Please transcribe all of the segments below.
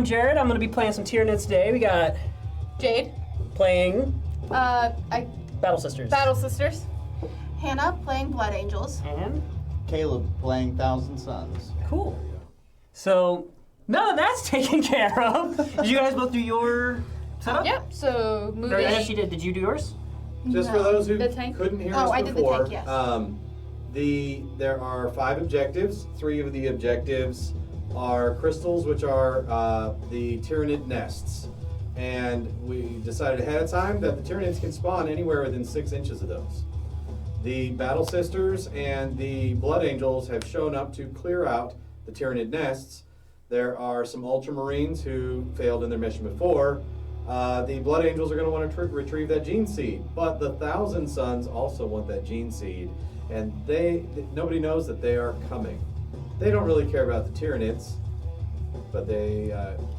I'm Jerred. I'm going to be playing some Tyranids today. We got Jade. playing Battle Sisters. Battle Sisters. Hanna playing Blood Angels. And Caleb playing Thousand Suns. cool. So now that that's taken care of, did you guys both do your setup? Yep. So Or, moving. yes, you did. Did you do yours? Just for those who The tank? couldn't hear Oh, us I did the before, tank, yes. there are 5 objectives. 3 of the objectives are crystals, which are the Tyranid nests. And we decided ahead of time that the Tyranids can spawn anywhere within 6 inches of those. The Battle Sisters and the Blood Angels have shown up to clear out the Tyranid nests. There are some Ultramarines who failed in their mission before. The Blood Angels are going to want to retrieve that gene seed, but the Thousand Suns also want that gene seed, and nobody knows that they are coming. They don't really care about the Tyranids, but they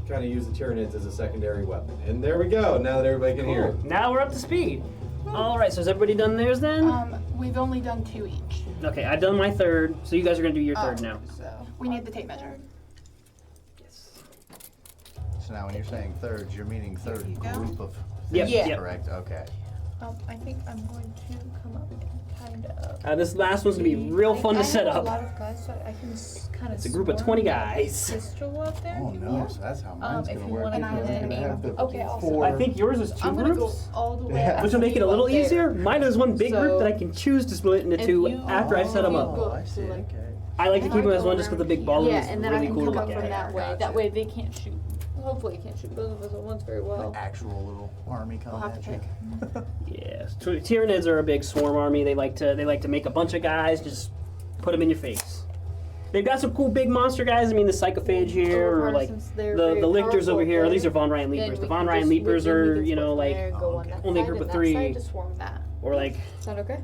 kind of use the Tyranids as a secondary weapon. And there we go. Now that everybody can hear it. Now we're up to speed. All right. So has everybody done theirs then? We've only done 2 each. Okay. I've done my third. So you guys are going to do your third now. So we need the tape measure. So now when you're saying thirds, you're meaning third you go. group of Yep, things, yep. correct? Okay. I think I'm going to come up and kind of. This last one's going to be real fun to set I have up. a lot of guys, so I can kind of. It's a group of 20 guys. Pistol up there. Oh no, so that's how mine's if gonna you work. wanna because go I'm in gonna have the Okay, awesome. 4. I think yours is 2 I'm gonna groups. go all the way. Yeah. up Which will make it a little up there. easier. Mine is one big group So, that I can choose to split into if 2 you- after I set them you up. go Oh, I to, see. like, Okay. I like to keep them as one just because the big ball Yeah, is and then really I can cool to come up look from at. that way. Gotcha. That way they can't shoot. Hopefully, can't shoot both of us at once very well. The actual little army We'll coming have to at pick. you. Yes, Tyranids are a big swarm army. They like to make a bunch of guys, just put them in your face. They've got some cool big monster guys. I mean, the Psychophage here, or like the Lictors over here. These are Von Ryan Leapers. The Von Ryan Leapers are, you know, like only a group of 3. Or like Sound okay?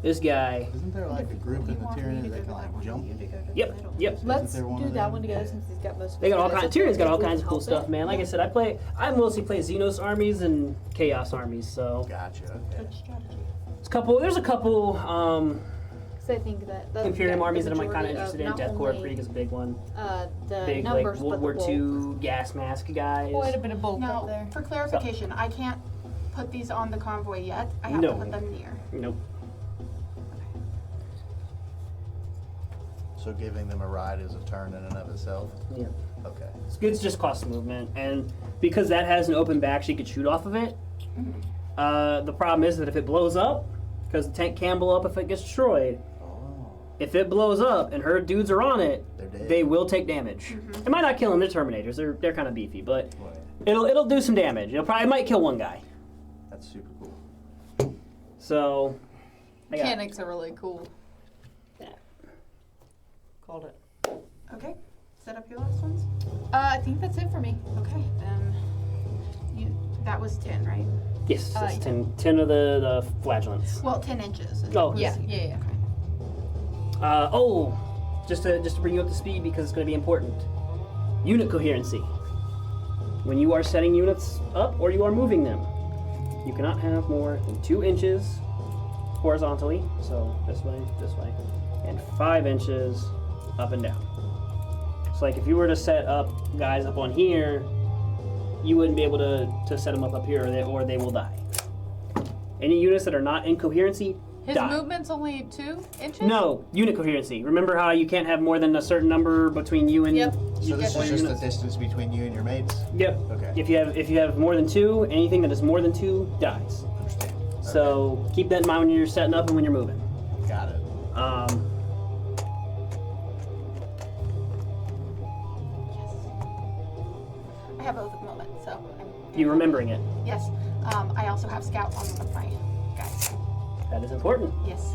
this guy. Isn't there like a group in the Tyranid that can like jump? Yep. Let's there one do of that them? one together since he's got most. They got all kinds. Tyranids got all We kinds of can cool help stuff, it. man. Like I said, I mostly play Xenos armies and Chaos armies. So Gotcha. Okay. there's a couple Because I think that Imperium yeah, armies the that I'm kind of majority interested in. not Death Corps only, Krieg is a big one. The Big numbers, like World but War the II gas mask guys. Quite a bit of bulk up Now, there. for clarification, I can't put these on the convoy yet. I have No. to put them near. Nope. So giving them a ride is a turn in and of itself. Yeah. Okay. It's just cost movement, and because that has an open back, she could shoot off of it. The problem is that if it blows up, because the tank can blow up if it gets destroyed. Oh. If it blows up and her dudes are on it, They're dead. they will take damage. It might not kill them; they're Terminators. They're kind of beefy, but Right. it'll do some damage. It might kill one guy. That's super cool. So, I got Mechanics are really cool. that. Called it. Okay, set up your last ones. I think that's it for me. Okay, then that was 10, right? Yes, that's yeah. 10 of the flagellants. Well, 10 inches. is Oh, what Yeah, we see. yeah, Okay. Just to bring you up to speed because it's going to be important. Unit coherency. When you are setting units up or you are moving them, you cannot have more than 2 inches horizontally, so this way, and 5 inches up and down. So like if you were to set up guys up on here, you wouldn't be able to set them up here or they will die. Any units that are not in coherency, His die. movement's only 2 inches? No, unit coherency. Remember how you can't have more than a certain number between you and Yep. So this all is your just the units? distance between you and your mates? Yep. Okay. If you have more than 2, anything that is more than 2 dies. Understand. So keep that in mind when you're setting up and when you're moving. Okay. Got it. I have both at the moment, so. You remembering it. Yes. I also have scout on one of my guys. That is important. Yes.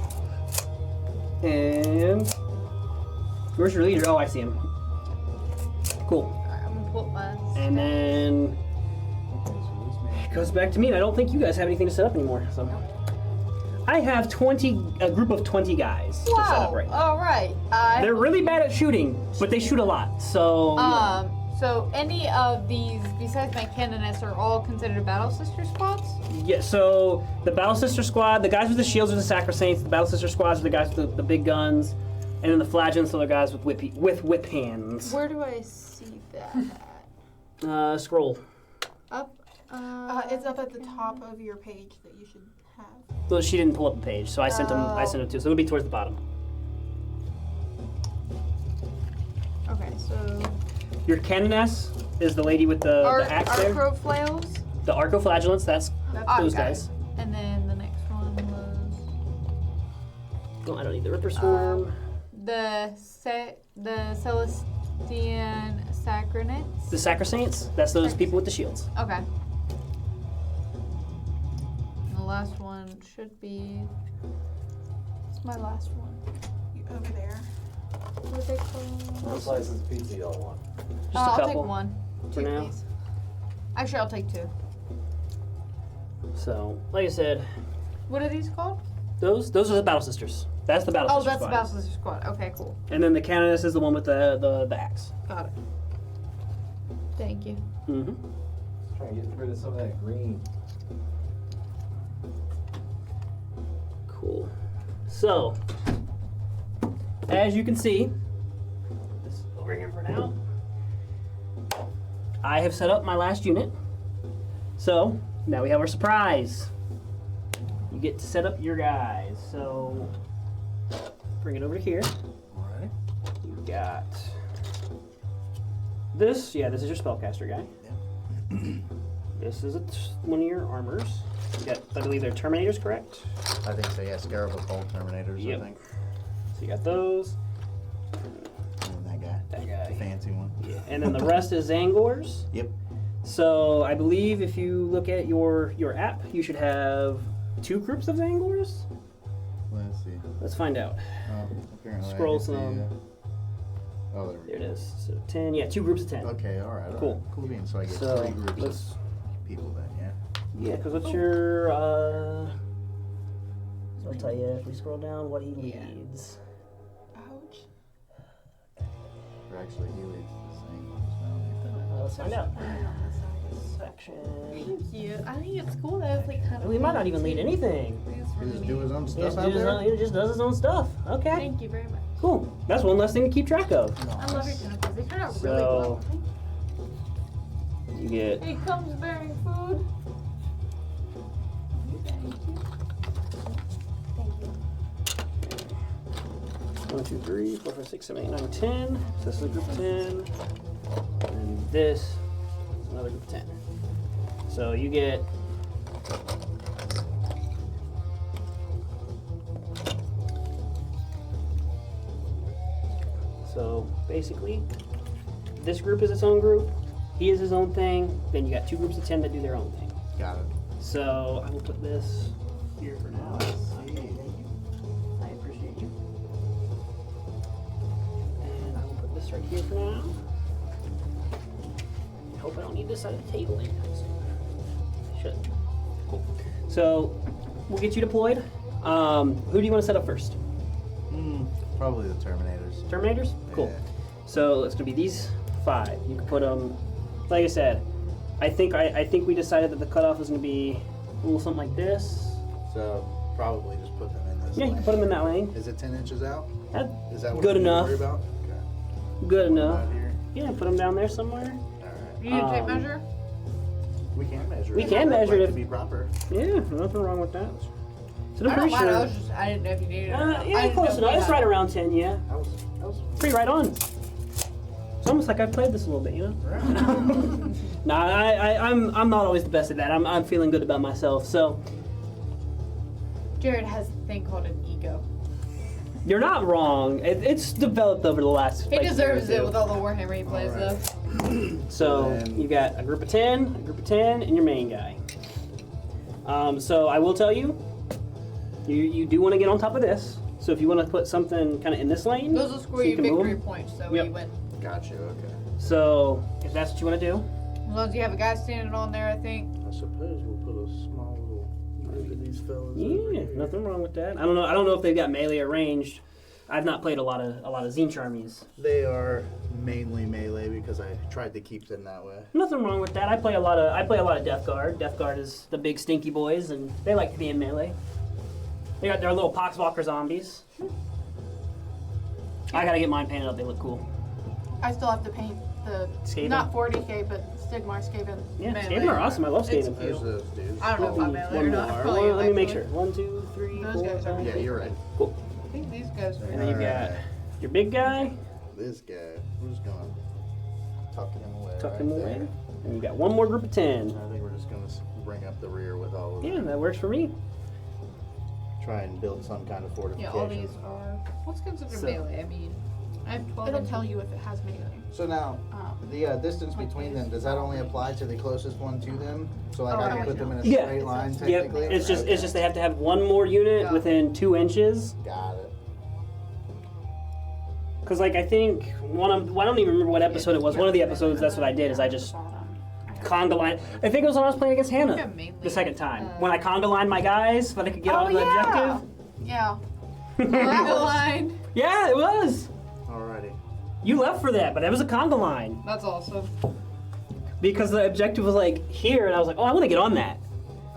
And where's your leader? Oh, I see him. Cool. Alright, I'm gonna pull up my. And then it goes back to me, and I don't think you guys have anything to set up anymore. So I have a group of 20 guys to set up right now. Alright. They're really bad at shooting, but they shoot a lot. So So any of these, besides my canoness, are all considered Battle Sister squads? yeah. So the Battle Sister squad, the guys with the shields are the Sacrosaints. The Battle Sister squads are the guys with the big guns, and then the Flagellants are the guys with whip hands. Where do I see that? Scroll. Up. It's up at the top of your page that you should have. Well, she didn't pull up the page, so I sent them. I sent them to. So it'll be towards the bottom. Okay, so Your canoness is the lady with the axe there. Arcro flails. The arcoflagellants. That's those got guys. it. And then the next one was Oh, I don't need the Ripper Swarm. the Celestian Sacranids. The Sacrosaints. That's those people with the shields. Okay. And the last one should be. It's my last one. Over there. What are they called? What slices of pizza y'all want? Just a I'll couple take one. for Two, now. please. Actually, I'll take 2. So, like I said, What are these called? those are the Battle Sisters. That's the Battle Oh, Sister that's the squad. Battle Sister Squad. Okay, cool. And then the canoness is the one with the axe. Got it. Thank you. Mm-hmm. Trying to get rid of some of that green. Cool. So, as you can see, this is over here for now. I have set up my last unit. So, now we have our surprise. You get to set up your guys. So, bring it over to here. Alright. You got this. Yeah, this is your spellcaster guy. This is one of your armors. You got, I believe they're Terminators, correct? I think so, yeah. Scarab of Cold Terminators, Yep. I think. So you got those. And that guy. That guy. The fancy one. Yeah. And then the rest is Zangors. Yep. So I believe if you look at your app, you should have 2 groups of Zangors. Let's see. Let's find out. Oh, apparently I Scroll can see, some. Oh, there we There go. it is. So 10. Yeah, 2 groups of 10. Okay, alright. Cool. Cool beans. So I get So 3 groups let's. of people then, yeah? Yeah, because what's your? I'll tell you if we scroll down what he leads. Ouch. Or actually, he leads the same. Let's find out. On the side. Section. Thank you. I think it's cool that it's like kind of. We might not even lead anything. He just do his own He stuff just, out do his there? own, he just does his own stuff. Okay. Thank you very much. Cool. That's one less thing to keep track of. I love your tentacles. They turn out really So well. you get He comes bearing food. Thank you. Thank you. 1, 2, 3, 4, 5, 6, 7, 8, 9, 10. So this is a group of 10. And this is another group of 10. So you get so basically this group is its own group. He is his own thing. Then you got 2 groups of 10 that do their own thing. Got it. So I will put this here for now. See. I appreciate you. And I will put this right here for now. I hope I don't need this side of the table anytime soon. I should. Cool. So we'll get you deployed. Who do you want to set up first? Probably the Terminators. Terminators? Cool. Yeah. So it's gonna be these 5. You can put them, like I said, I think we decided that the cutoff was gonna be a little something like this. So probably just put them in this Yeah, you can put them in that lane. Is it 10 inches out? That's Is that what good we need to enough. worry about? Okay. Good enough. Out here. Yeah, put them down there somewhere. Alright. You need to take Um, measure? We can measure We it. can I'd measure like it to if- be proper. Yeah, nothing wrong with that. So I'm I pretty don't mind. sure. I didn't know if you needed it. or not. I Yeah, didn't close know enough. if It's you right had around 10. Yeah, I was pretty right on. It's almost like I've played this a little bit, you know. Nah, I'm not always the best at that. I'm feeling good about myself. So it. Jerred has a thing called an ego. you're not wrong. It's developed over the last. He like, year or deserves it two. with all the Warhammer he plays, Alright. though. So Then- you got a group of 10, and your main guy. So I will tell you, you do want to get on top of this. So if you want to put something kind of in this lane, Those will score so you can move victory 'em. points, so Yep. you win. Got you, okay. So if that's what you want to do, As long as you have a guy standing on there, I think. I suppose we'll put a small little group of these fellas over yeah, here. nothing wrong with that. I don't know if they've got melee or ranged. I've not played a lot of Zine Charmies. They are mainly melee because I tried to keep them that way. Nothing wrong with that. I play a lot of Death Guard. Death Guard is the big stinky boys, and they like to be in melee. They got their little Poxwalker zombies. I gotta get mine painted up. They look cool. I still have to paint the Skaven? not 40K, but Stigma or Skaven? Yeah, Melee. Skaven are awesome. I love It's Skaven. There's those dudes. I don't know if I'm melee or One not. more. Probably Well, let me make actually. sure. 1, 2, 3, Those 4, guys are 5. Yeah, you're right. Cool. I think these guys are. And then you've got Alright. your big guy. This guy. We're just gonna tuck him away. Tuck right him there. away. And you got one more group of 10. I think we're just gonna bring up the rear with all of Yeah, them. that works for me. Try and build some kind of Yeah, fortification. all these are. What's considered So- melee? I mean, I have 12. It'll tell you if it has melee. So now, the distance between them, does that only apply to the closest one to them? So like I can put them in a Yeah. straight line Yep. technically? It's just Okay. they have to have one more unit Yeah. within 2 inches. Got it. Cause like I think I don't even remember what episode it was. One of the episodes, that's what I did. Is I just conga line. I think it was when I was playing against Hannah Yeah, mainly, the second time when I conga lined my guys so that I could get on the objective. Yeah. Conga line. Yeah, it was. Alrighty. You left for that, but it was a conga line That's awesome. because the objective was like here, and I was like, oh, I want to get on that.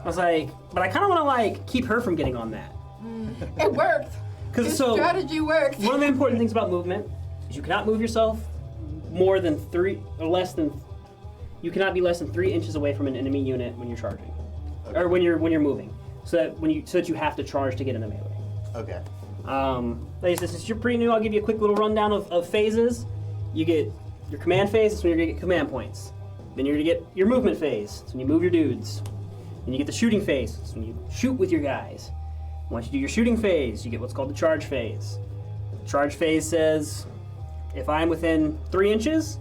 I was like, but I kind of want to like keep her from getting on that. It worked. Cause Your so strategy worked. one of the important things about movement is you cannot move yourself more than 3 or less than. You cannot be less than 3 inches away from an enemy unit when you're charging, or when you're moving. So that you have to charge to get in the melee. Okay. Like I said, since you're pretty new, I'll give you a quick little rundown of phases. You get your command phase. That's when you're gonna get command points. Then you're gonna get your movement phase. That's when you move your dudes. Then you get the shooting phase. That's when you shoot with your guys. Once you do your shooting phase, you get what's called the charge phase. The charge phase says, if I'm within 3 inches,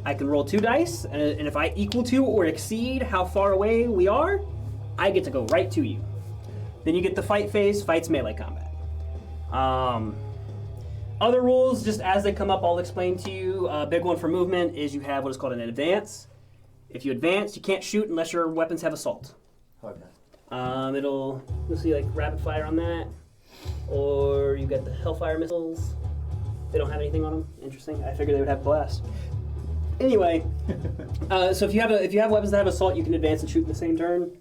I can roll 2 dice, and if I equal to or exceed how far away we are, I get to go right to you. Then you get the fight phase. Fight's melee combat. Other rules, just as they come up, I'll explain to you. A big one for movement is you have what is called an advance. If you advance, you can't shoot unless your weapons have assault. Okay. You'll see like rapid fire on that, or you got the Hellfire missiles. They don't have anything on them. Interesting. I figured they would have blast. Anyway, so if you have weapons that have assault, you can advance and shoot in the same turn.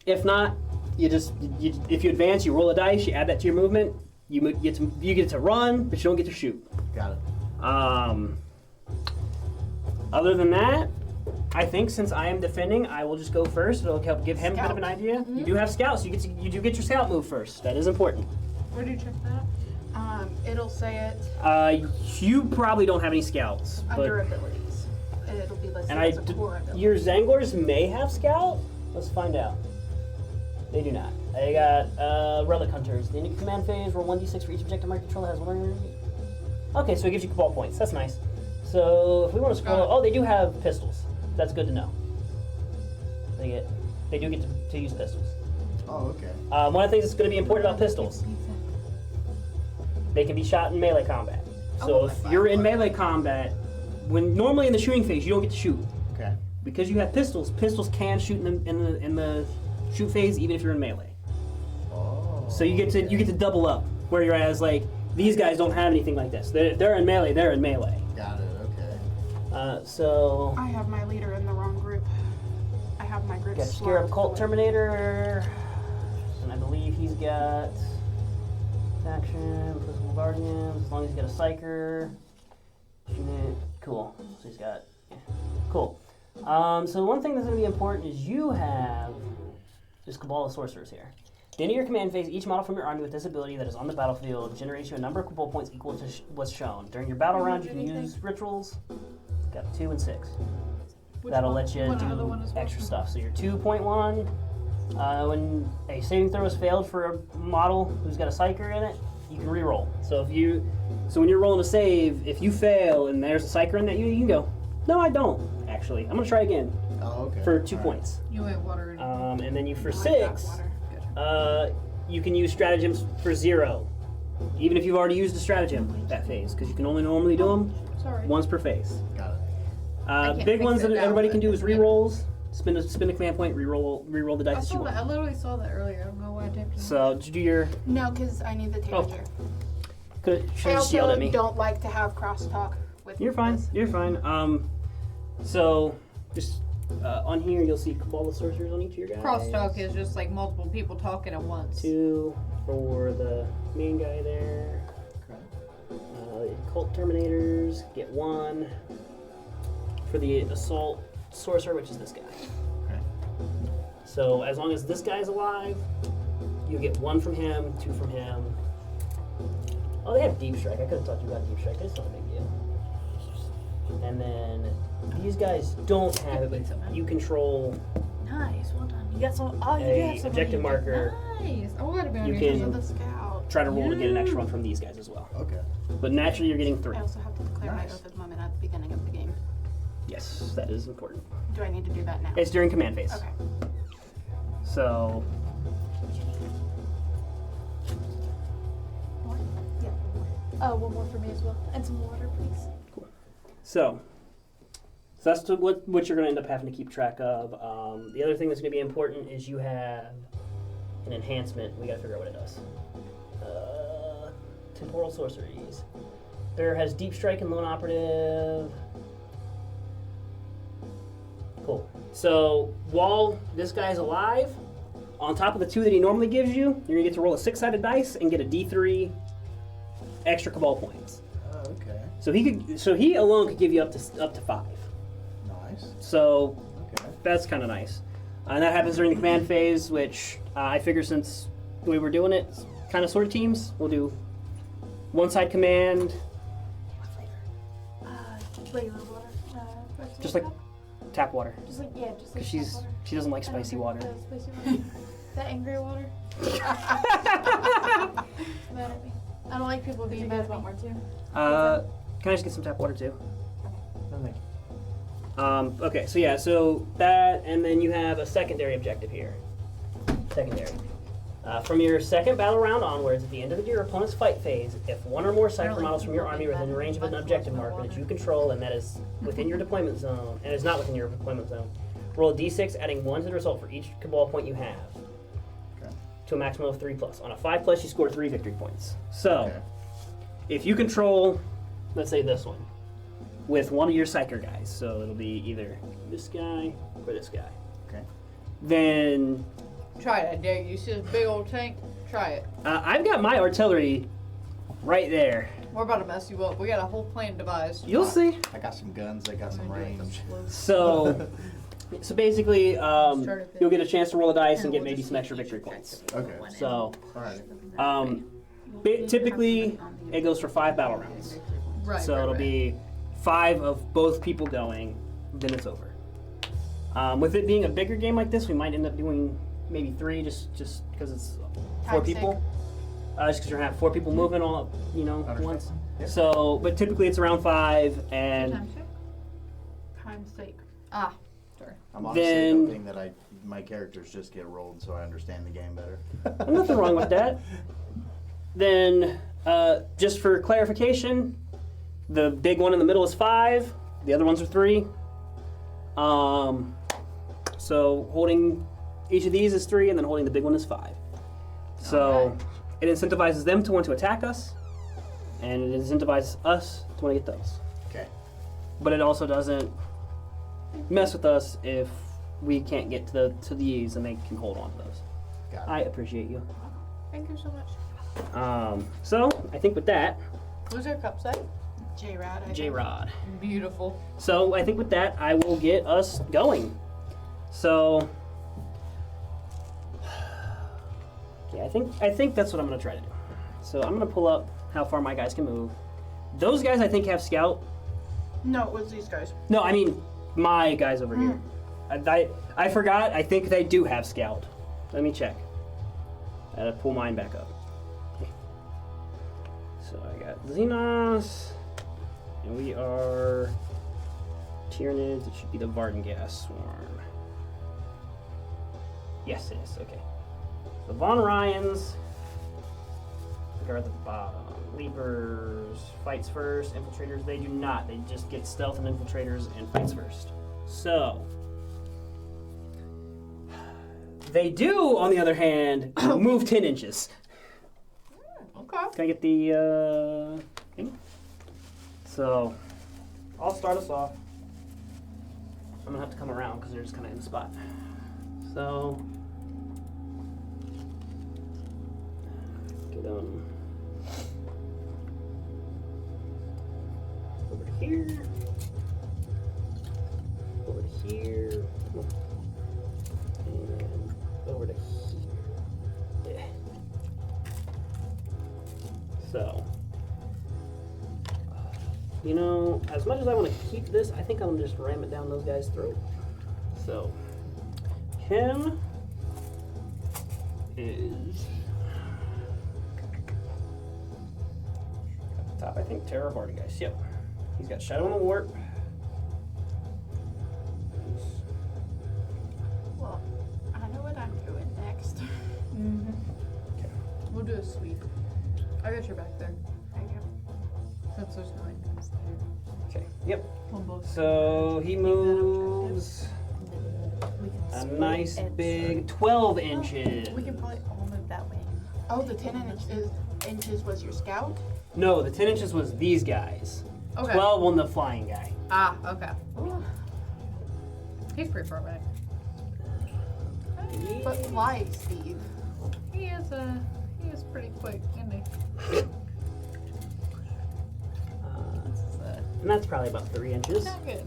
If not, if you advance, you roll a dice, you add that to your movement. You get to run, but you don't get to shoot. Got it. Other than that, I think since I am defending, I will just go first. It'll help give him a bit of an idea. Mm-hmm. You do have scouts. You do get your scout move first. That is important. Where do you check that? It'll say it You probably don't have any scouts, under but abilities. It'll be listed and as a core ability. your Zanglors may have scout. Let's find out. They do not. They got Relic Hunters. The enemy command phase, roll 1d6 for each objective my controller has one. Okay, so it gives you ball points. That's nice. So if we want to scroll, oh, they do have pistols. That's good to know. They do get to use pistols. Oh, okay. One of the things that's going to be important about pistols, they can be shot in melee combat. So if you're in melee combat, when normally in the shooting phase you don't get to shoot. Okay. Because you have pistols, pistols can shoot in the shoot phase even if you're in melee. Oh. So you get to double up. Whereas like these guys don't have anything like this. They're in melee. They're in melee. Got it. Okay. So I have my leader in the wrong group. I have my group got Scarab Cult Terminator, and I believe he's got faction, Physical Guardians. As long as he's got a Psyker. Unit. Cool. So he's got cool. So one thing that's going to be important is you have this Cabal of Sorcerers here. At the end of your command phase, each model from your army with this ability that is on the battlefield generates you a number of Cabal points equal to what's shown. During your battle round, you can use rituals. Got 2 and 6. That'll let you do extra stuff. So your 2.1, when a saving throw is failed for a model who's got a Psyker in it, you can re-roll. So when you're rolling a save, if you fail and there's a Psyker in that you can go, no, I don't. Actually, I'm gonna try again Oh, okay. for 2 All right. points. You went water. And then you for I like that 6, water. you can use stratagems for 0, even if you've already used a stratagem that phase, because you can only normally do them Sorry. once per phase. Got it. can't Big fix ones it that now, everybody but can do is it's good. re-rolls. Spin a command point, re-roll the dice I that you saw that. want. I literally saw that earlier. I don't know why I typed it. So did you do your? No, because I need the Oh. Tanager. Should I have just yelled also at me. don't like to have crosstalk with You're fine. this. You're fine. So just on here you'll see Cabal of Sorcerers on each of your guys. Crosstalk is just like multiple people talking at once. 2 for the main guy there. Cult Terminators get 1 for the assault sorcerer, which is this guy. Okay. So as long as this guy's alive, you get 1 from him, 2 from him. Oh, they have deep strike. I could have talked to you about deep strike. It's not a big deal. And then these guys don't have it, but you control Nice, well done. You got some. Oh, you a have some. objective marker. Nice. I want to be on You your can- team. The scout. Try to roll to get an extra one from these guys as well. Okay. But naturally, you're getting 3. I also have to declare Nice. my oath of moment at the beginning of the game. Yes, that is important. Do I need to do that now? It's during command phase. Okay. So Oh, one more for me as well. And some water, please. So that's what you're going to end up having to keep track of. The other thing that's going to be important is you have an enhancement. We got to figure out what it does. Temporal sorceries. Bear has deep strike and lone operative. Cool. So while this guy's alive, on top of the 2 that he normally gives you, you're going to get to roll a 6-sided dice and get a D3 extra cabal points. Okay. So he alone could give you up to 5. Nice. So Okay. that's kind of nice. And that happens during the command phase, which I figure since the way we're doing it, it's kind of sort of teams, we'll do 1-side command, Regular water. just like tap water, Just like, yeah, just like. because tap water. she doesn't like I don't spicy drink water. the spicy water. That angry water. Mad at me. I don't like people being mad at me. more too? Can I just get some tap water too? Okay, so yeah, so that, and then you have a secondary objective here. Secondary. From your second battle round onwards, at the end of your opponent's fight phase, if 1 or more cypher models from your army are within range of an objective marker that you control and that is within your deployment zone, and is not within your deployment zone, roll a d6, adding 1 to the result for each cabal point you have. Okay. To a maximum of 3+. On a 5+, you score 3 victory points. So, Okay. if you control, let's say this one, with one of your psyker guys, so it'll be either this guy or this guy, Okay. then Try it, I dare you. You see this big old tank? Try it. I've got my artillery right there. We're about to mess you up. We got a whole plan devised. You'll see. I got some guns. I got some I'm gonna do it range. So, basically, you'll get a chance to roll a dice and get maybe some extra victory points. Okay. So, Alright. typically it goes for 5 battle rounds. Right. So right, it'll right. be 5 of both people going, then it's over. With it being a bigger game like this, we might end up doing maybe 3, just because it's 4 Time's people. Just because you're gonna have 4 people moving all, Understand. once. Yeah. So, but typically it's around 5, and Time's sake. Ah, sorry. I'm honestly Then- hoping that my characters just get rolled so I understand the game better. nothing wrong with that. Then, just for clarification, the big one in the middle is 5. The other ones are 3. So holding each of these is 3, and then holding the big one is 5. So it incentivizes them to want to attack us, and it incentivizes us to want to get those. Okay. But it also doesn't mess with us if we can't get to these, and they can hold on to those. Got it. I appreciate you. Thank you so much. So I think with that, Who's your cup say? J-Rod. I think. J-Rod. Beautiful. So I think with that, I will get us going. So yeah, I think that's what I'm gonna try to do. So I'm gonna pull up how far my guys can move. Those guys I think have scout. No, it was these guys. No, I mean my guys over here. I forgot. I think they do have scout. Let me check. I gotta pull mine back up. Okay. So I got Xenos, and we are Tyranids. It should be the Vardengas swarm. Yes, it is. Okay. The Von Ryans are at the bottom. Leapers, fights first. Infiltrators, they do not. They just get stealth and infiltrators and fights first. So, they do, on the other hand, move 10 inches. Okay. Can I get the thing? So, I'll start us off. I'm gonna have to come around because they're just kind of in the spot. So, get them over to here. here. And over to here. Yeah. So, you know, as much as I want to keep this, I think I'm gonna just ram it down those guys' throat. So, him is at the top, I think, Terror Bardigeist. Yep. He's got Shadow on the Warp. Well, I know what I'm doing next. Mm-hmm. Okay. We'll do a sweep. I got your back there. Thank you. Since there's no enemies there. Okay. Yep. On both So he moves We can a split nice it. big 12 inches. We can probably all move that way. Oh, the 10 inches was your scout? No, the 10 inches was these guys. Okay. 12 on the flying guy. Ah, okay. He's pretty far back. But why, Steve? He is pretty quick, isn't he? And that's probably about 3 inches. Not good.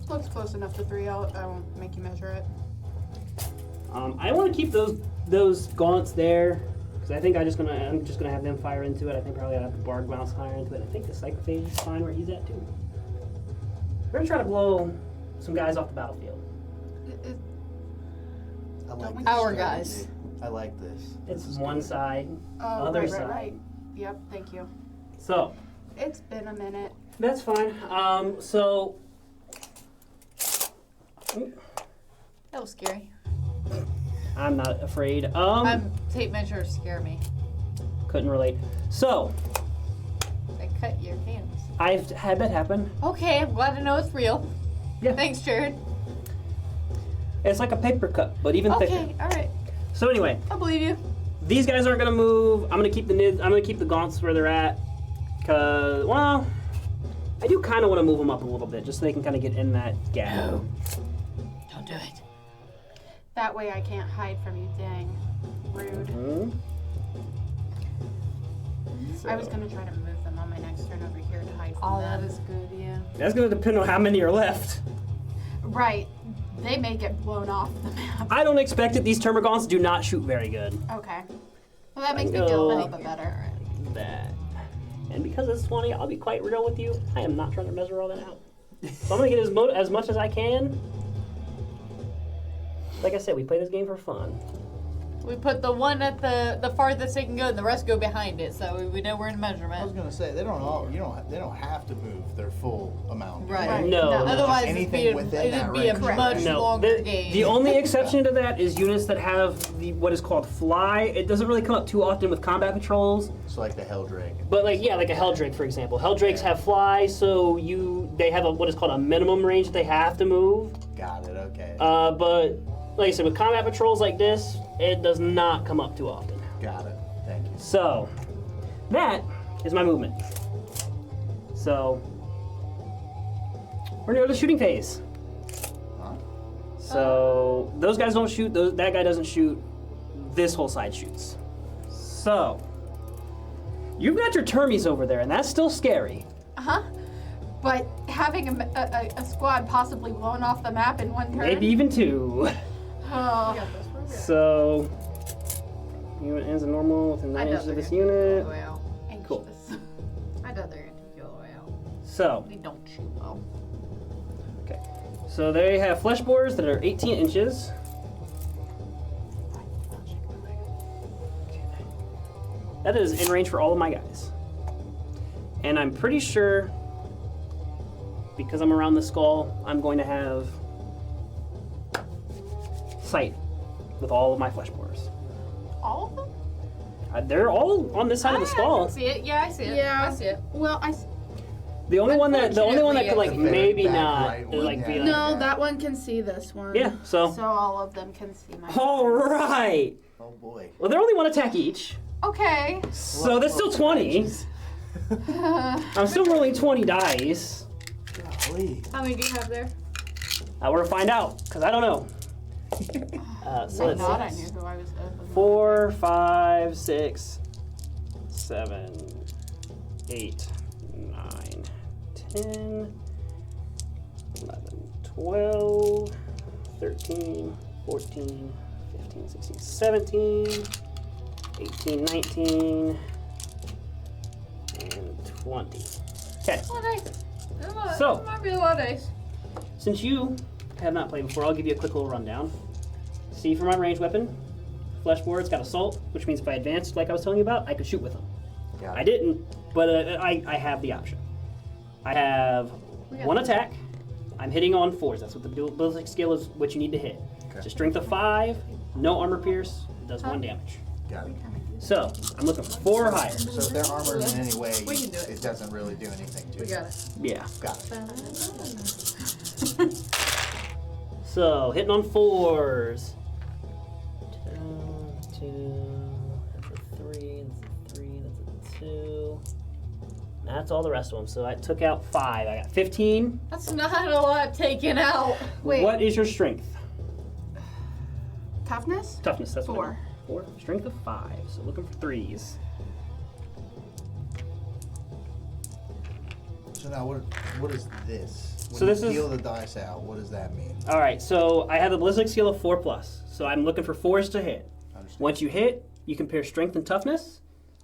Looks close enough to 3. I won't make you measure it. I want to keep those gaunts there because I think I'm just gonna have them fire into it. I think probably I'll have the Bard Bounce fire into it. I think the Psychophage is fine where he's at too. We're gonna try to blow some guys off the battlefield. I like Don't we- this Our strategy. guys. I like this. It's one side, Oh, other right, side. right. Yep, thank you. So It's been a minute. that's fine. So That was scary. I'm not afraid. Tape measures scare me. Couldn't relate. So They cut your hands. I've had that happen. Okay, I'm glad to know it's real. Yeah. Thanks, Jerred. It's like a paper cut, but even thicker. Okay, alright. So anyway, I believe you. these guys aren't gonna move. I'm gonna keep the gaunts where they're at. Cause well, I do kind of want to move them up a little bit just so they can kind of get in that gap. No. Don't do it. That way I can't hide from you, dang. Rude. Mhm. I was gonna try to move them on my next turn over here to hide from Oh, them. that is good, yeah. That's gonna depend on how many are left. Right. They may get blown off the map. I don't expect it. These termagants do not shoot very good. Okay. Well, that makes me I feel a know. little bit better. That. And because it's 20, I'll be quite real with you. I am not trying to measure all that out. So I'm gonna get as much as I can. Like I said, we play this game for fun. We put the one at the farthest they can go, and the rest go behind it, so we know we're in I was measurement. gonna say they don't have to move their full amount. Right. Right. No. Otherwise, anything within it'd that be a range. much No, longer game. the only exception to that is units that have what is called fly. It doesn't really come up too often with combat patrols, So like the Helldrake. but like a Helldrake, for example. Helldrakes have fly, so they have what is called a minimum range that they have to move. Got it. Okay. But like I said, with combat patrols like this, it does not come up too often. Got it. Thank you. So that is my movement. So we're gonna go to the shooting phase. Huh? So those guys don't shoot. That guy doesn't shoot. This whole side shoots. So you've got your termies over there, and that's still scary. Uh-huh. But having a squad possibly blown off the map in one turn? Maybe even 2. Oh. So unit ends a normal within 9 inches of this unit. Cool. I doubt they're gonna take you all the way out. So They don't shoot well. okay. So they have flesh bores that are 18 inches. That is in range for all of my guys. And I'm pretty sure, because I'm around the skull, I'm going to have sight with all of my flesh bores. All of them? They're all on this side of the I skull. can see it. Yeah, I see it. Yeah. I see it. Well, The only one that could like Unfortunately, maybe back not right is like one, be yeah. like no, that one can see this one. yeah. So So all of them can see my. all right. Oh boy. Well, they're only one attack each, Okay. so that's still 20. I'm still rolling 20 dice. Golly. How many do you have there? We're gonna find out because I don't know. So I let's thought I see. knew who I was. 4, 5, 6, 7, 8, 9, 10, 11, 12, 13, 14, 15, 16, 17, 18, 19, and 20. Okay. Oh, nice. So- That might be a lot of dice. Since you have not played before, I'll give you a quick little rundown. See, for my ranged weapon, flesh board, it's got assault, which means if I advanced like I was telling you about, I could shoot with them. Got it. I didn't, but I have the option. I have one attack. I'm hitting on 4s. That's what the ballistic skill is, what you need to hit. It's a strength of 5, no armor pierce, does 1 damage. Got it. So, I'm looking for 4 or higher. So if they're armored in any way, We can do it. it doesn't really do anything to We it. got it. Yeah. Got it. So, hitting on 4s. 2, that's a 3, that's a 3, that's a 2. That's all the rest of them. So I took out 5. I got 15. That's not a lot taken out. Wait. What is your strength? Toughness? Toughness, that's 4. 4. Strength of 5. So looking for 3s. So now what is this? When So this you is- deal the dice out, what does that mean? All right, so I have a ballistic skill of 4+. So I'm looking for 4s to hit. Understand. Once you hit, you compare strength and toughness,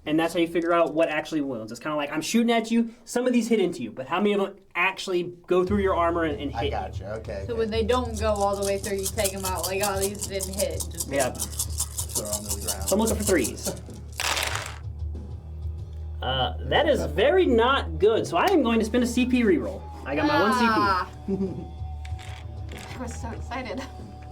and that's how you figure out what actually wounds. It's kind of like I'm shooting at you. Some of these hit into you, but how many of them actually go through your armor and hit I you? gotcha. Okay. So when they don't go all the way through, you take them out. Like, oh, these didn't hit. Just Yeah. Throw them to the ground. So I'm looking for 3s. That is very not good. So I am going to spend a CP reroll. I got my 1 CP. I was so excited.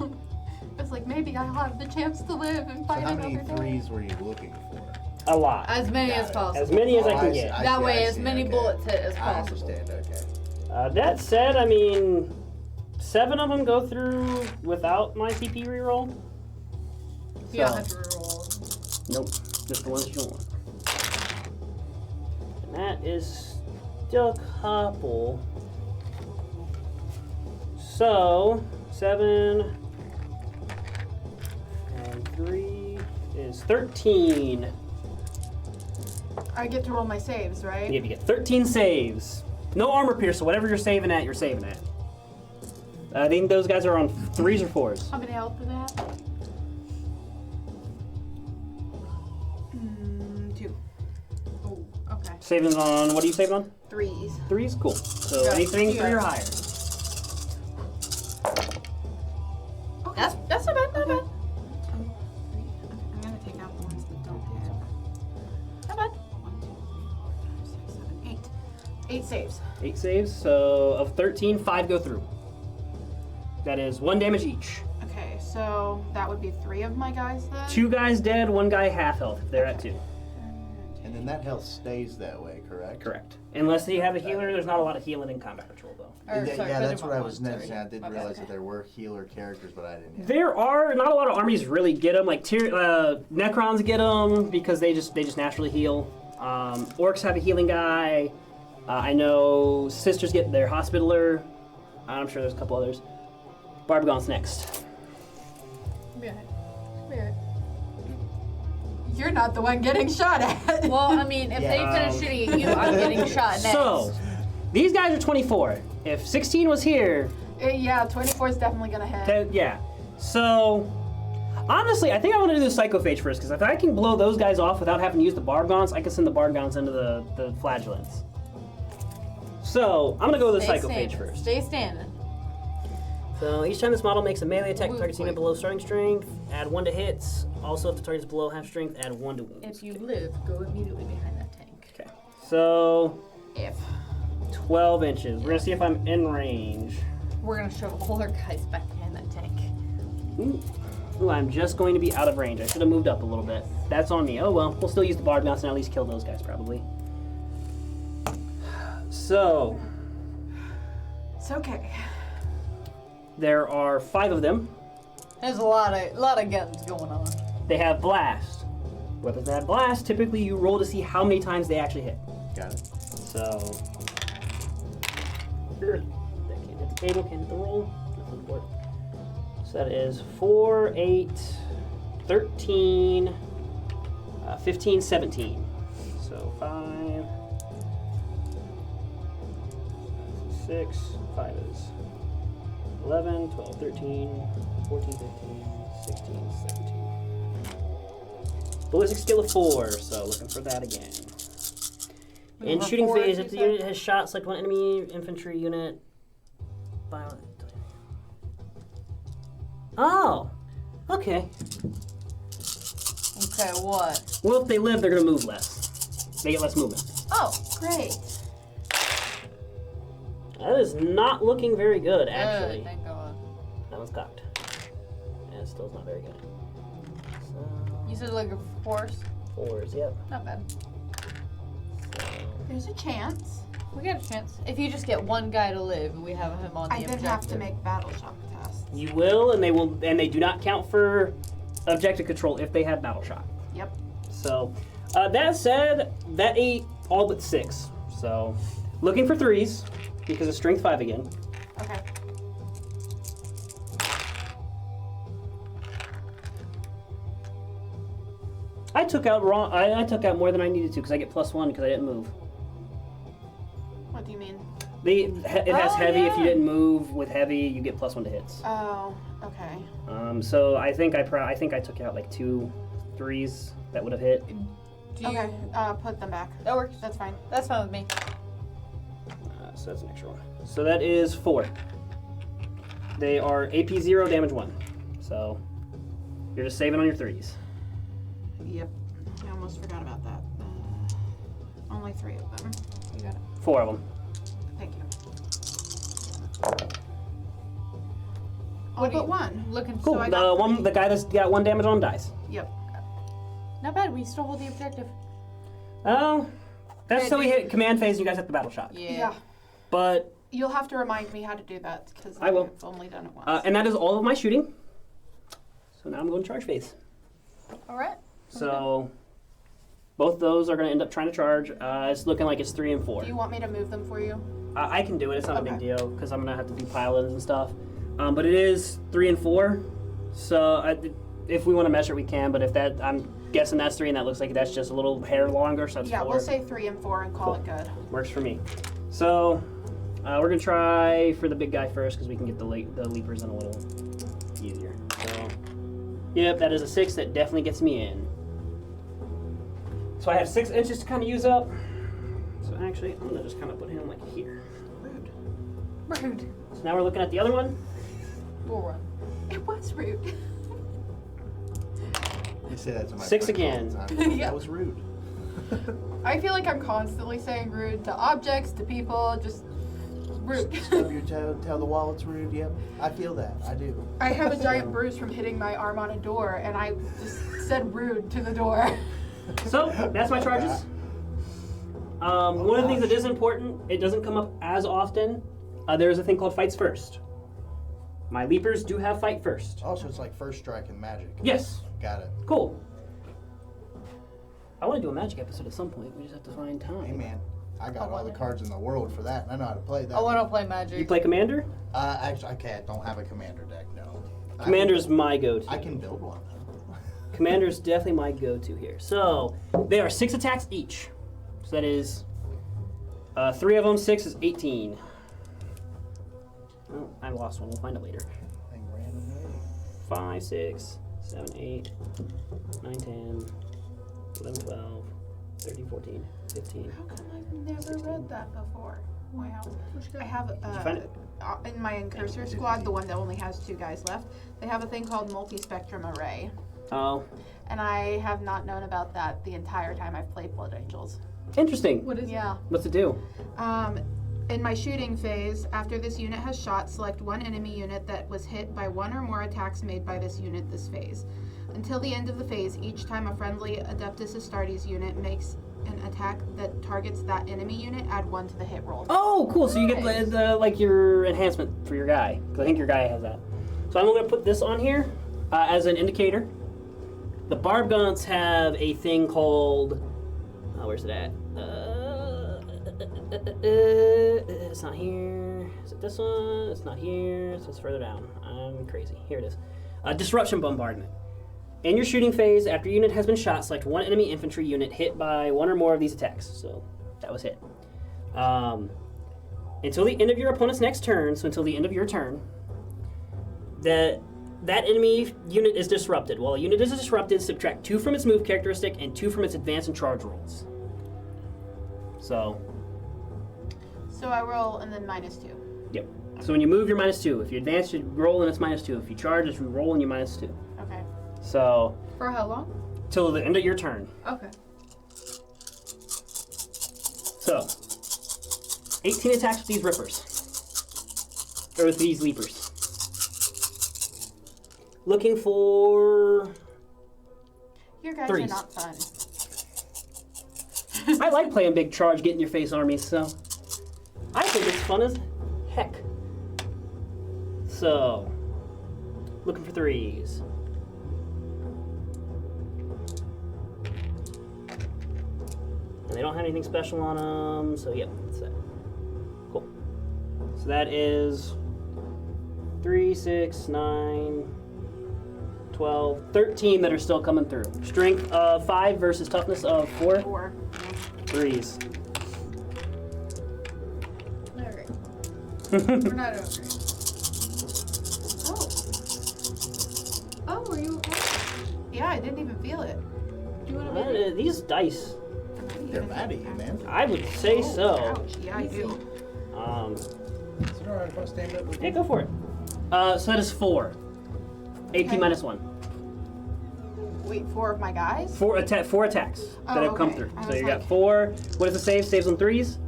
I was like, maybe I'll have the chance to live and So fight how many another day. 3s were you looking for? A lot. As many Got as it. possible. As many as I Oh, can see, get. I That see, way, I as see, many okay. bullets hit as I possible. understand. Okay. That said, I mean, 7 of them go through without my CP reroll. You don't have to reroll. Nope, just the ones you want. And that is still a couple. So, 7 and 3 is 13. I get to roll my saves, right? You get 13 saves. No armor pierce, so whatever you're saving at, you're saving at. I think those guys are on 3s or 4s. How many health do they have? 2. Oh, okay. Saving on, what are you saving on? 3s. 3s? Cool. So Yeah, anything 3 or yeah. higher. That's not bad, not bad. I'm gonna take out the ones that don't hit. Not bad. 1, 2, 3, 4, 5, 6, 7, 8. 8 saves. 8 saves, so of 13, 5 go through. That is 1 damage each. Okay, so that would be 3 of my guys then. 2 guys dead, 1 guy half health if they're at 2. And then that health stays that way, correct? Correct. Unless you have a healer, there's not a lot of healing in combat patrol though. Or, Yeah, sorry, yeah, put that's them what I on was one, sorry. noticing. I didn't My bad. realize that there were healer characters, but I didn't. Yeah. There are not a lot of armies really get them. Like Necrons get them because they just naturally heal. Orcs have a healing guy. I know Sisters get their Hospitaler. I'm sure there's a couple others. Barbagon's next. Be alright. Be alright. You're not the one getting shot at. Well, I mean, if they finish shooting at you, I'm getting shot next. So, these guys are 24. If 16 was here, Yeah, 24 is definitely gonna hit. yeah. So, honestly, I think I want to do the Psychophage first, because if I can blow those guys off without having to use the Barbgons, I can send the Barbgons into the Flagellants. So, I'm going to go with the Stay Psychophage standing. first. Stay standing. So, each time this model makes a melee attack, Move target's unit quick. below starting strength, add 1 to hits. Also, if the target's below half strength, add 1 to wounds. If you live, go immediately behind that tank. Okay. So, If. 12 inches. We're going to see if I'm in range. We're gonna shove all our guys back behind that tank. Ooh, I'm just going to be out of range. I should have moved up a little bit. That's on me. Oh well, we'll still use the Barbgons and at least kill those guys probably. So, It's okay. there are 5 of them. There's a lot of guns going on. They have Blast. Weapons that have Blast, typically you roll to see how many times they actually hit. Got it. So, that can't hit the table, can't hit the roll. Nothing for it. So that is 4, 8, 13, 15, 17. So 5, 6, 5 is 11, 12, 13, 14, 15, 16, 17. Ballistic skill of 4, so looking for that again. In For shooting 4, phase, you if the said? unit has shot, select one enemy infantry unit. Oh! Okay. Okay, what? Well, if they live, they're going to move less. They get less movement. Oh, great. That is not looking very good, actually. Good, thank God. That one's cocked. And it still's not very good. So, You said like a force? 4s, yep. Not bad. So, There's a chance. We got a chance. If you just get one guy to live, we have him on the I objective. did have to make battle shock tests. you will, and they do not count for objective control if they have battle shock. Yep. So, that said, that ate all but 6. So, looking for 3s because of strength 5 again. Okay. I took out wrong. I took out more than I needed to because I get +1 because I didn't move. What do you mean? It has Oh, heavy. If you yeah. didn't move with heavy, you get +1 to hits. Oh, okay. So I think I took out like 2 3s that would have hit. Do you, Okay, put them back. That works. That's fine. That's fine with me. So that's an extra 1. So that is 4. They are AP 0, damage 1. So you're just saving on your 3s. Yep. I almost forgot about that. Only 3 of them. You got it. 4 of them. Thank you. What do but you- 1. Looking Cool. So I got The guy that's got 1 damage on dies. Yep. Not bad. We still hold the objective. Oh, that's Yeah, till we do- hit command phase. And you guys have the battle shock. Yeah. But You'll have to remind me how to do that because I will. I've only done it once. and that is all of my shooting. So now I'm going charge phase. All right. So both those are going to end up trying to charge. It's looking like it's 3 and 4. Do you want me to move them for you? I can do it. It's not a big Okay. deal because I'm going to have to do pylons and stuff. But it is 3 and 4. So if we want to measure it, we can. But if that, I'm guessing that's 3, and that looks like that's just a little hair longer. So that's Yeah, 4. we'll say 3 and 4 and call Cool. it good. Works for me. So we're going to try for the big guy first because we can get the leapers in a little easier. So, yep, that is a 6. That definitely gets me in. So I have 6 inches to kind of use up. So actually, I'm going to just kind of put him like here. Rude. Rude. So now we're looking at the other one. We'll run. It was rude. You say that to my 6 friends again. all the time. Yeah. That was rude. I feel like I'm constantly saying rude to objects, to people, just rude. Stub your toe, tell the wall it's rude. Yep, I feel that. I do. I have a giant bruise from hitting my arm on a door, and I just said rude to the door. So that's my charges. One of the things that is important, it doesn't come up as often. There's a thing called fights first. My leapers do have fight first. Also, it's like first strike in Magic. Yes. Got it. Cool. I want to do a magic episode at some point. We just have to find time. Hey man, I got all the cards in the world for that, and I know how to play that. I want to play Magic. You play Commander? Actually, I don't have a commander deck. No. Commander's my go-to. I can build one though. Commander's definitely my go-to here. So they are 6 attacks each. So that is 3 of them. 6 is 18. Oh, I lost one. We'll find it later. Thing randomly. 5, 6, 7, 8, 9, 10, 11, 12, 13, 14, 15. How come I've never read that before? Wow. I have you find it? in my Incursor squad, the one that only has 2 guys left. They have a thing called multi-spectrum array, Oh, and I have not known about that the entire time I've played Blood Angels. interesting. What is Yeah. What's it do? In my shooting phase, after this unit has shot, select one enemy unit that was hit by 1 or more attacks made by this unit this phase. Until the end of the phase, each time a friendly Adeptus Astartes unit makes an attack that targets that enemy unit, add 1 to the hit roll. Oh, cool. So you get the like your enhancement for your guy. Because I think your guy has that. So I'm going to put this on here as an indicator. The Barb Gaunts have a thing called... where's it at? It's not here. Is it this one? It's not here. So it's further down. I'm crazy. Here it is. Disruption Bombardment. In your shooting phase, after a unit has been shot, select one enemy infantry unit hit by 1 or more of these attacks. So that was hit. Until the end of your opponent's next turn, so until the end of your turn, that enemy unit is disrupted. While a unit is disrupted, subtract 2 from its move characteristic and 2 from its advance and charge rolls. So I roll and then -2. yep. So when you move, you're -2. If you advance, you roll and it's -2. If you charge, it's you roll and you're -2. Okay. So For how long? till the end of your turn. Okay. So 18 attacks with these rippers. Or with these leapers. Looking for... Your guys Threes. are not fun. I like playing big charge, get in your face armies, so... I think it's fun as heck. So... Looking for 3s. And they don't have anything special on them, so yep, that's that. Cool. So that is 3, 6, 9, 12, 13 that are still coming through. Strength of 5 versus toughness of 4. 4. 3s. Alright. We're not over. Oh, are you okay? Yeah, I didn't even feel it. Do you want to These dice, They're mad at you, man. I would say so. Ouch. Yeah, I do. Is it alright if I stand up with Yeah, you? go for it. So that is 4. AP Okay. -1. Wait, 4 of my guys? 4 attacks that Oh, have come okay. through. I So was you got like- 4. What does it save? Saves on 3s?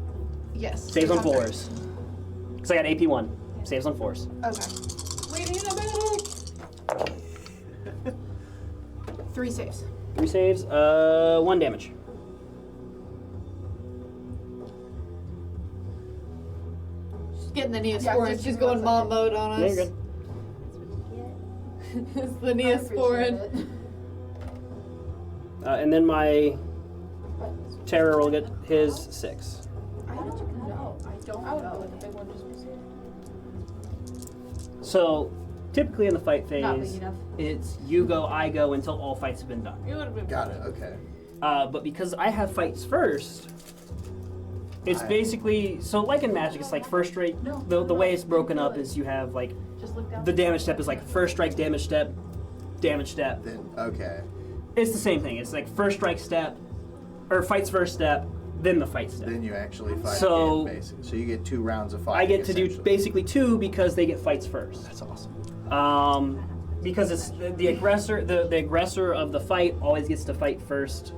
Yes. Saves on Okay. 4s. Because I got AP1. Saves on 4s. Okay. Waiting in a minute. 3 saves. 3 saves, 1 damage. She's getting the Neosporin. Yeah, just She's give me going 1 mom second. mode on Yeah, us. you're good. It's the Neosporin. And then my terror will get his 6. I don't know. I don't know. The big one just was here. So typically in the fight Not big phase, enough. it's you go, I go until all fights have been done. It would have been Got it, okay. But because I have fights first, it's Right. basically so like in Magic, it's like first strike. The way it's broken up is you have like Just look down. the damage step is like first strike, damage step, damage step. Then, okay. It's the same thing. It's like first strike step, or fights first step, then the fight step. Then you actually fight So- again, basically. So you get 2 rounds of fighting. I get to do essentially. basically 2 because they get fights first. That's awesome. Because it's the aggressor. The aggressor of the fight always gets to fight first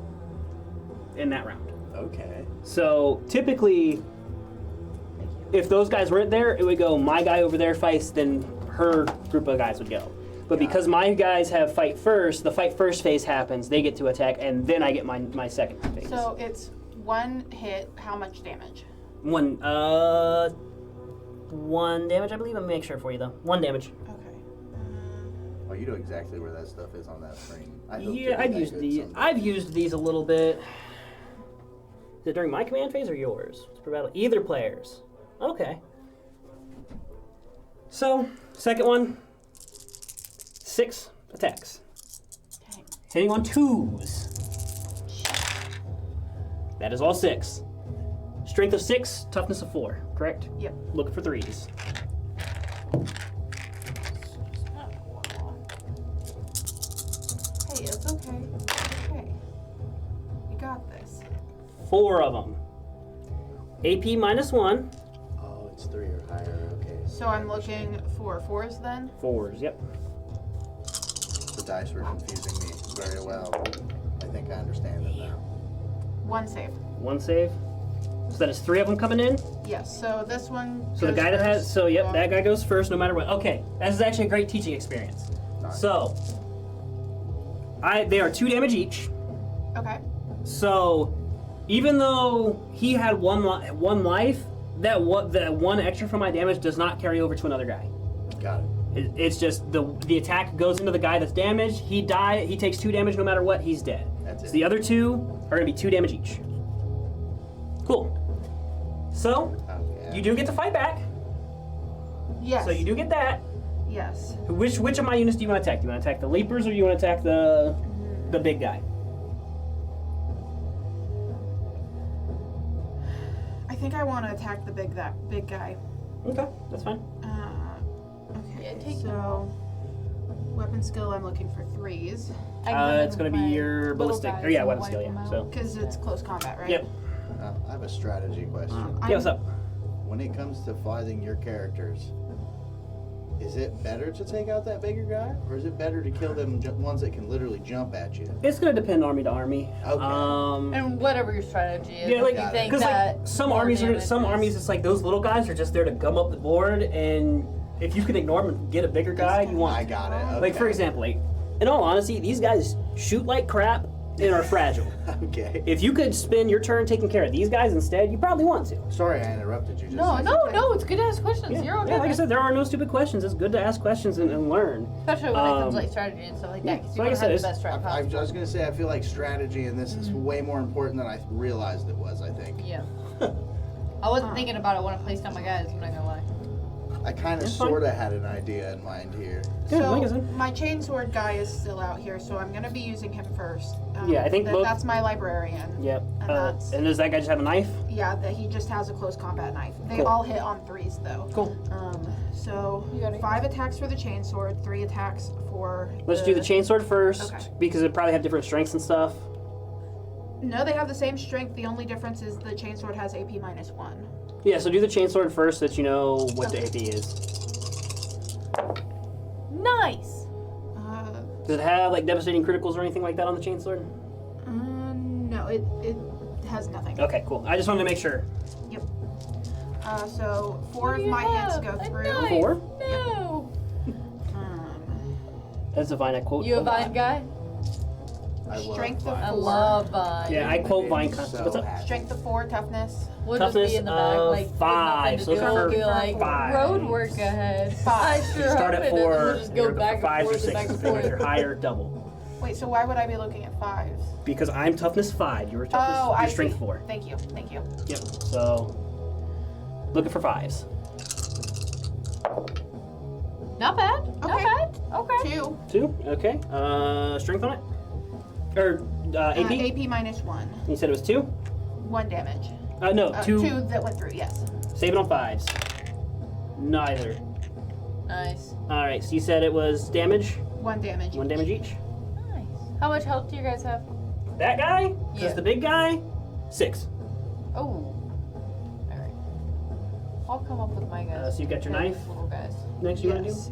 in that round. Okay. So typically, if those guys weren't there, it would go my guy over there fights, then her group of guys would go. But because my guys have fight first, the fight first phase happens, they get to attack, and then I get my second phase. So it's 1 hit, how much damage? 1 damage, I believe. Let me make sure for you though. 1 damage. Okay. Well, you know exactly where that stuff is on that screen. I hope Yeah, to I've be that used good these. someday. I've used these a little bit. Is it during my command phase or yours? It's per battle. Either players. Okay. So, second one. 6 attacks. Okay. Hitting on 2s. That is all 6. Strength of 6, toughness of 4, correct? Yep. Looking for 3s. Hey, it's okay. It's okay. You got this. 4 of them. AP -1. Oh, it's 3 or higher. Okay. So I'm looking for 4s then? 4s, yep. The dice were confusing me very well. I think I understand them now. 1 save. 1 save. So that is 3 of them coming in. Yes, so this one. So the goes guy that has, first. so yep, that guy goes first no matter what. Okay, this is actually a great teaching experience. Nice. So, they are 2 damage each. Okay. So, even though he had one life, that 1 extra from my damage does not carry over to another guy. Got it. It's just the attack goes into the guy that's damaged. He takes 2 damage no matter what. He's dead. That's So it. the other 2 are gonna be 2 damage each. Cool. So Okay. you do get to fight back. Yes. So you do get that. Yes. Which of my units do you want to attack? Do you want to attack the leapers or do you want to attack the big guy? I think I want to attack the big guy. Okay, that's fine. Okay. Yeah, take so weapon skill, I'm looking for 3s. It's going to be your ballistic. Or yeah, weapon skill, yeah. So. Because it's close combat, right? Yep. I have a strategy question. Yeah, what's up? When it comes to fighting your characters, is it better to take out that bigger guy, or is it better to kill them ones that can literally jump at you? It's going to depend army to army. Okay. And whatever your strategy is, Yeah, like, if you think because that like some more armies damage is- it's like those little guys are just there to gum up the board, and if you can ignore them and get a bigger guy, you want. I got it. Okay. Like for example, like in all honesty, these guys shoot like crap and are fragile. Okay. If you could spend your turn taking care of these guys instead, you probably want to. Sorry, I interrupted you. Just No, it's good to ask questions. Yeah, You're okay. yeah, like I said, there are no stupid questions. It's good to ask questions and learn. Especially when it comes to like strategy and stuff like that. Because you like I want to said, have the it's- best strat I possible. was gonna say, I feel like strategy in this is way more important than I realized it was. I think. Yeah. I wasn't thinking about it when I placed down my guys, I'm not gonna lie. I kind of It's fine. sort of had an idea in mind here. Yeah, like I So said. my chainsword guy is still out here, so I'm gonna be using him first. Yeah, I think both- that's my librarian. Yep. And that's- And does that guy just have a knife? Yeah, that he just has a close combat knife. They Cool. all hit on 3s though. Cool. So You got it. 5 attacks for the chainsword, 3 attacks for. Let's do the chainsword first, Okay. because it probably have different strengths and stuff. No, they have the same strength. The only difference is the chainsword has AP -1. Yeah, so do the chainsword first so that you know what the AP is. Nice! Does it have like devastating criticals or anything like that on the chainsword? No, it has nothing. Okay, cool. I just wanted to make sure. Yep. So 4 What of do you my hits have? go A through. knife. 4? No! That's a Vine I quote. You a Vine guy? I love Strength of Vine. I 4. love Vine. Yeah, I quote Vine So constantly. What's up? happy. Strength of 4, toughness. We'll just be in the back, Toughness like, of 5, with so nothing to do. for We'll be like, 5. road work ahead. 5. I sure Start hope at it doesn't. 4, We'll just go and back for 5s and or forth and 6s. back and Depending if you're forth. higher, double. Wait, so why would I be looking at 5s? Because I'm toughness 5, you're toughness, Oh, you're I strength see. 4. Thank you. Thank you. Yep. So looking for 5s. Not bad. Not Okay. bad. Okay. 2. 2. Okay. Strength on it. Or AP. AP -1. You said it was 2. 1 damage. No, 2. 2 that went through. Yes. Save it on 5s. Neither. Nice. All right. So you said it was damage. 1 damage. 1 damage each. Nice. How much health do you guys have? That guy. Yeah. Just the big guy. 6. Oh. Alright. I'll come up with my guys. So you got your knife? Little guys. Next, you want to do? Yes.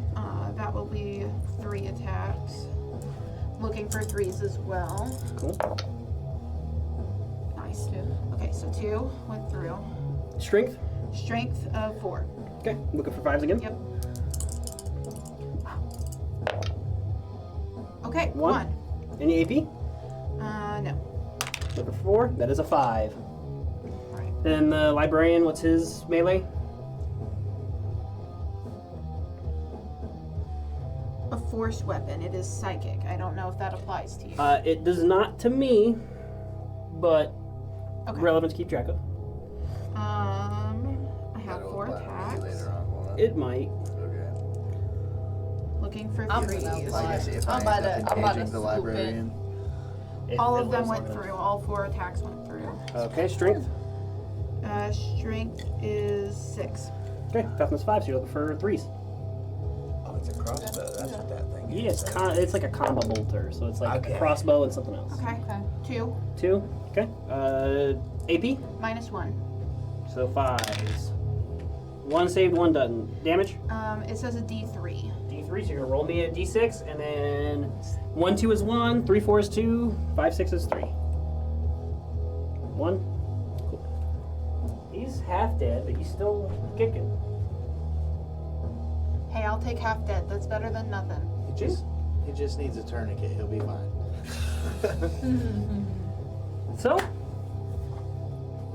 That will be 3 attacks. Looking for 3s as well. Cool. Nice. 2. Okay, so 2 went through. Strength. Strength of 4. Okay. Looking for 5s again. Yep. Okay, 1. 1. Any AP? No. Looking for 4. That is a 5. Right. Then the librarian. What's his melee? A force weapon. It is psychic. I don't know if that applies to you. It does not to me, but Okay. relevant to keep track of. I have That'll 4 apply to me attacks. later on, won't it? It might. Okay. Looking for I'm 3s. gonna Like I see if I'm I about end to- up I'm about engaging to the swoop in. librarian. All If of it them was went long enough. through. All 4 attacks went through. Okay. Strength. Strength is 6. Okay. Toughness 5. So you're looking for 3s. Oh, it's a crossbow. That's what that thing is. Yeah, it's like a combo bolter, so it's like a Okay. crossbow and something else. Okay. Okay. 2 2. Okay. AP. -1. So 5s. 1 saved, 1 doesn't. Damage. It says a D3. D3. So you're gonna roll me a D6, and then 1, 2 is 1, 3, 4 is 2, 5, 6 is 3. 1. Cool. He's half dead, but he's still kicking. Hey, I'll take half dead. That's better than nothing. He just needs a tourniquet. He'll be fine. So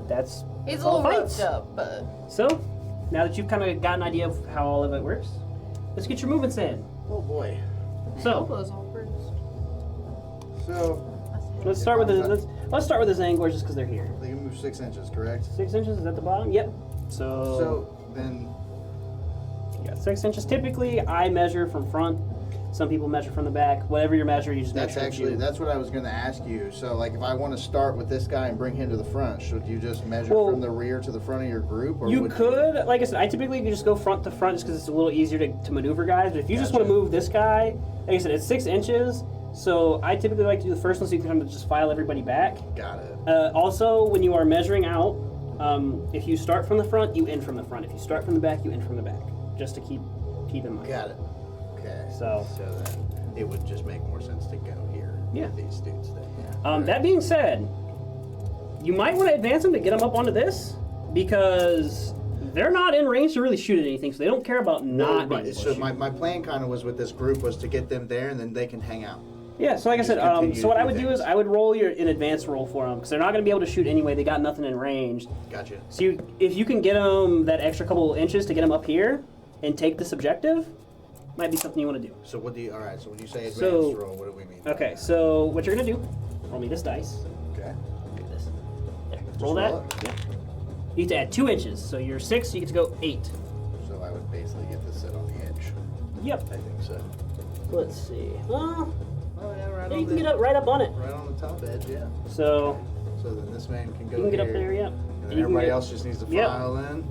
that's He's a all little fights. roughed up, but So now that you've kind of got an idea of how all of it works, let's get your movements in. Oh boy. So elbows all bruised. So let's start with the let's start with the Zanglers just because they're here. they can move 6 inches, correct? 6 inches is at the bottom. Yep. So So then you got 6 inches. Typically, I measure from front. Some people measure from the back. Whatever you measure, you just that's make sure actually you. that's what I was going to ask you. So like if I want to start with this guy and bring him to the front, should you just measure Well, from the rear to the front of your group, or You would could, like I said, I typically just go front to front just because it's a little easier to maneuver guys. But if you just want to Gotcha. move this guy like I said, it's 6 inches. So I typically like to do the first one so you can kind of just file everybody back. Got it. Also, when you are measuring out, if you start from the front, you end from the front. If you start from the back, you end from the back. Just to keep in mind. Got it. Okay. So then it would just make more sense to go here. Yeah. With these dudes then. Yeah. That being said, you might want to advance them to get them up onto this because they're not in range to really shoot at anything, so they don't care about not being able to So shoot. my plan kind of was with this group was to get them there and then they can hang out. Yeah, so like I Just said, continue so to what I do would do things. is I would roll an advanced roll for them because they're not going to be able to shoot anyway. They got nothing in range. Gotcha. So if you can get them that extra couple inches to get them up here and take this objective, might be something you want to do. So what do you? All right. So when you say advanced So- roll, what do we mean? by Okay, that? so what you're going to do, roll me this dice. Okay. Look at this. There, Just roll that. roll it? Yeah. You get to add 2 inches, so you're 6, so you get to go 8. So I would basically get to sit on the edge. Yep. I think so. Let's see. Well, Oh yeah, right yeah, on you can the get up right up on it. right on the top edge. Yeah. So So then this man can go. you can get up here, there, yeah. And And then you can everybody get- else just needs to Yep. file in.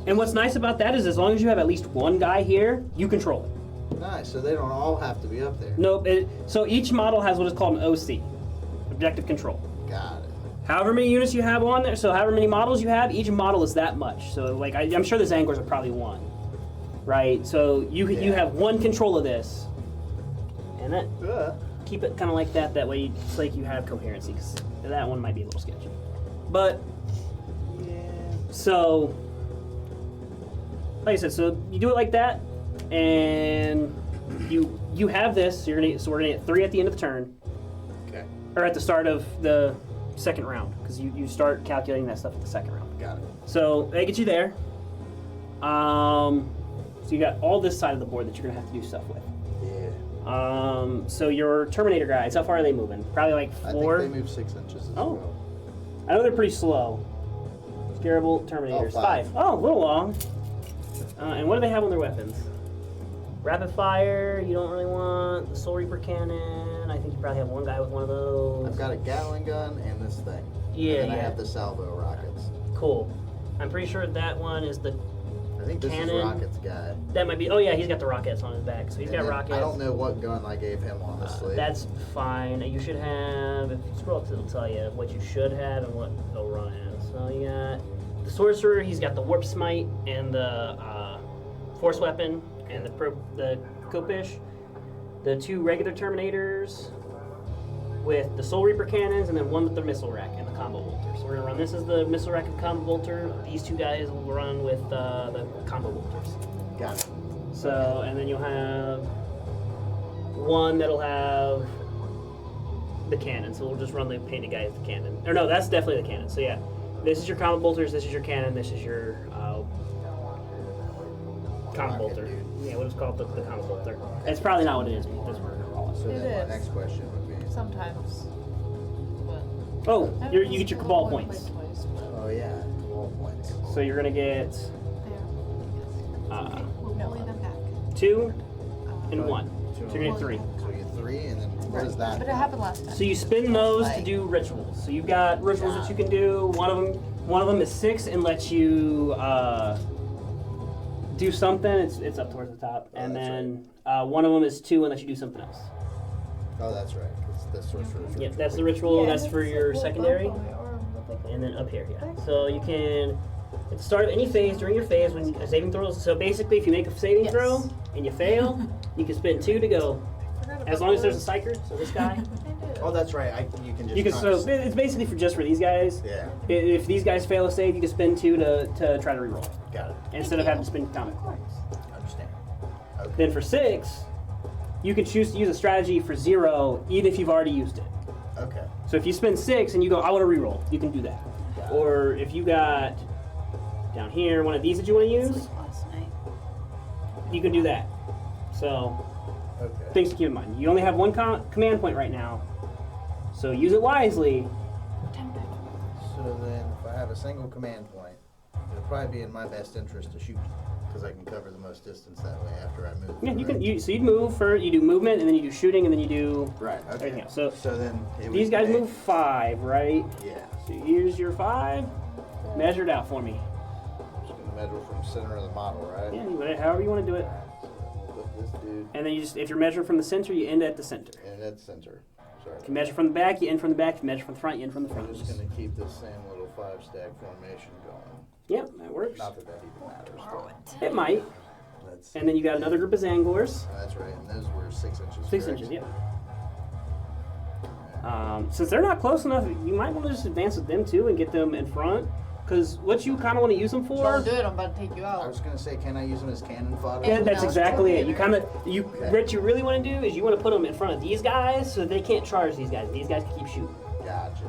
And what's nice about that is as long as you have at least one guy here, you control it. Nice. So they don't all have to be up there. Nope. So each model has what is called an OC, objective control. Got it. However many units you have on there, so however many models you have, each model is that much. So like I'm sure the Zangors are probably 1, right? So you have 1 control of this, and that keep it kind of like that. That way it's like you have coherency. Because that one might be a little sketchy, but so like I said, so you do it like that, and you have this. So we're gonna get 3 at the end of the turn, Okay. or at the start of the second round, because you start calculating that stuff at the second round. Got it. So that gets you there. So you got all this side of the board that you're gonna have to do stuff with. Yeah. So your Terminator guys, how far are they moving? Probably like 4. I think they move 6 inches as Oh. well. I know they're pretty slow. Scarable Terminators. Oh, 5. 5. Oh, a little long. And what do they have on their weapons? Rapid fire, you don't really want. The Soul Reaper cannon, I think you probably have one guy with one of those. I've got a Gatling gun and this thing. Yeah, And then I yeah. have the salvo rockets. Cool. I'm pretty sure that one is the. I think this Cannon. is Rocket's guy. That might be. Oh yeah, he's got the rockets on his back, so he's And got then rockets. I don't know what gun I gave him, honestly. That's fine. You should have. If you scroll up, it'll tell you what you should have and what they'll run as. So you got the sorcerer. He's got the warp smite and the force weapon and the Kopish. The 2 regular Terminators with the Soul Reaper cannons, and then one with the missile rack and the combo bolter. So we're gonna run this as the missile rack and combo bolter. These 2 guys will run with the combo bolters. Got it. So, and then you'll have one that'll have the cannon. So we'll just run the painted guy as the cannon. Or no, that's definitely the cannon. So yeah, this is your combo bolters, this is your cannon, this is your combo Rocket bolter. dude. Yeah, what is called the combo bolter. It's probably not what it is, but that's what we're gonna call it. So It then is. my next question would be, Sometimes. But Oh, you get your cabal points. oh yeah, wall points. So you're gonna get There. uh, We'll bully them back. 2 and 1. So you're gonna get 3. So you get 3, and then what is that? But it happened last time. So you spin those to Like- do rituals. So you've got rituals that you can do. One of them is 6 and lets you do something. It's up towards the top, and that's then one of them is 2 and lets you do something else. Oh, that's right. It's the sorcerer's Yeah, ritual. that's the ritual. Yeah, That's for it's your a little secondary, bump on my arm, but like- and then up here. Yeah. So you can at the start of any phase during your phase when a saving throws. So basically, if you make a saving Yes. throw and you fail, you can spend 2 to go. Forgot As about long as there's a those. psyker, so this guy. Oh, that's right. You can just. You can kinda so it's basically for just for these guys. Yeah, If these guys fail a save, you can spend 2 to try to reroll got it. instead of having to spend comic points. Understand. Okay. Then for 6, you can choose to use a strategy for 0, even if you've already used it. Okay. So if you spend 6 and you go, I want to reroll, you can do that. Or if you got down here one of these that you want to use, Last night. you can do that. So Okay. things to keep in mind. You only have one command point right now, so use it wisely. So then, if I have a single command point, it'll probably be in my best interest to shoot, because I can cover the most distance that way after I move. Yeah, you can. right? So you'd move for you do movement, and then you do shooting, and then you do Right. Okay. everything else. So then it these would guys make- move 5, right? Yeah. So here's your 5. Measure it out for me. Just gonna measure from center of the model, right? Yeah, however you want to do it. Put this dude. And then you just, if you're measuring from the center, you end at the center. And that's center. Sorry. If you measure from the back, you end from the back. If you measure from the front, you end from the front. I'm just gonna keep this same little 5-stack formation going. Yep, that works. Not that that even matters. But It might. that's, And then you got another group of Zangors. that's right. And those were 6 inches. 6 correct? inches, yep. Since they're not close enough, you might want to just advance with them too and get them in front. Because what you kind of want to use them for. Don't do it. I'm about to take you I out. was gonna say, can I use them as cannon fodder? Yeah, that's No, exactly it. it's You kind of, Okay. what you really want to do is you want to put them in front of these guys so they can't charge these guys. These guys can keep shooting. Gotcha.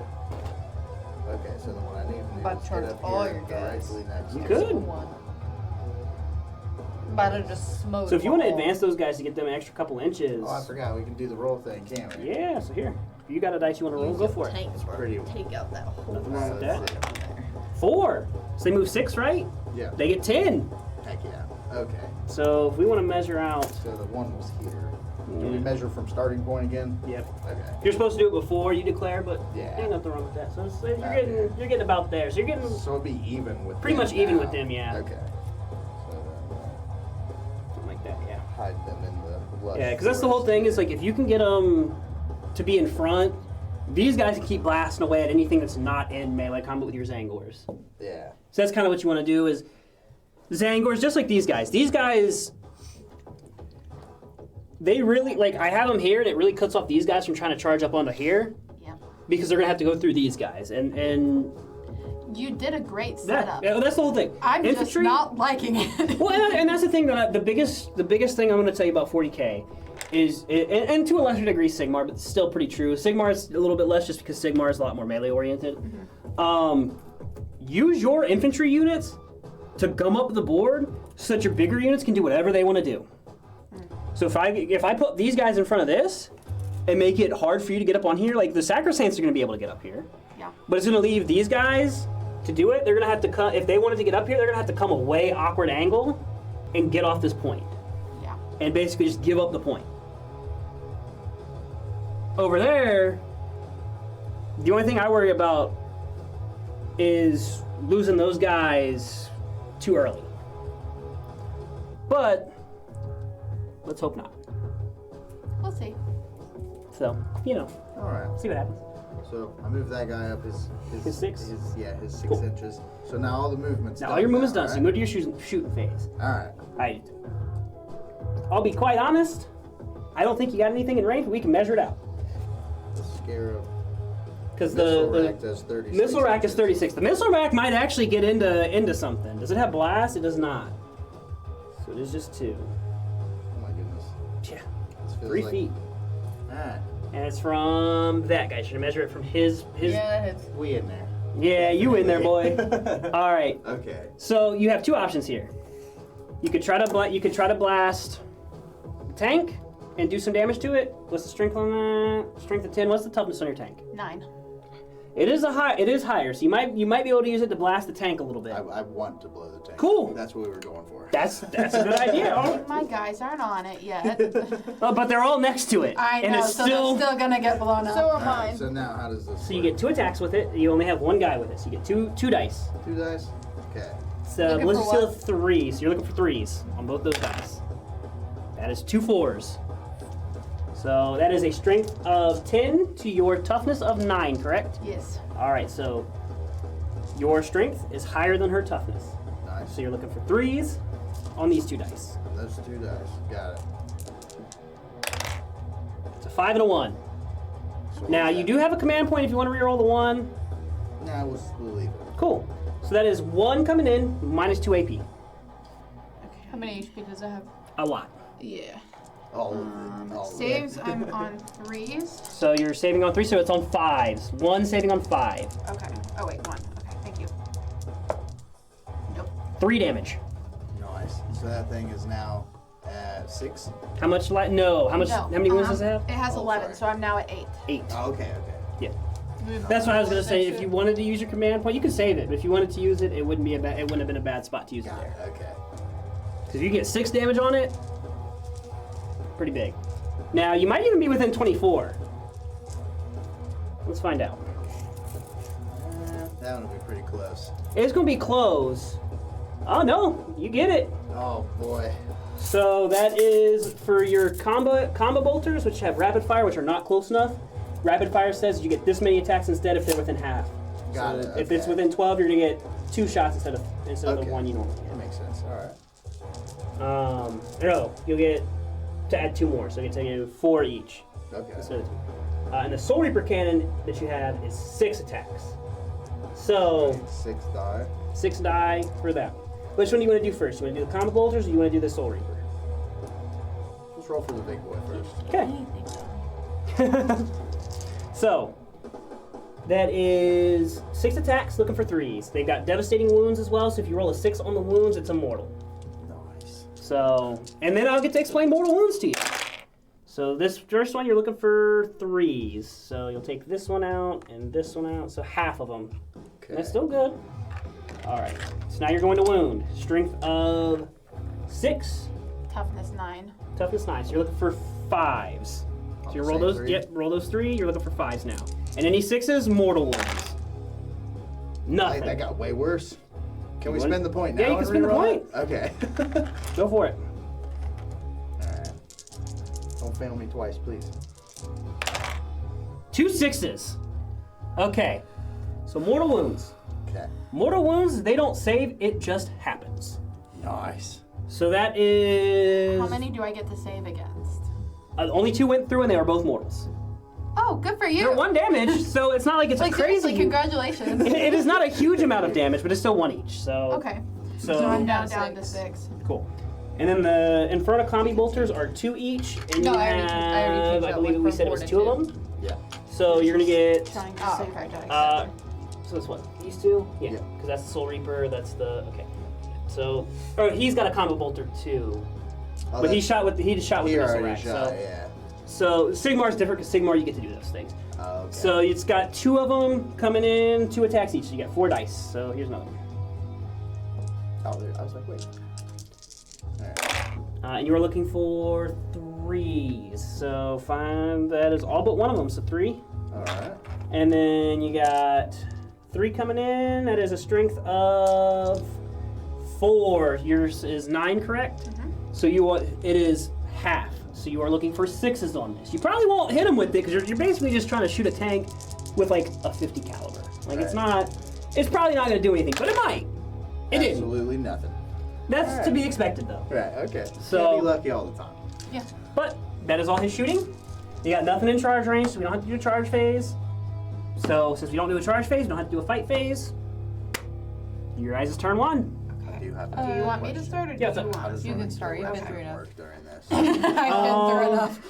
Okay, so then what I need to do About is to get charge up all here your guys. directly next You to could. One. About to just smoke. So if you want to all. advance those guys to get them an extra couple inches. Oh, I forgot. We can do the roll thing, can't we? Yeah, so here. If you got a dice you want to roll, Use go your for it. tank, bro. Pretty- Take out that whole Nothing wrong with Let's that. see. 4. So they move 6, right? Yeah. They get 10. Heck yeah. Okay. So if we want to measure out. So the one was here. Do we Yeah. measure from starting point again? Yep. Okay. You're supposed to do it before you declare, but Yeah. ain't nothing wrong with that. So you're Okay. getting about there. So you're getting So it'd be even with Pretty them much even now. with them, yeah. Okay. So then something like that, yeah. hide them in the lush Yeah, because that's the whole forest. thing is like if you can get them to be in front, these guys can keep blasting away at anything that's not in melee combat with your Zangors. Yeah. So that's kind of what you want to do is Zangors, just like these guys. These guys, they really, like, I have them here and it really cuts off these guys from trying to charge up onto here Yeah. because they're going to have to go through these guys. And You did a great that, setup. yeah, that's the whole thing. I'm just not liking it. Well, and that's the thing that the biggest thing I'm going to tell you about 40K is, and to a lesser degree Sigmar, but it's still pretty true. Sigmar is a little bit less just because Sigmar is a lot more melee oriented. Use your infantry units to gum up the board so that your bigger units can do whatever they want to do. So if I put these guys in front of this and make it hard for you to get up on here, like the Sacrosaints are going to be able to get up here. Yeah. But it's going to leave these guys to do it. They're going to have to come, if they wanted to get up here, they're going to have to come a way awkward angle and get off this point. Yeah. And basically just give up the point. Over there, the only thing I worry about is losing those guys too early. But let's hope not. We'll see. So, you know, All right. see what happens. So I moved that guy up his 6? his 6 Cool. inches. So now all the movements. Now all your movement's done, so you move to your shooting phase. All right. Alright. I'll be quite honest, I don't think you got anything in range, but we can measure it out. The scarab. Because Missile the rack does 36. missile rack is inches. 36. The missile rack might actually get into something. Does it have blast? It does not. So it is just 2. Oh my goodness. Yeah. This feels 3 like- feet. All right. And it's from that guy. Should I measure it from his Yeah, it's We in there. Yeah, you in there, boy. Alright. Okay. So you have 2 options here. You could try to blast the tank and do some damage to it. What's the strength on that? Strength of 10. What's the toughness on your tank? 9. It is higher, so you might be able to use it to blast the tank a little bit. I want to blow the tank. Cool. That's what we were going for. That's a good idea. My guys aren't on it yet. But they're all next to it. I and know, it's so still they're still gonna get blown up. so All am right, mine. so now how does this so you work? get 2 attacks with it. You only have 1 guy with it, so you get two dice. 2 dice? Okay. So Looking let's for steal what? 3. So you're looking for 3s on both those dice. That is 2 4s. So that is a strength of 10 to your toughness of 9, correct? Yes. All right, so your strength is higher than her toughness. Nice. So you're looking for 3s on these 2 dice. Those 2 dice. Got it. It's a 5 and a 1. So Now what's you that? do have a command point if you want to reroll the 1. Nah, we'll leave it. Cool. So that is 1 coming in, minus 2 AP. How many HP does it have? A lot. Yeah. All of it. All of it. Saves, I'm on 3s. So you're saving on 3, so it's on 5s. 1 saving on 5. Okay. Oh wait, 1. Okay, thank you. Nope. 3 damage. Nice. So that thing is now at 6? How much light? No. How much? No. How many wounds does it have? It has Oh, 11, sorry. so I'm now at 8. 8. Oh, okay. Yeah. That's what I was gonna say. If you wanted to use your command point, you could save it. But if you wanted to use it, it wouldn't have been a bad spot to use it Got there. it. Okay. Because you get 6 damage on it, pretty big. Now you might even be within 24. Let's find out. That one will be pretty close. It's gonna be close. Oh no, you get it. Oh boy. So that is for your combo bolters, which have rapid fire, which are not close enough. Rapid fire says you get this many attacks instead if they're within half. Got it. If it's within 12, you're gonna get 2 shots instead of the one you normally That makes sense. All right. No, you'll get to add 2 more, so you can take 4 each. Okay. Instead of 2. And the Soul Reaper cannon that you have is 6 attacks. So 6 die. 6 die for that. Which one do you want to do first? You want to do the combo bolters, or you want to do the Soul Reaper? Let's roll for the big boy first. Okay. So that is 6 attacks, looking for 3s. They've got devastating wounds as well, so if you roll a 6 on the wounds, it's immortal. Nice. So, and then I'll get to explain mortal wounds to you. So this first one, you're looking for 3s. So you'll take this one out and this one out, so half of them. Okay. That's still good. All right. So now you're going to wound. Strength of 6, Toughness 9. toughness 9. So you're looking for 5s. So you roll Same those. 3? Yep, roll those 3. You're looking for 5s now. And any 6s, mortal wounds. Nothing. That got way worse. Can we You want- spend the point now? Yeah, you can and spend the reroll point. it? Okay. Go for it. Alright. Don't fail me twice, please. 2 6s. Okay. So mortal wounds. Okay. Mortal wounds, they don't save, it just happens. Nice. So that is... How many do I get to save against? only 2 went through and they are both mortals. Oh, good for you. They're 1 damage, so it's not like it's Like, a crazy... seriously, congratulations. It is not a huge amount of damage, but it's still 1 each, so... Okay. So I'm now down down to to 6. cool. And then the Inferno Combi Bolters are 2 each, and No, you I already have, changed I that believe one we from said it 4 was to 2 of 2. them. Yeah. So you're gonna get... Trying to Oh, save okay. projects. So that's what? These 2? Yeah, Yeah. because that's the Soul Reaper, that's the... Okay. So... Oh, he's got a Combo Bolter too. Oh, But he just shot with the he missile already rack, shot, so... yeah. So Sigmar's different because Sigmar you get to do those things. Okay. So it's got 2 of them coming in, 2 attacks each. So you got 4 dice. So here's another one. Oh, I was like, wait. Alright. And you were looking for 3s. So find that is all but one of them. So 3. Alright. And then you got 3 coming in. That is a strength of 4. Yours is 9, correct? Mm-hmm. So it is half. So you are looking for 6s on this. You probably won't hit him with it because you're basically just trying to shoot a tank with like a 50 caliber. Like it's probably not going to do anything, but it might. It didn't. Absolutely nothing. That's to be expected though. Right, okay. So- Can't be lucky all the time. Yeah. But that is all his shooting. You got nothing in charge range, so we don't have to do a charge phase. So since we don't do a charge phase, we don't have to do a fight phase. Your guys' turn 1. Do you have Do you want me to start or do Yeah, you so- want? How does You can running start, through you've West been through enough. work during this? I've been through Um, enough.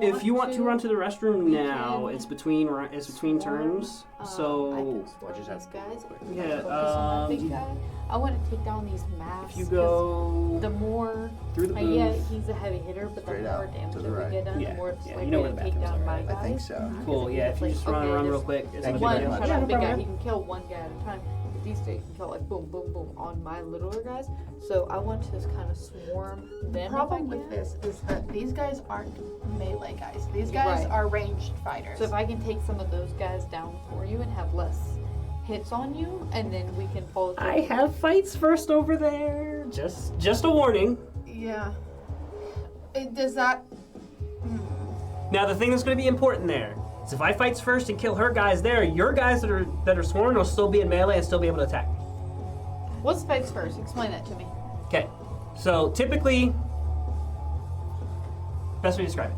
If you want to run to the restroom now, it's between turns. So Well, I just have to go guys. quick. yeah, Focus on that big guy. I want to take down these masks. if you 'cause go the more, through the yeah, booth. he's a heavy hitter, but Straight the more out, damage to that the we right. get done, Yeah, the more it's yeah, likely you know where to the take bathrooms down are, my right? guys. I think so. Cool. Yeah, if you just run around real quick. It's Thank not you a big very deal. much. Yeah, One no big guy, problem. he can kill one guy at a time. But these two can kill like boom, boom, boom on my littler guys. So I want to just kind of swarm them. The if problem I with can. this is that these guys aren't melee guys. These guys Right. are ranged fighters. So if I can take some of those guys down for you and have less hits on you, and then we can follow through. I have fights first over there. Just a warning. Yeah. Does that... Now the thing that's going to be important there is if I fights first and kill her guys there, your guys that are sworn will still be in melee and still be able to attack me. What's fights first? Explain that to me. Okay, so typically, best way to describe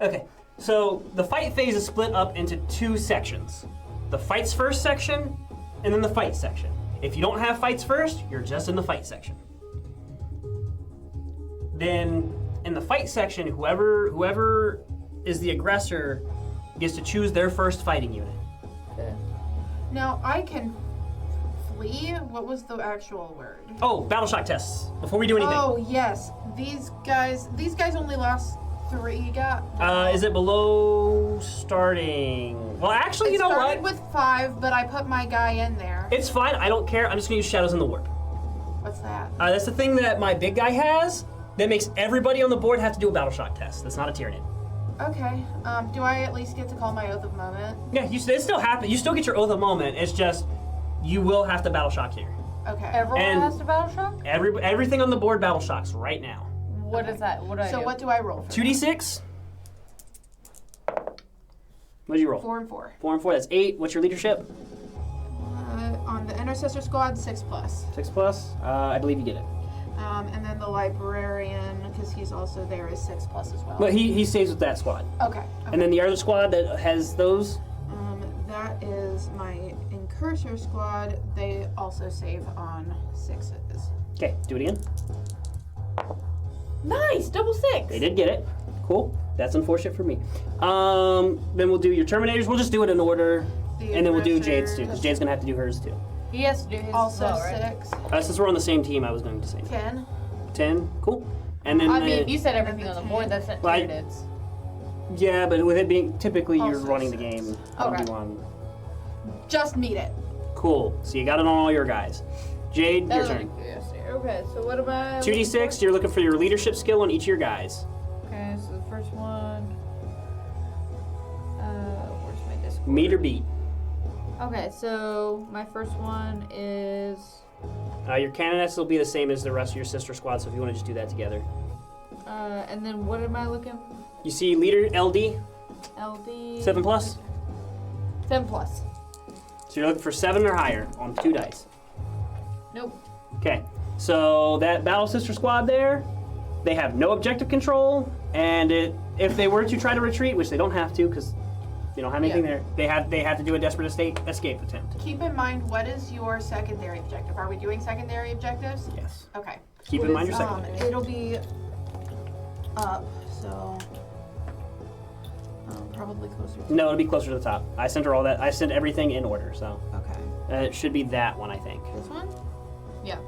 it. Okay, so the fight phase is split up into 2 sections. The fights first section, and then the fight section. If you don't have fights first, you're just in the fight section. Then, in the fight section, whoever is the aggressor gets to choose their first fighting unit. Now, I can flee? What was the actual word? Oh, battle shock tests. Before we do anything. Oh, yes. These guys only lost 3 Is it below starting? Well, actually, you know what? It started with 5, but I put my guy in there. It's fine. I don't care. I'm just gonna use Shadows in the Warp. What's that? That's the thing that my big guy has that makes everybody on the board have to do a battle shock test. That's not a Tyranid. Okay. Do I at least get to call my Oath of Moment? Yeah, it still happens. You still get your Oath of Moment. It's just you will have to battle shock here. Okay. Everyone And- has to battle shock? Everything on the board battle shocks right now. What is that? What do I So do? what do I roll for? 2d6. What did you roll? 4 and 4. 4 and 4. That's 8. What's your leadership? On the intercessor squad, 6+. 6 plus. I believe you get it. And then the librarian, because he's also there, is 6+ as well. But he stays with that squad. Okay. And then the other squad that has those. That is my incursor squad. They also save on 6s. Okay, do it again. Nice! Double 6! They did get it. Cool. That's unfortunate for me. Then we'll do your Terminators. We'll just do it in order. And then we'll do Jade's too, because Jade's going to have to do hers too. He has to do his Also as well, right? 6. Since we're on the same team, I was going to say 10. 10. Cool. And then I mean, you said everything on the board. That's not Well, Tyranids. yeah, but with it being typically you're Also running the 6. game. Okay. 1v1. Just meet it. Cool. So you got it on all your guys. Jade, your turn. Okay, so what am I? 2d6. You're looking for your leadership skill on each of your guys. Okay, so the first one. Where's my Discord? Meet or beat. Okay, so my first one is. Your canoness will be the same as the rest of your sister squad. So if you want to just do that together. And then what am I looking? You see leader LD LD. 7 plus. 7 plus. So you're looking for 7 or higher on 2 dice. Nope. Okay, so that Battle Sister squad there, they have no objective control, and if they were to try to retreat, which they don't have to because they don't have anything there, they have to do a desperate escape attempt. Keep in mind, what is your secondary objective? Are we doing secondary objectives? Yes. Okay. Keep in mind your secondary. It'll be up, so probably closer to. No, it'll be closer to the top. I sent her all that. I sent everything in order, so Okay. it should be that one, I think. This one? Yeah.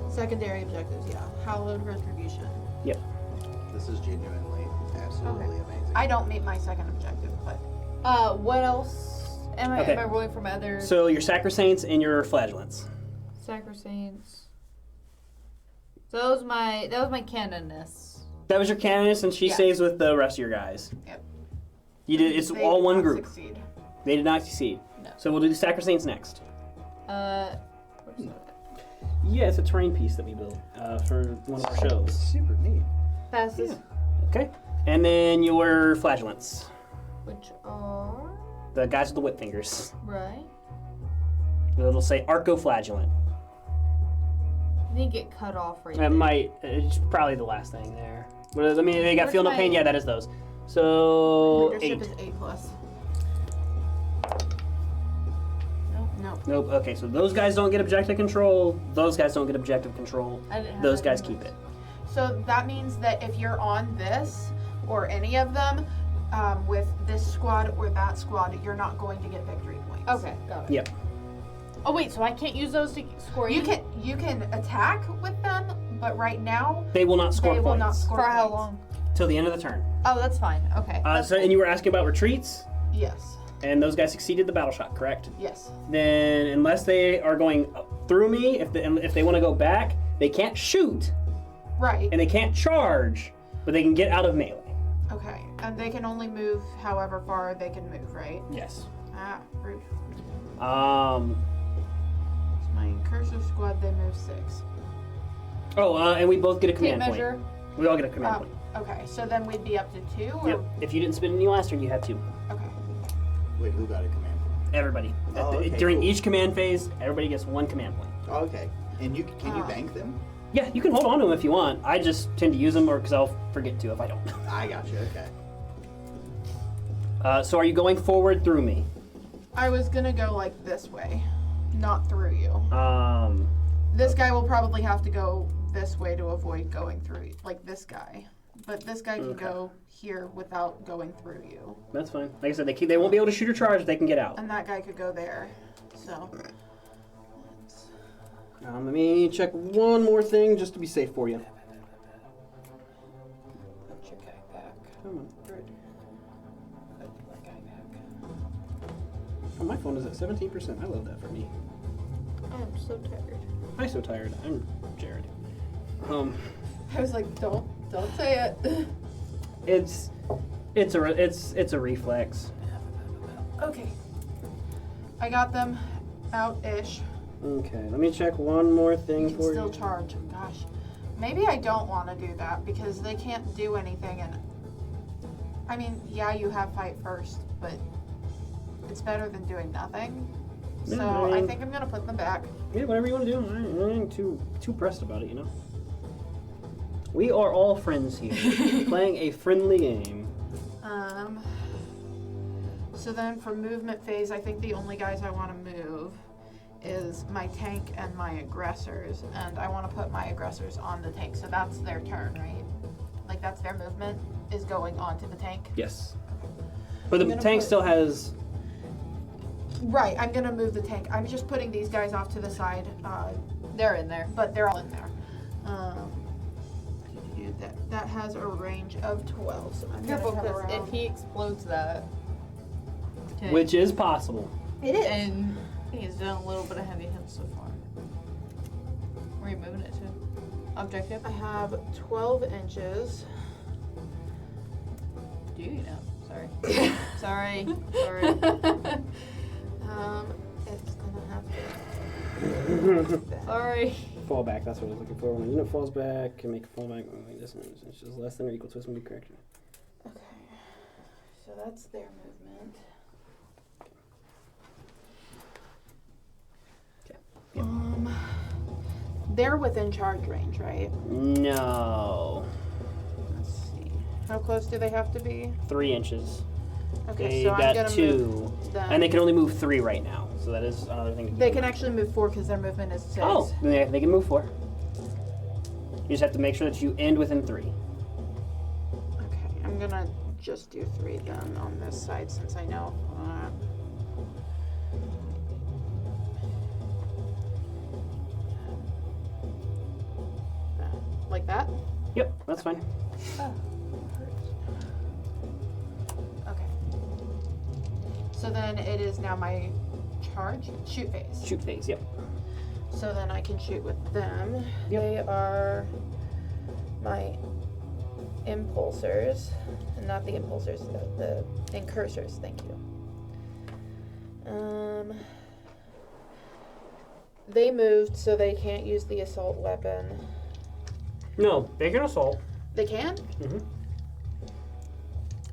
Secondary objectives, yeah. Hallowed Retribution. Yep. This is genuinely absolutely Okay. amazing. I don't meet my second objective, but What else am I? Okay. Am I rolling from other So your Sacrosaints and your Flagellants. Sacrosaints? So that was my canonness. That was your canoness, and she Yeah. stays with the rest of your guys. Yep. You did. It's they all did one not group. Succeed. They did not succeed. No. So we'll do the Sacrosaints next. Where's that? Yeah, it's a terrain piece that we built for one of our shows. Super neat. Passes. Yeah. Okay. And then your Flagellants. Which are The guys with the whip fingers. right. It'll say Arcoflagellant. I think it cut off right It there. might. It's probably the last thing there. But I mean, they got Where's Feel No my- Pain. Yeah, that is those. So Leadership 8. is 8+. Nope. No. Nope. Okay, so those guys don't get objective control. Those guys don't get objective control. I didn't have Those that guys in keep my- it. So that means that if you're on this or any of them with this squad or that squad, you're not going to get victory points. Okay, got it. Yep. Oh wait, so I can't use those to score You any? can attack with them, but right now They will not score they will not points score For how points. long? till the end of the turn. Oh, that's fine. Okay. That's So, cool. and you were asking about retreats, Yes. and those guys succeeded the battle shot, correct? Yes. Then, unless they are going through me, if they want to go back, they can't shoot Right. and they can't charge, but they can get out of melee. Okay. And they can only move however far they can move, right? Yes. Ah, rude. Um. So my cursor squad, they move 6. Oh, and we both get a tape command point. measure. We all get a command Oh, point. okay. So then we'd be up to 2? Or? Yep. If you didn't spend any last turn, you had 2. Okay. Wait, who got a command point? Everybody. Oh, okay, During cool. each command phase, everybody gets 1 command point. Oh, okay. And can you bank them? Yeah, you can hold on to them if you want. I just tend to use them, or because I'll forget to if I don't. I got you. Okay. So are you going forward through me? I was gonna go like this way, not through you. Um. This guy will probably have to go this way to avoid going through, like this guy. But this guy can Okay. go here without going through you. That's fine. Like I said, they won't be able to shoot or charge. They can get out. And that guy could go there. So, Let me check one more thing just to be safe for you. Come on. Oh, my phone is at 17%. I love that for me. I'm so tired. I'm so tired. I'm Jerred. I was like, don't say it. It's a reflex. Okay. I got them out-ish. Okay, let me check one more thing You can for still you. charge. Gosh. Maybe I don't want to do that because they can't do anything. And I mean, yeah, you have fight first, but it's better than doing nothing. Yeah, So I I mean- think I'm going to put them back. Yeah, whatever you want to do. I ain't too pressed about it, you know. We are all friends here, playing a friendly game. So then for movement phase, I think the only guys I want to move is my tank and my aggressors, and I want to put my aggressors on the tank, so that's their turn, right? Like that's their movement is going onto the tank. Yes. But the I'm gonna tank put- still has. Right, I'm gonna move the tank. I'm just putting these guys off to the side, They're in there. but they're all in there. That has a range of 12, so I'm Careful, gonna come because around. if he explodes that, okay, Which is possible. It is. and he's done a little bit of heavy hits so far. Where are you moving it to? Objective? I have 12 inches. Do you know? Sorry. Sorry. Sorry. It's gonna have to. Sorry. Fall back, that's what I was looking for. When a unit falls back, can make a fallback moving distance, which is less than or equal to its movement correction. Okay, so that's their movement. Okay. Yep. They're within charge range, right? No. Let's see. How close do they have to be? 3 inches. Okay, They so I'm got gonna 2. move them. And they can only move 3 right now. So that is another thing to keep They in can mind. actually move 4 because their movement is 6. Oh, then they can move 4. You just have to make sure that you end within 3. Okay, I'm gonna just do 3 then on this side since I know. Like that? Yep, that's fine. Okay. So then it is now my shoot phase. Shoot phase, yep. So then I can shoot with them. Yep. They are my impulsors, not the impulsors, the incursors. Thank you. They moved, so they can't use the assault weapon. No, they can assault. They can? Mm-hmm.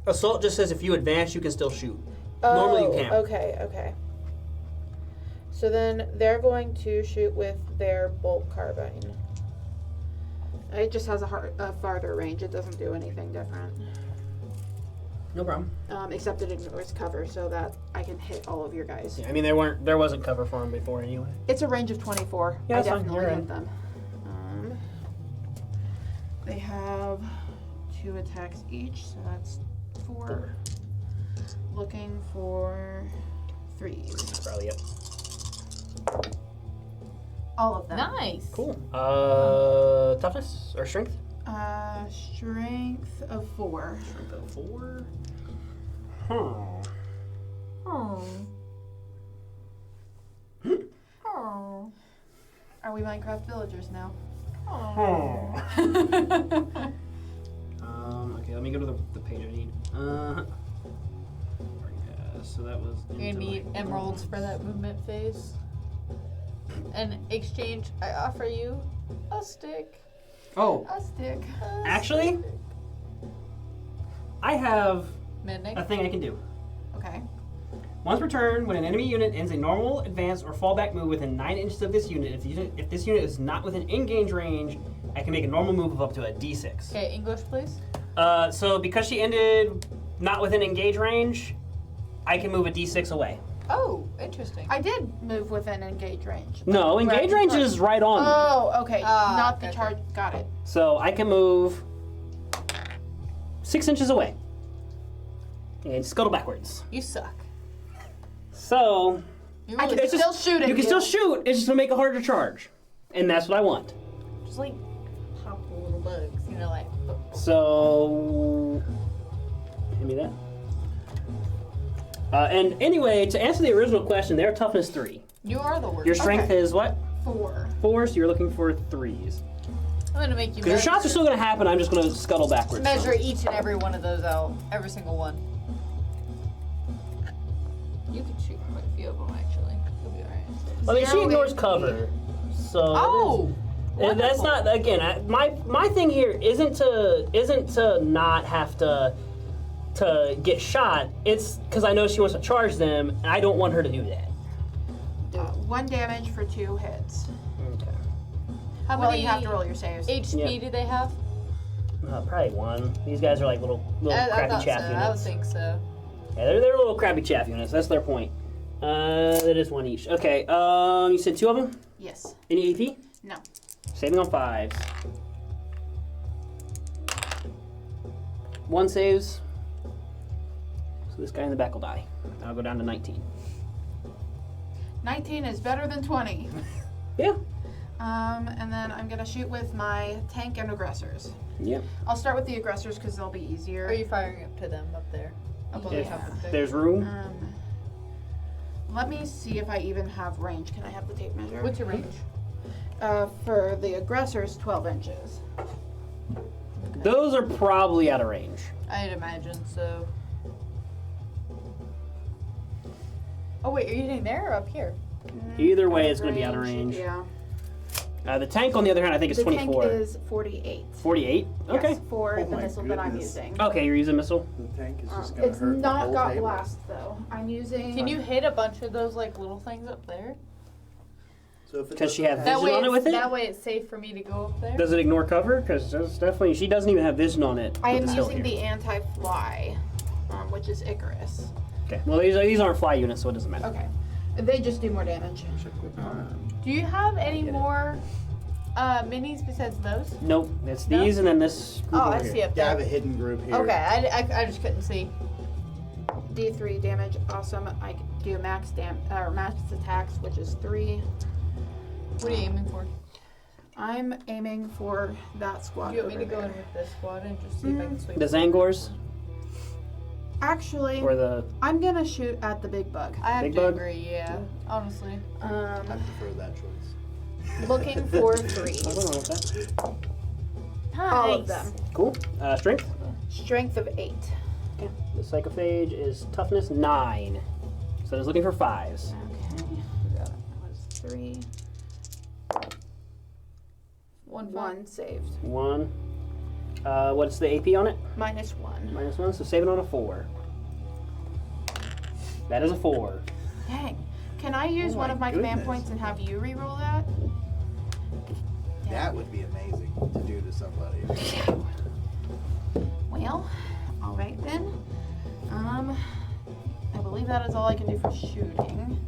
Assault just says if you advance, you can still shoot. Normally you can't. Okay. So then they're going to shoot with their bolt carbine. It just has a farther range. It doesn't do anything different. No problem. Except it ignores cover so that I can hit all of your guys. Yeah, I mean there wasn't cover for them before anyway. It's a range of 24. Yeah, I that's fine. definitely You're hit in. them. They have 2 attacks each, so that's 4. Looking for 3s. Probably yep. All of them. Nice. Cool. Toughness or strength? Strength of 4. Strength of 4. Oh. Oh. Are we Minecraft villagers now? Okay, let me go to the page I need. So that was. You're gonna into need my- emeralds for that movement phase. In exchange, I offer you a stick. Oh, A stick. actually, I have Midnight. a thing I can do. Okay. Once per turn, when an enemy unit ends a normal, advance, or fallback move within 9 inches of this unit, if this unit is not within in-range range, I can make a normal move of up to a D6. Okay, English, please. So because she ended not within engage range, I can move a D6 away. Oh, interesting. I did move within engage range. No, engage range is right on me. Oh, okay. Not the gotcha. charge. Got it. So I can move 6 inches away and scuttle backwards. You suck. So You I really can it's still just- shoot at you can still shoot. It's just gonna make it harder to charge, and that's what I want. just like pop the little bugs, you know, like. So give me that. And anyway, to answer the original question, they're toughness 3. You are the worst. Your strength Okay. is what? 4. 4, so you're looking for 3s. I'm gonna make you Because your shots are still gonna happen. I'm just gonna scuttle backwards. measure each and every one of those out. Every single one. You could shoot quite a few of them actually. You'll be alright. I mean, she Zero ignores AP. cover, so. Oh! And that's not again. My thing here isn't to not have to get shot. It's because I know she wants to charge them, and I don't want her to do that. 1 damage for 2 hits. Okay. How Well, many you have to roll your saves. HP Yeah. do they have? Probably 1. These guys are like little I crappy thought chaff so. units. I would think so. Yeah, they're little crappy chaff units. That's their point. That is 1 each. Okay. You said 2 of them. Yes. Any AP? No. Saving on 5s. 1 saves. So this guy in the back will die. I'll go down to 19. 19 is better than 20. Yeah. And then I'm gonna shoot with my tank and aggressors. Yep. I'll start with the aggressors because they'll be easier. Are you firing up to them up there? Up on the If top of the there's room. Let me see if I even have range. Can I have the tape measure? What's your range? For the aggressors, 12 inches. Those are probably out of range. I'd imagine so. Oh wait, are you hitting there or up here? Either way, it's going to be out of range. Yeah. The tank, on the other hand, I think is The 24. tank is 48. 48? Okay. Yes, for Oh the my missile that I'm goodness. using. Okay, you're using missile? The tank is just gonna It's hurt the not whole got table. blast though. I'm using. Can you hit a bunch of those like little things up there? So if it Does she doesn't have That vision way, on it with it? that way it's safe for me to go up there. Does it ignore cover? Because definitely, she doesn't even have vision on it. I with am the hill using here. the anti-fly, which is Icarus. Okay. Well, these aren't fly units, so it doesn't matter. Okay. They just do more damage. Do you have any more minis besides those? Nope. It's No? these and then this. Group Oh, over I here. see up Yeah, I there. have a hidden group here. Okay, I just couldn't see. D3 damage. Awesome. I do max attacks, which is 3. What are you aiming for? I'm aiming for that squad. Do you want me over to go in there. with this squad and just see if I can sweep? The Zangors Actually, or the. I'm gonna shoot at the big bug. I have Big to bug? agree, yeah. Honestly. I prefer that choice. Looking for Hold 3s. on with that. All of them. Cool. Strength. Strength of 8. Okay. The psychophage is toughness 9. So it's looking for 5s. Okay. That was 3. 1 saved. 1. What's the AP on it? -1. -1. So save it on a 4. That is a 4. Dang. Can I use Oh one my of my command goodness. points and have you re-roll that? That would be amazing to do to somebody. Well, all right then. I believe that is all I can do for shooting.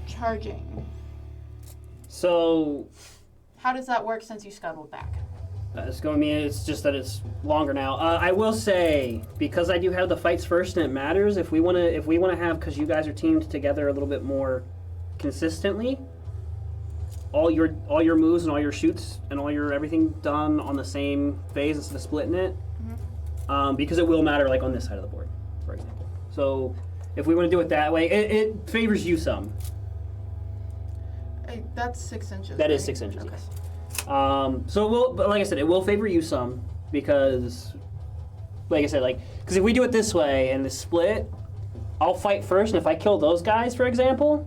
Charging. So How does that work since you scuttled back? it's going to mean it's just that it's longer now. I will say, because I do have the fights first and it matters, if we want to have, because you guys are teamed together a little bit more consistently, all your moves and all your shoots and all your everything done on the same phase instead of splitting it, because it will matter, like on this side of the board, for example. So if we want to do it that way, it favors you some. That's 6 inches. That is right? 6 inches, Okay. yes. So it will, but like I said, it will favor you some because, like I said, because if we do it this way and the split, I'll fight first, and if I kill those guys, for example,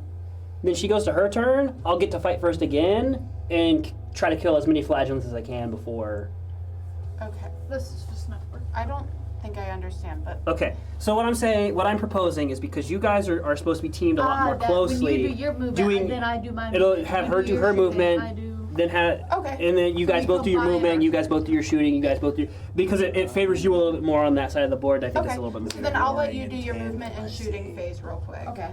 then she goes to her turn. I'll get to fight first again and try to kill as many flagellants as I can before. Okay. This is just not working. I don't think I understand, but Okay, so what I'm proposing is because you guys are supposed to be teamed a lot more closely. When you do your movement, doing- and then I do my it'll movement. have You her do do your her shooting, movement, I do. then have Okay. and then you guys we both do your combine movement, our you guys both do your shooting, you guys both do because it favors you a little bit more on that side of the board. I think it's okay. a little bit So more. then I'll let Boring you do and your tame, movement and I shooting see. phase real quick. Okay.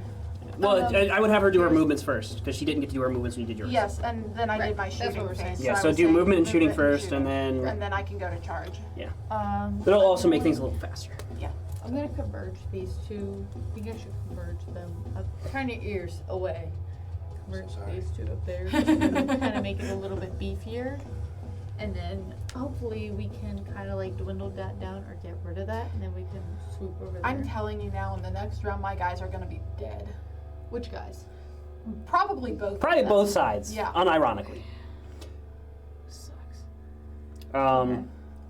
Well, I would have her do her movements first because she didn't get to do her movements when you did yours. Yes, and then I Right, did my that's shooting what we're saying. phase. Yeah, I so was do saying movement and shooting movement and first, and shooting. then And then I can go to charge. it'll also make things a little faster. I'm gonna converge these two. I think I should converge them. Turn your ears away. Converge sorry. these two up there. Kind of make it a little bit beefier. And then hopefully we can kind of like dwindle that down or get rid of that, and then we can swoop over there. I'm telling you now, in the next round, my guys are going to be dead. Which guys? Probably both. of Probably them. both sides. Yeah. Unironically. Sucks. Um,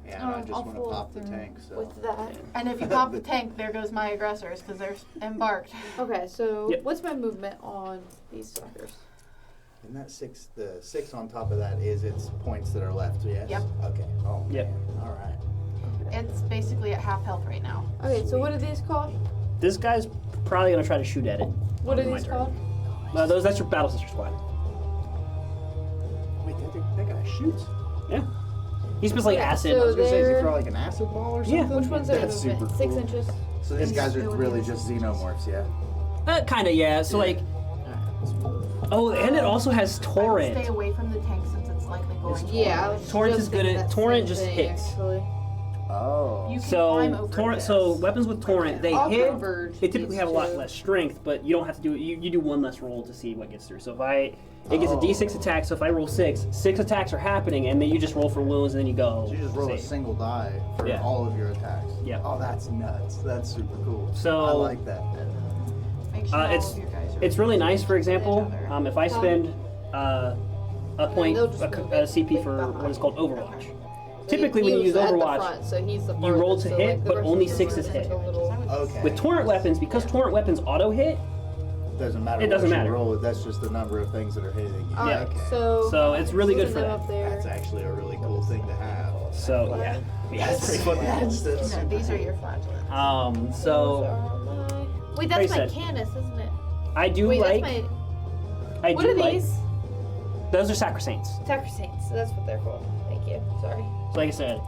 Yeah, and I just I'll want to follow pop the through tank, so. with that. And if you pop the tank, there goes my aggressors because they're embarked. Okay, so Yep. what's my movement on these suckers? And that the 6 on top of that is its points that are left, yes? Yep. Okay. Oh, Yep. man. All right. It's basically at half health right now. Okay, so what are these called? This guy's probably gonna try to shoot at it. What are on my these turn. called? That's your battle sister squad. Wait, that guy shoots? Yeah. He spits like Okay, acid. so I was going to say, does he they're- throw like an acid ball or Yeah. something? Which ones are That's movement? super 6 cool. inches. So these guys are It would really be just xenomorphs, yeah? Kinda, yeah. So like, oh, and it also has I would torrent. stay away from the tank since it's likely going to. Yeah, I was Torrent just is good thinking at- that torrent same just thing, hits. Actually. Oh. You can So climb over torrent. this. So weapons with torrent, they I'll hit. converge They typically these have a lot two. less strength, but you don't have to do it. You do one less roll to see what gets through. So if it gets a D6 attack. So if I roll 6 attacks are happening, and then you just roll for wounds, and then you go. So you just roll a save. single die for Yeah. all of your attacks. Yeah. Oh, that's nuts. That's super cool. So- I like that. Make sure all it's of you guys are it's really nice. For example, each other. if I spend a point they'll just move it, CP like, for behind. what is called Overwatch. So Typically, when you use at the Overwatch, front, so he's the you roll farthest, to so, hit, like, the but rest only of the 6 is room hit. a little- Okay. With torrent weapons, because torrent weapons auto hit, doesn't matter. It doesn't what matter. You roll. That's just the number of things that are hitting you. Alright, Okay. so it's really good moving for them that. up there. That's actually a really cool thing to have. so yeah, it's pretty fun. That's No, super these are cool. your flagellants. Those So are my... Wait, Very that's my sad. Canis, isn't it? I do Wait, like. that's I my... What do are like. these? Those are Sacrosaints. Tucker Saints. So that's what they're called. Thank you. Sorry. So like I said,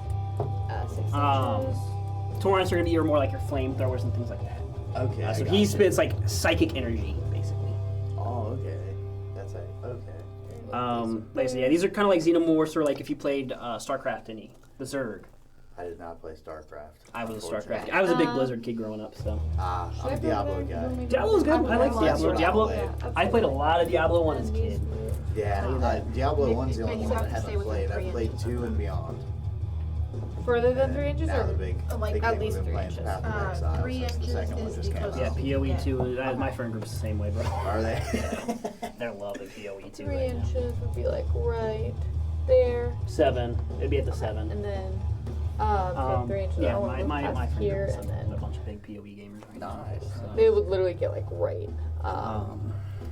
6 Um, inches. torrents are gonna be more like your flamethrowers and things like that. Okay. I So got he you. spits like psychic energy, basically. Oh, okay. That's it. Okay. Like I said, yeah, these are kind of like Xenomorphs, or like if you played StarCraft any, the Zerg. I did not play StarCraft. I was a unfortunately. StarCraft. I was a big Um, Blizzard kid growing up, so. Ah, Should I I'm a put Diablo that? guy. No, maybe Diablo's good. I like Well, Diablo. that's Diablo. what I played a lot of Diablo 1 as a kid. Yeah, Diablo 1's the but only you one I have to stay haven't within played. 3 I've played inches. 2 and beyond. Further than 3 inches, Now or the big, like big at thing least we've been 3 playing inches? Path of Exile 3 since the inches second one is just the came out. Yeah, closest. PoE 2. My friend group's the same way, bro. Are they? They're loving PoE 2 3 right now. inches would be like right there, 7. It'd be at the 7. and then so 3 inches. I Yeah, want to my move my past friend here, group's and a then bunch of big PoE gamers right now. Nice. So, they would literally get like right.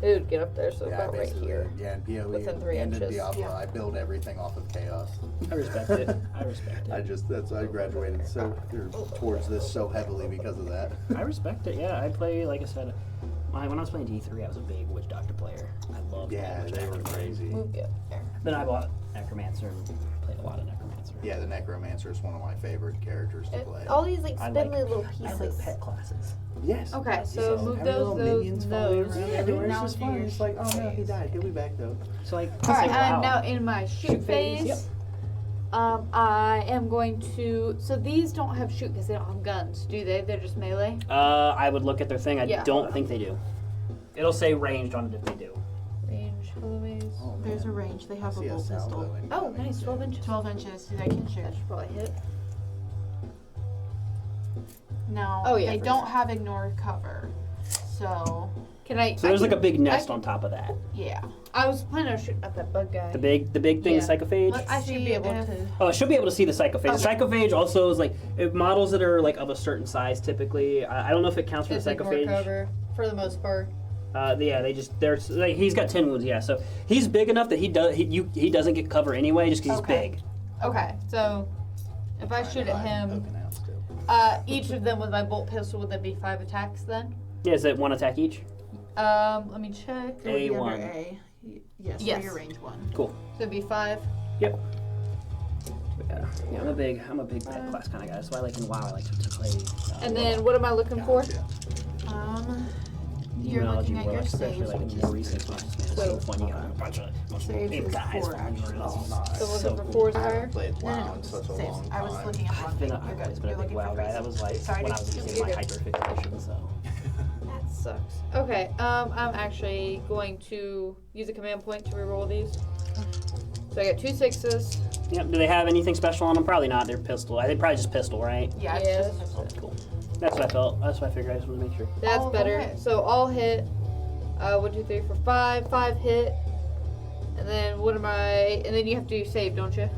It would get up there, so Yeah, about right basically, here. yeah, in PoE Within 3 and in inches. Diablo, Yeah. I build everything off of chaos. I respect it. I respect I it. just I graduated towards this so heavily because of that. I respect it. Yeah, I play, like I said, when I was playing D3, I was a big Witch Doctor player. I loved Yeah, Witch they Doctor were playing. crazy. Move you up there. Then I bought Necromancer and played a lot of Necromancer. Yeah, the Necromancer is one of my favorite characters to play. All these like I spindly like- little I pieces. like pet classes. Yes. Okay, so So, move Having those, little minions following those. around everywhere. It's Now just do fun. your It's like, oh no, he phase. died. He'll be back though. So like, All right, wow. now in my shoot phase, Yep. I am going to. So these don't have shoot because they don't have guns, do they? They're just melee. I would look at their thing. I Yeah. don't think they do. It'll say ranged on it if they do. Range, enemies. Oh, There's a man. range. They I have a see bolt salvo pistol. incoming. Oh, nice, 12 inches. 12 inches, so they can shoot. That should probably hit. Now, Oh, yeah, they for don't sure. have ignore cover. So, Can I? So there's like a big nest can- on top of that. yeah. I was planning on shooting at that bug guy. The big thing, Yeah. the psychophage. Let's I should see be able if- to. Oh, it should be able to see the psychophage. The Okay. psychophage also is like models that are like of a certain size. Typically, I don't know if it counts for the It's ignore psychophage. cover for the most part. Yeah, they're like, he's got 10 wounds. Yeah, so he's big enough that he doesn't get cover anyway, just because Okay. he's big. Okay, so if I shoot at him, Poking out still. each of them with my bolt pistol, would that be 5 attacks then? Yeah, is it one attack each? Let me check. It would be under A1. A. Yes, Yes. for your range one. Cool. So it'd be 5. Yep. Yeah, I'm a big pet class kind of guy. So I like in WoW. I like to play. And then what am I looking for? Gotcha. You're Demonology looking at your Warlock, especially saves, like in which more is recent ones. Man, it's so fun. You got a bunch of Saves big is guys. 4, from actually. Oh, nice. So so looking for cool. 4 is I higher? haven't played No, WoW no, in such a saves. long time. I was looking at one thing. You're I've good. always been You're a big looking WoW for guy. That phrases. was like Sorry when to I was keep using you my good. hyper-fixation, so. That sucks. Okay, I'm actually going to use a command point to reroll these. So I got 2 6s. Yep. Do they have anything special on them? Probably not. They're pistol. I think probably just pistol, right? Yeah, it's Yeah. just a pistol. Cool. That's what I felt. That's what I figured. I just wanted to make sure. That's All better. hit. So all hit. 1, 2, 3, 4, 5. 5 hit. And then what am I? And then you have to save, don't you?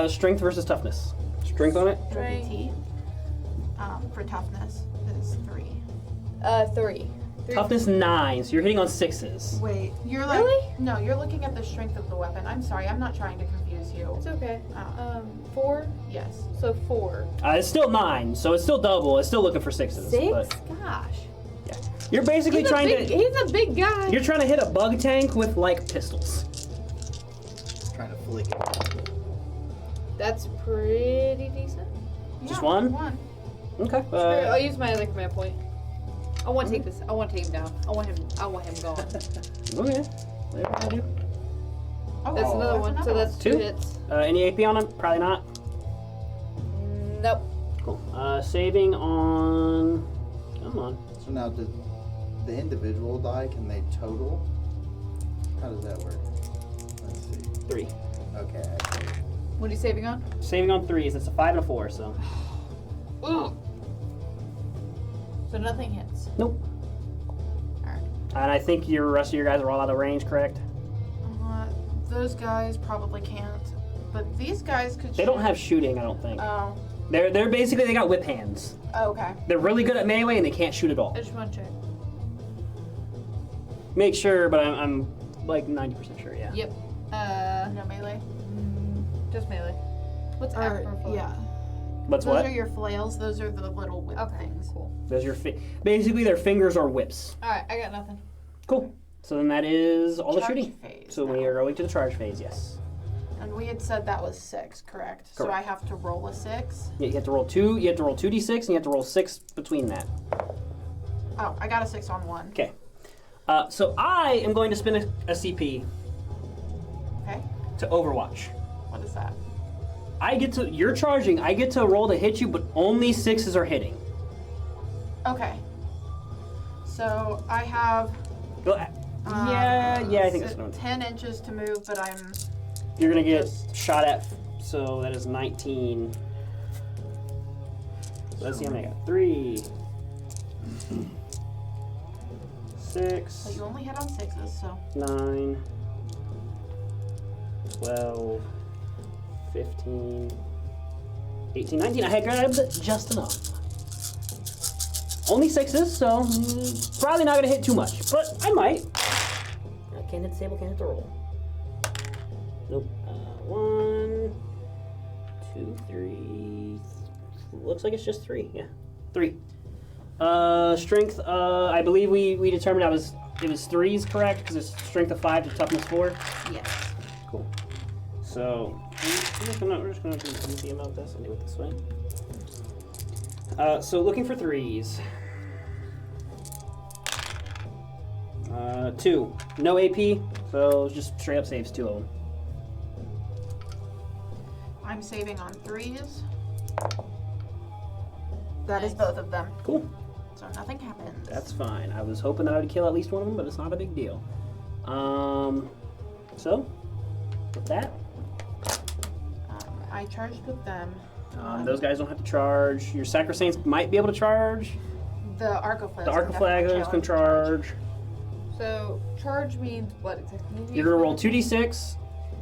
Strength versus toughness. Strength on it? Strength. T. For toughness is 3. 3. Toughness 9, so you're hitting on 6s. Wait, you're like Really? no, you're looking at the strength of the weapon. I'm sorry, I'm not trying to confuse you. It's okay. Oh. 4. Yes. So 4. It's still 9, so it's still double. It's still looking for 6s. 6? But Gosh. you're basically trying to. He's a big guy. You're trying to hit a bug tank with like pistols. Trying to flick it. That's pretty decent. Just Yeah, one? One. Okay. I'll use my other command point. I want to take this. I want to take him down. I want him gone. Okay. Whatever you do. Oh, That's another one. So that's 2 Two? hits. Any AP on him? Probably not. Nope. Cool. Saving on. Come on. So now, does the individual die, can they total? How does that work? Let's see. 3. Okay, I see. What are you saving on? Saving on 3s. It's a 5 and a 4, so. Ooh. So nothing hits. Nope. Alright. And I think your rest of your guys are all out of range, correct? Those guys probably can't, but these guys could. They don't have shooting, I don't think. Oh. They're basically, they got whip hands. Okay. They're really good at melee and they can't shoot at all. I just want to check. Make sure, but I'm like 90% sure, yeah. Yep. No melee. Just melee. What's Or, after flail? yeah. What's Those what? are your flails. Those are the little whip Okay. things. Cool. Those are your basically their fingers are whips. All right. I got nothing. Cool. So then that is all the Charge shooting. phase So we now. are going to the charge phase, yes. And we had said that was 6, correct? So Correct. I have to roll a 6. Yeah, you have to roll 2. You have to roll 2d6, and you have to roll 6 between that. Oh, I got a 6 on 1. Okay. So I am going to spend a CP Okay. to Overwatch. What is that? You're charging. I get to roll to hit you, but only 6s are hitting. Okay. So I have. Go. Yeah, I think that's s- what I'm. 10 inches to move, but I'm. You're gonna get just- shot at. So that is 19. Let's see how many I got. 3, 6, But you only hit on 6s, so. 9, 12, 15, 18, 19. I had grabbed just enough. Only 6s, so probably not gonna hit too much, but I might. I can't hit the table, can't hit the roll. Nope. 1, 2, 3. Looks like it's just 3. Yeah, 3. Strength. I believe we determined it was 3s, correct? Because it's strength of 5 to toughness 4. Yes. Cool. So we're just gonna be easy about this and do it this way. So looking for 3s. 2. No AP, so just straight up saves 2 of them. I'm saving on 3s. That is both of them. Cool. So nothing happens. That's fine. I was hoping that I would kill at least one of them, but it's not a big deal. So with that, I charged with them. those guys don't have to charge. Your Sacrosaints might be able to charge. The Arcoflags. The Arcoflaggers can charge. So charge means what exactly? You're gonna roll 2d6,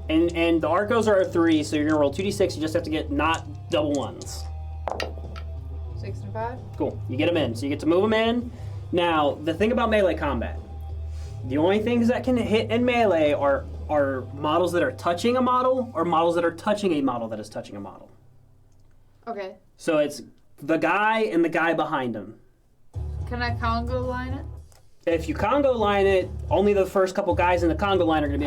and the Arcos are a 3, so you're gonna roll 2d6. You just have to get not double ones. 6 and 5. Cool. You get them in, so you get to move them in. Now, the thing about melee combat, the only things that can hit in melee are models that are touching a model, or models that are touching a model that is touching a model. Okay. So it's the guy and the guy behind him. Can I Congo line it? If you Congo line it, only the first couple guys in the Congo line are gonna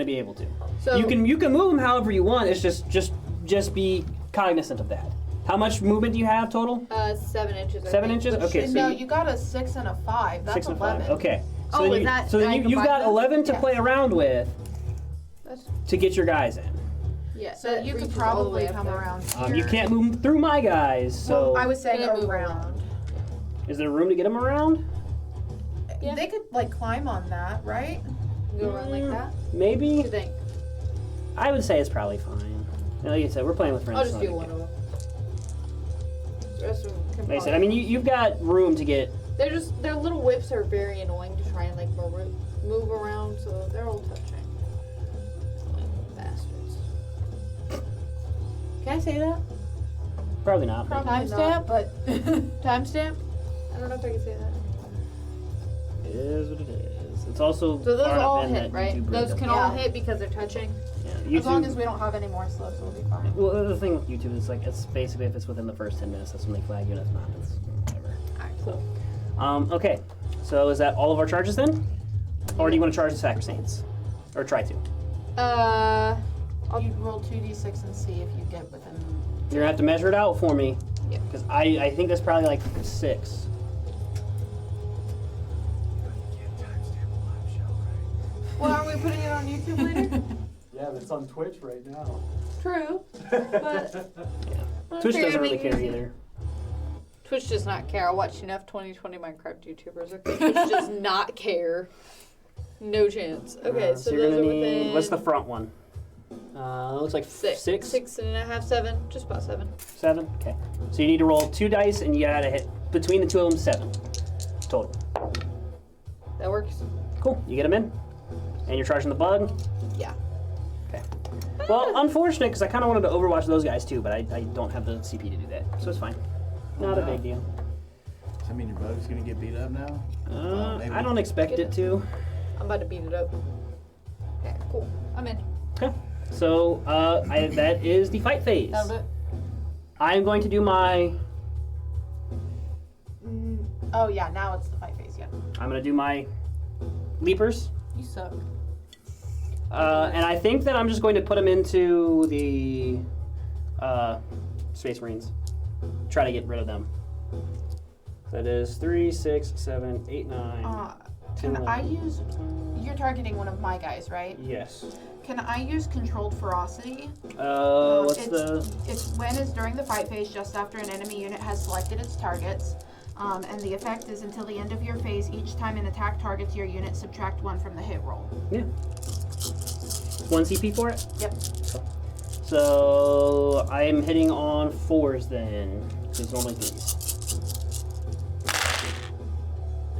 be able to. So You can move them however you want. It's just be cognizant of that. How much movement do you have total? 7 inches. I 7 think. inches? But Okay, shit, so No, you- you got a 6 and a 5. That's 6 and 11. 5. Okay. So Oh, then is you, that- so then I you've combine got those? 11 to Yes. play around with That's, to get your guys in. yeah. So that you could reaches all the way probably up come there. around here. You can't move through my guys, so Well, I was saying Can I move around. is there room to get them around? Yeah. They could like climb on that, right? Go around like that. What do Maybe. you think? I would say it's probably fine. Like I said, we're playing with friends. I'll it's just not do a one big of them. The rest of them can deal. Like I said, probably- I mean, you've got room to get. their little whips are very annoying to try and like move around, so they're all touching. Bastards. Can I say that? Probably not. but Probably Timestamp? not, but Timestamp? I don't know if I can say that. It is what it is. It's also So those far enough all in hit, that right? YouTube Those really can doesn't- all hit because they're touching. Yeah, As long YouTube- as we don't have any more slow, so we'll be fine. Well, the thing with YouTube is like it's basically if it's within the first 10 minutes, that's when they flag you, and if not, it's whatever. Alright, cool. Okay, so is that all of our charges then? Or do you want to charge the Sacrosaints? Or try to? You roll 2d6 and see if you get within. You're gonna have to measure it out for me. Yeah. Because I think that's probably like 6. Well, are we putting it on YouTube later? Yeah, but it's on Twitch right now. True. But Twitch figure doesn't really make it care easy. either. Twitch does not care. I watch enough 2020 Minecraft YouTubers. Okay, Twitch does not care. No chance. Okay, so you're those gonna are need. within What's the front one? Looks like 6. 6? 6.5, 7. Just about 7. 7? Okay. So you need to roll 2 dice and you gotta hit between the two of them 7 total. That works. Cool. You get them in. And you're charging the bug. Yeah. Okay. Well, unfortunate because I kind of wanted to overwatch those guys too, but I don't have the CP to do that, so it's fine. Not a big deal. Does that mean your bug's gonna get beat up now? Maybe. I don't expect it to. I'm about to beat it up. Okay, cool. I'm in. Okay. So that is the fight phase. That'll do it. I'm going to do my. Oh yeah, now it's the fight phase. Yeah. I'm going to do my leapers. You suck. And I think that I'm just going to put them into the Space Marines. Try to get rid of them. That is 3, 6, 7, 8, 9. 10, Can I 11. use? You're targeting one of my guys, right? Yes. Can I use controlled ferocity? What's the? It's when is during the fight phase, just after an enemy unit has selected its targets. And the effect is until the end of your phase, each time an attack targets your unit, subtract 1 from the hit roll. Yeah. 1 CP for it? Yep. So I am hitting on 4s then, because normally 3s.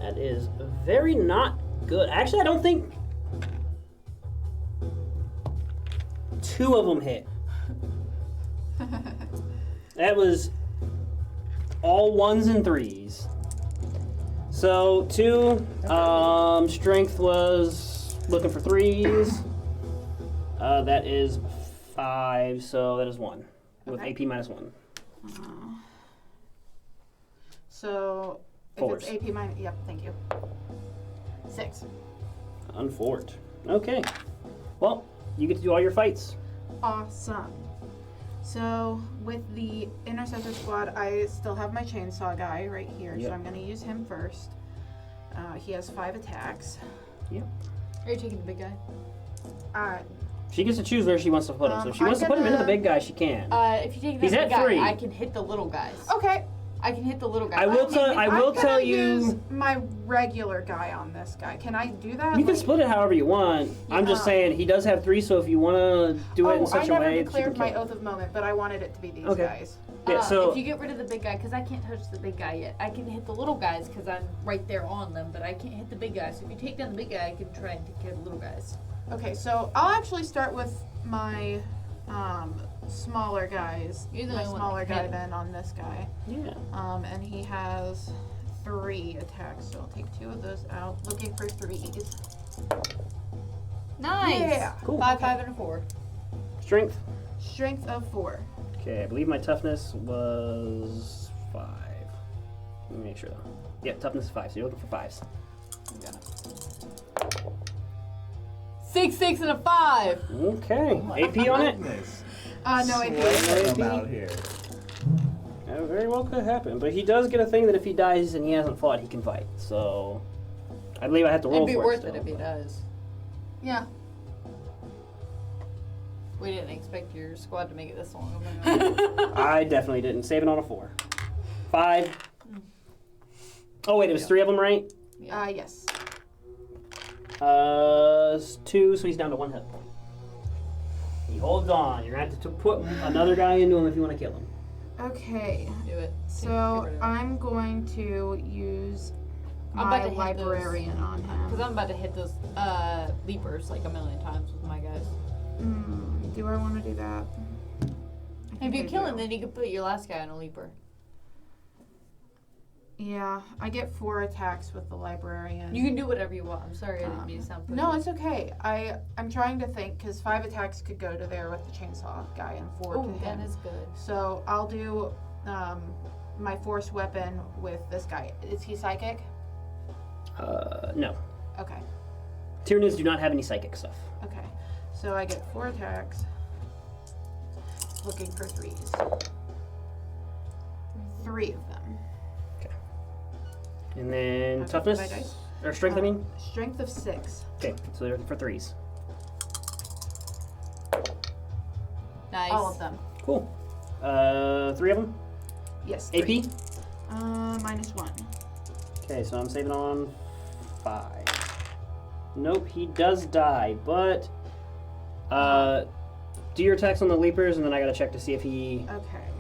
That is very not good. Actually, I don't think 2 of them hit. That was all 1s and 3s. So 2, strength was looking for 3s. That is 5, so that is 1 with Okay. AP minus 1. So if 4s. it's AP minus, yep, thank you. 6. Unfort. Okay. Well, you get to do all your fights. Awesome. So with the intercessor squad, I still have my chainsaw guy right here, Yep. so I'm going to use him first. He has 5 attacks. Are you taking the big guy? She gets to choose where she wants to put him. So if she I'm wants to put him into the gonna- big guy, she can. If you take the He's big at guy, 3. I can hit the little guys. Okay. I can hit the little guys. I will tell. I will I'm gonna tell use you. my regular guy on this guy. Can I do that? You can Like- split it however you want. I'm just Yeah. saying he does have 3, so if you want to do it in such I a never way that you declared can my kill. oath of moment, but I wanted it to be these Okay. guys. Yeah. So if you get rid of the big guy, because I can't touch the big guy yet, I can hit the little guys because I'm right there on them, but I can't hit the big guys. So if you take down the big guy, I can try and take care of the little guys. Okay, so I'll actually start with my smaller guys. You're the My only one smaller that can guy hit him. then on this guy. yeah. And he has 3 attacks, so I'll take 2 of those out. Looking for 3s. Nice. Yeah. Cool. 5, 5, and a 4. Strength. Strength of 4. Okay, I believe my toughness was 5. Let me make sure though. Yeah, toughness is 5. So you're looking for 5s. 6, 6, and a 5. Okay. AP on it. No, I Sweet. I'm out here. That very well could happen, but he does get a thing that if he dies and he hasn't fought, he can fight. So I believe I have to roll It'd be for worth still, it if he but- does. Yeah. We didn't expect your squad to make it this long. Oh my God. I definitely didn't. Save it on a 4. 5. Oh wait, it was 3 of them, right? Yes. 2, so he's down to 1 hit point. He holds on. You're gonna have to put another guy into him if you want to kill him. Okay. Do it. So I'm going to use I'm my about to hit those. librarian on Because him. I'm about to hit those leapers like a million times with my guys. Do I want to do that? If you I kill do. him, then you can put your last guy on a leaper. Yeah, I get 4 attacks with the librarian. You can do whatever you want. I'm sorry, I didn't mean to sound pushy. No, it's okay. I'm trying to think because 5 attacks could go to there with the chainsaw guy and 4 to Oh, him. that is good. So I'll do my force weapon with this guy. Is he psychic? No. Okay. Tyranids do not have any psychic stuff. Okay. So I get 4 attacks. Looking for 3s. 3 of them. And then Okay, toughness? my dice. Or strength, I mean? Strength of 6. Okay, so they're for 3s. Nice. All of them. Cool. 3 of them? Yes. AP? 3. -1. Okay, so I'm saving on 5. Nope, he does die, but do your attacks on the leapers, and then I gotta check to see if he Okay.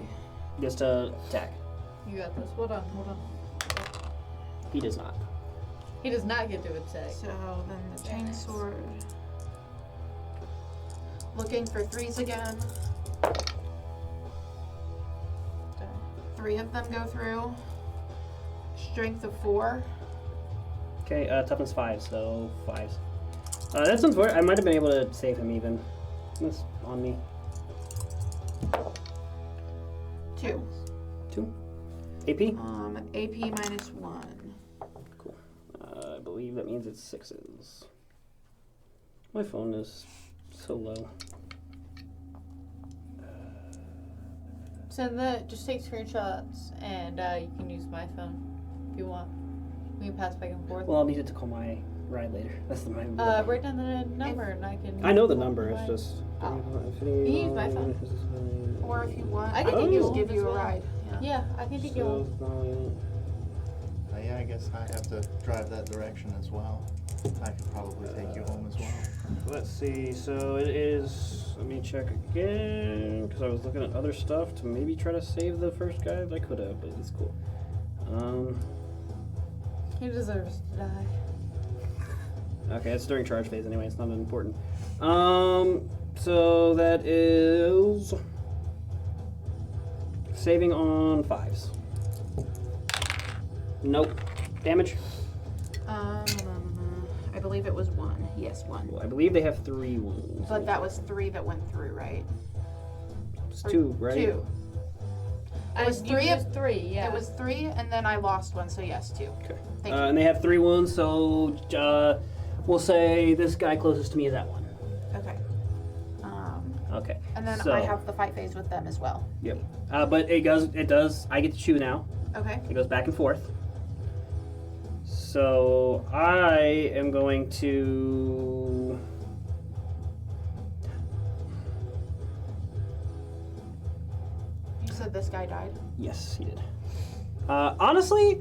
gets to attack. You got this. Hold on. He does not. He does not get to attack. So then the Very nice. chainsword. Looking for 3s again. 3 of them go through. Strength of 4. Okay, toughness 5, so 5s. That's unfortunate. I might have been able to save him even. That's on me. 2. 2. AP? AP -1. Cool. I believe that means it's 6s. My phone is so low. Send that. Just take screenshots, and you can use my phone if you want. We can pass back and forth. Well, I'll need it to call my ride later. That's the my. Write down the number, and I can. I know the number. It's just. Oh. You can use my phone. Or if you want, I can can take just you give home you as a well. ride. Yeah, I can take you home. Yeah, I guess I have to drive that direction as well. I could probably take you home as well. Let's see. So it is. Let me check again because I was looking at other stuff to maybe try to save the first guy. I could have, but it's cool. He deserves to die. Okay, it's during charge phase anyway. It's not important. So that is saving on 5s. Nope. Damage. I believe it was 1. Yes, 1. Well, I believe they have 3 wounds. But that was 3 that went through, right? It's Or 2, right? 2. It was You 3 used 3, yeah. It was 3, and then I lost 1, so yes, 2. Okay. Thank you. And they have 3 wounds, so we'll say this guy closest to me is that one. Okay. Okay. And then so, I have the fight phase with them as well. Yep. But it does. I get to chew now. Okay. It goes back and forth. So I am going to. You said this guy died? Yes, he did. Honestly,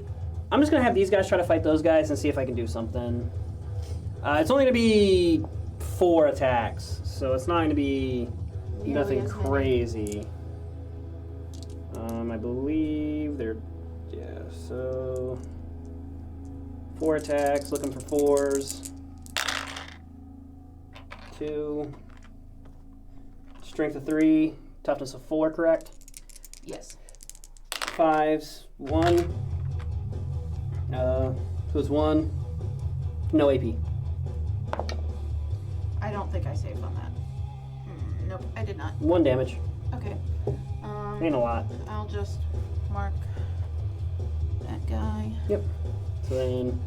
I'm just gonna have these guys try to fight those guys and see if I can do something. It's only gonna be 4 attacks, so it's not gonna be Nearly nothing as many. crazy. I believe they're so 4 attacks, looking for 4s. 2. Strength of 3, toughness of 4, correct? Yes. 5s, 1. Who's 1? No AP. I don't think I saved on that. Nope, I did not. 1 damage. Okay. Ain't a lot. I'll just mark that guy. Yep. So then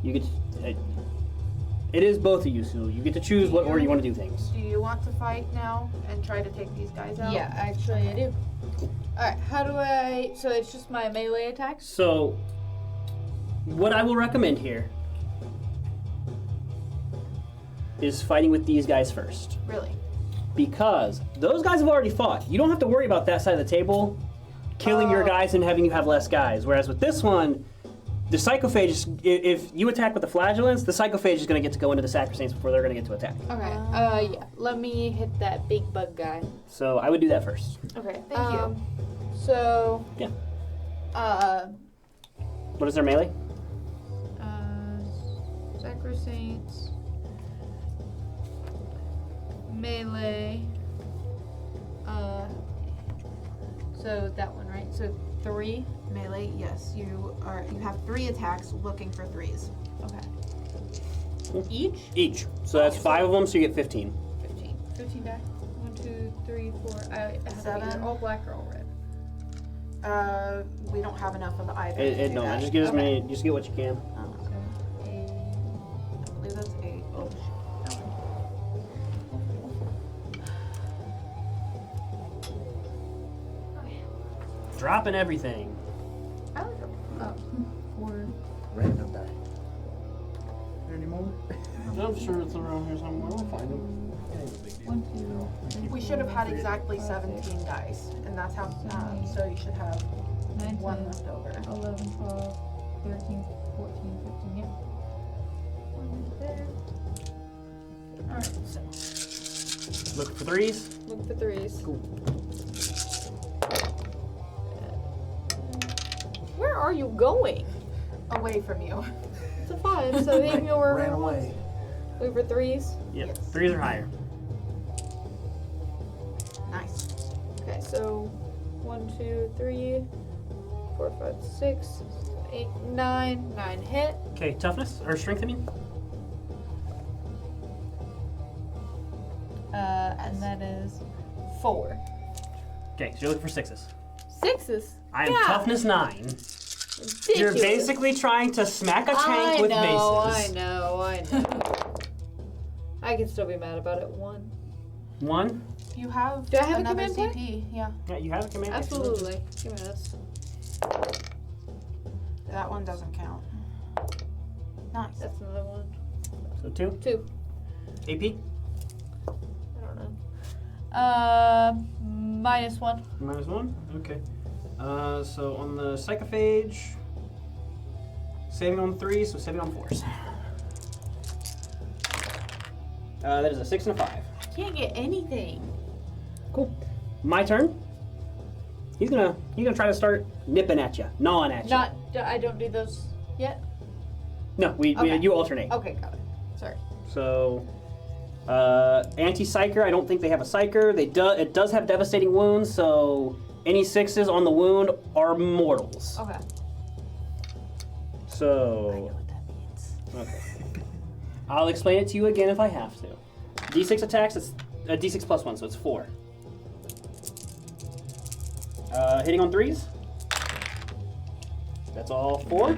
you get. It is both of you, so you get to choose what order you want to do things. Do you want to fight now and try to take these guys out? Yeah, actually I do. Alright, how do I... So it's just my melee attacks? So, what I will recommend here is fighting with these guys first. Really? Because those guys have already fought. You don't have to worry about that side of the table killing your guys and having you have less guys. Whereas with this one, the Psychophage, if you attack with the Flagellants, the Psychophage is going to get to go into the Sacrosaints before they're going to get to attack. Okay, yeah. Let me hit that big bug guy. So I would do that first. Okay, Thank you. So... Yeah. What What is their melee? Sacrosaints... Melee... So that one, right? So 3. Melee, yes. You have 3 attacks looking for 3s. Okay. Each? Each. So that's 5 of them, so you get 15. 15. 15 die. 1, 2, 3, 4. I have to be 7. either all black or all red. We don't have enough of either. It don't. Just get as many. Just get what you can. So 8. I believe that's 8. Oh, Dropping everything. I like them. Oh. 4. Random die. There any more? I'm sure it's around here somewhere. We'll find them. 1, 2, 3. We should have had exactly 17 dice, and that's how. So you should have 9, 1 10, left over. 11, 12, 13, 14, 15, yeah. 1 right there. Alright, so Look for 3s. look for 3s. Cool. Where are you going? Away from you. It's a 5, so they go where Ran we want. away. Look for 3s. Yep. Yes. 3s are higher. Nice. Okay, so 1, 2, 3, 4, 5, 6, 8, 9. 9 hit. Okay, toughness or strength, I mean. And that is 4. Okay, so you're looking for 6s. 6s. I am God. toughness 9. You're Ridiculous. basically trying to smack a tank with maces. I know. I can still be mad about it. 1. 1. You have Do I have a another command point? CP. Yeah. Yeah, you have a command. Absolutely. Give me this. That one doesn't count. Nice. That's another one. So 2. 2. AP. I don't know. -1. -1. Okay. So on the psychophage, saving on 3s, so saving on 4s. That is a 6 and a 5. I can't get anything. Cool. My turn. He's gonna try to start nipping at you, gnawing at you. I don't do those yet. No, Okay. you alternate. Okay, got it. Sorry. So, anti-psyker. I don't think they have a psyker. It does have devastating wounds, so any 6s on the wound are mortals. Okay. So. I know what that means. Okay. I'll explain it to you again if I have to. D6 attacks. It's a D6 plus 1, so it's 4. Hitting on 3s. That's all 4.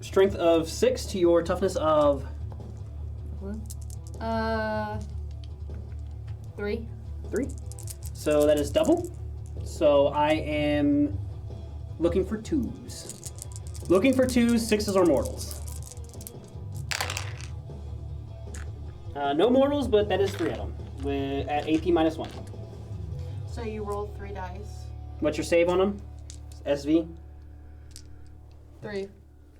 Strength of 6 to your toughness of 3. 3. So that is double. So I am looking for 2s. Looking for 2s, 6s or mortals. No mortals, but that is 3 of them. At AP -1. So you rolled 3 dice. What's your save on them? SV? 3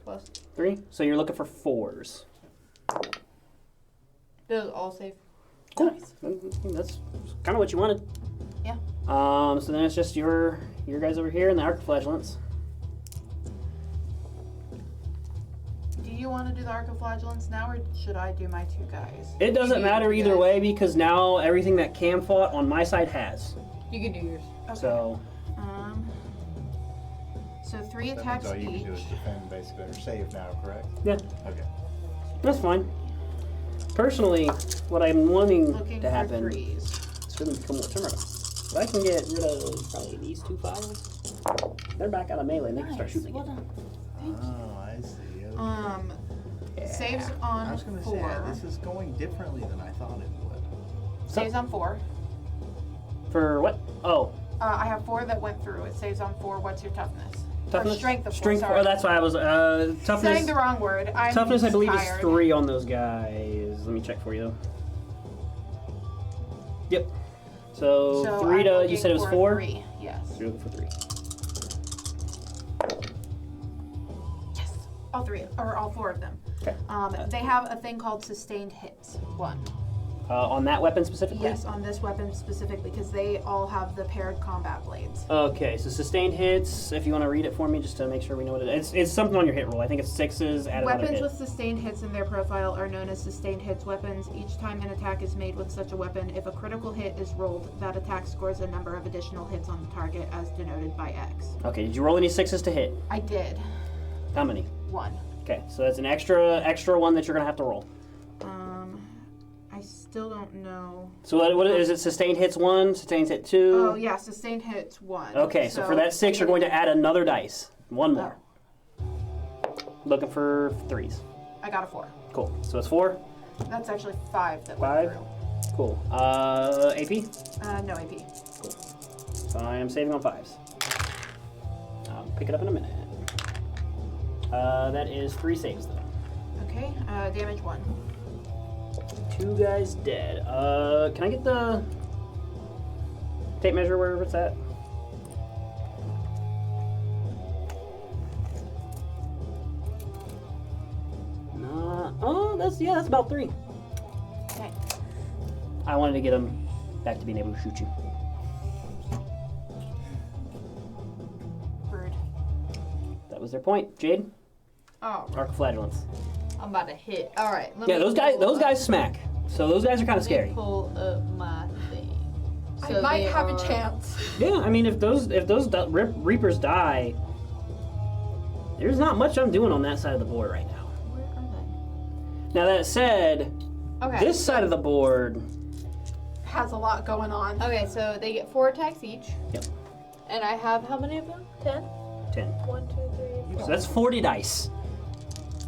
plus. 3? So you're looking for 4s. Those all safe. Cool. That's kind of what you wanted. Yeah. So then it's just your guys over here and the Archflagellants. Do you want to do the Archflagellants now, or should I do my 2 guys? It doesn't You do matter your either guys. way because now everything that Cam fought on my side has. You can do yours. Okay. So So 3 That attacks means all you each. can do is defend, basically, or save now, correct? yeah, Okay. that's fine. Personally, what I'm wanting Looking to for happen 3s. is for them to become more turnaround. If I can get rid of probably these 2 files, they're back out of melee and they can start shooting again. Oh, I see. Okay. Saves I on was going to 4. say, this is going differently than I thought it would. Saves on 4. For what? Oh, I have 4 that went through. It saves on 4. What's your toughness? toughness. Or strength of 4. Strength. Sorry. Oh, that's why I was toughness. Saying the wrong word. I'm Toughness, I believe, tired. is 3 on those guys. Let me check for you though. Yep. So, So 3 I'm to you looking said it was for 4. 3. Yes. You're looking for 3. Yes. All 3 or all 4 of them. Okay. They have a thing called sustained hits. 1. On that weapon specifically? Yes, on this weapon specifically, because they all have the paired combat blades. Okay, so sustained hits, if you want to read it for me just to make sure we know what it is. It's something on your hit roll. I think it's 6s, add another Weapons hit. with sustained hits in their profile are known as sustained hits weapons. Each time an attack is made with such a weapon, if a critical hit is rolled, that attack scores a number of additional hits on the target as denoted by X. Okay, did you roll any 6s to hit? I did. How many? 1. Okay, so that's an extra one that you're going to have to roll. I still don't know. So what is it? Sustained hits 1, sustained hit 2? Oh, yeah, sustained hits 1. Okay, so for that 6, you're going to add another dice. One more. Oh. Looking for 3s. I got a 4. Cool. So it's 4. That's actually 5 that 5? went Cool. AP? through. No AP. So I am saving on 5s. I'll pick it up in a minute. That is 3 saves though. Okay, damage 1. 2 guys dead. Can I get the tape measure wherever it's at? That's about 3. Okay. I wanted to get him back to being able to shoot you. Bird. That was their point. Jade, Oh, Arcflagellants. I'm about to hit. All right. Yeah, those guys smack. So those guys are kind of Let me scary. pull up my thing. I might they have are- a chance. Yeah, I mean, if those Reapers die, there's not much I'm doing on that side of the board right now. Where are Now that said, they? Okay. this side of the board, Has a lot going on. Okay, so they get 4 attacks each. Yep. And I have how many of them? 10? 10. 1, 2, 3, 4. So that's 40 dice.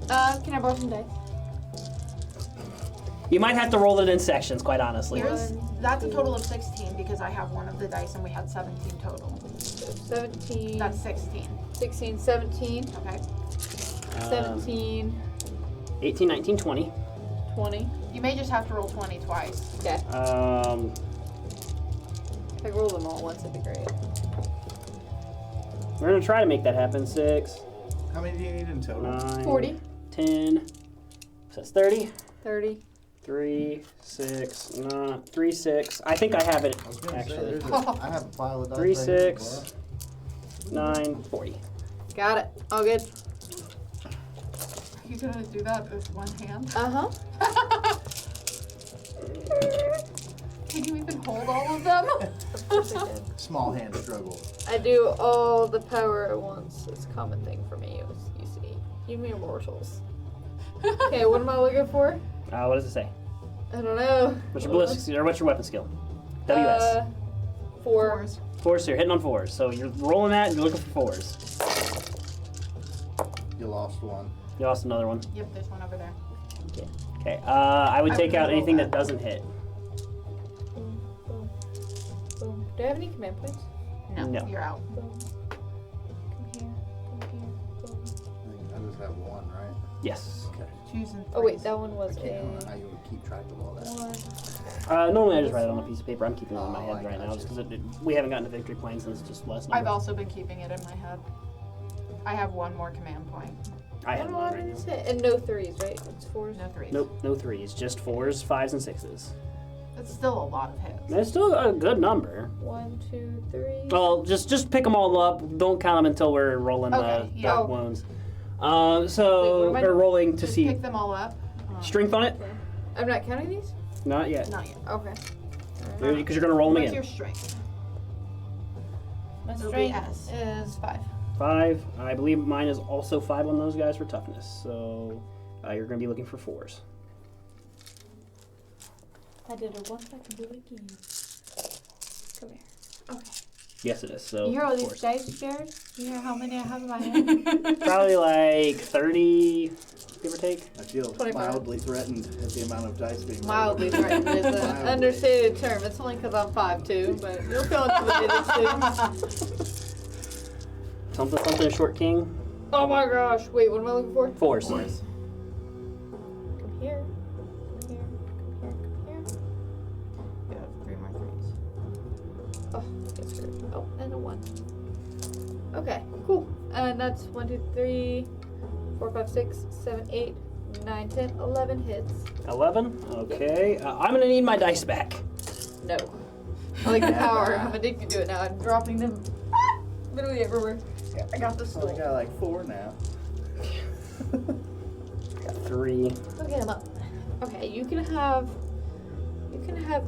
Can I borrow some dice? You might have to roll it in sections, quite honestly. That's a total of 16 because I have one of the dice and we had 17 total. So 17. That's 16. 16, 17, Okay. 17, 18, 19, 20. 20. You may just have to roll 20 twice. Okay. Um, If I roll them all once, it'd be great. we're going to try to make that happen. 6, How many do you need in total? 9, 40, 10. So that's 30. 30. 3, 6, 3, 6. I think I have it, I was gonna actually. say, I have a pile of dice. 3, right here, 6, 9, 40. Got it. All good. Are you gonna do that with one hand? Uh-huh. Can you even hold all of them? Of course I can. Small hand struggle. I do all the power at once. It's a common thing for me, you see. You mere mortals. Okay, what am I looking for? What does it say? I don't know. What's your ballistic, or what's your weapon skill? WS. 4. 4s, so you're hitting on 4s. So you're rolling that and you're looking for 4s. You lost one. You lost another one. Yep, there's one over there. Okay, I would I take would out roll anything that. that doesn't hit. Boom, boom, boom. Do I have any command points? No, No. you're out. Boom. Come here, boom. I think I just have one, right? Yes. Okay. Choosing Oh wait, threes. that one was I a don't know how you would keep track of all that. 1. Normally I just write it on a piece of paper. I'm keeping it in my Oh, head I right now gotcha. just because we haven't gotten to victory points and it's just less I've numbers. also been keeping it in my head. I have one more command point. I have one right did now. it say? And no 3s, right? It's 4s. No threes. Nope, no 3s, just 4s, 5s, and 6s. That's still a lot of hits. That's still a good number. 1, 2, 3. Well, just pick them all up. Don't count them until we're rolling Okay, the yeah. wounds. Wait, what So am I we're doing? rolling to Just see pick them all up. strength on it. Okay. I'm not counting these? Not yet, Not yet. Okay. because you're gonna roll them What's again. your strength? My It'll be strength S. is 5. 5. I believe mine is also 5 on those guys for toughness. So you're gonna be looking for 4s. I did it once, I can do it again. Come here. Okay. Yes, it is. So You hear all these 4s. dice, Jerred? You hear how many I have in my hand? Probably like 30, give or take. I feel 25. mildly threatened at the amount of dice being rolled. Mildly threatened is an Mildly. understated term. It's only because I'm 5'2", but you'll feel intimidated soon. Something short king. Oh my gosh. Wait, what am I looking for? 4s. Come here. Come here. Come here. Come here. You have 3 more threes. Oh, get screwed. Oh, and a 1. Okay, cool. And that's 1, 2, 3, 4, 5, 6, 7, 8, 9, 10, 11 hits. 11? Okay. I'm going to need my dice back. No. I like the power. I'm addicted to it now. I'm dropping them literally everywhere. I got the I stool. got like 4 now. Got 3. Okay, I'm up. Okay, you can have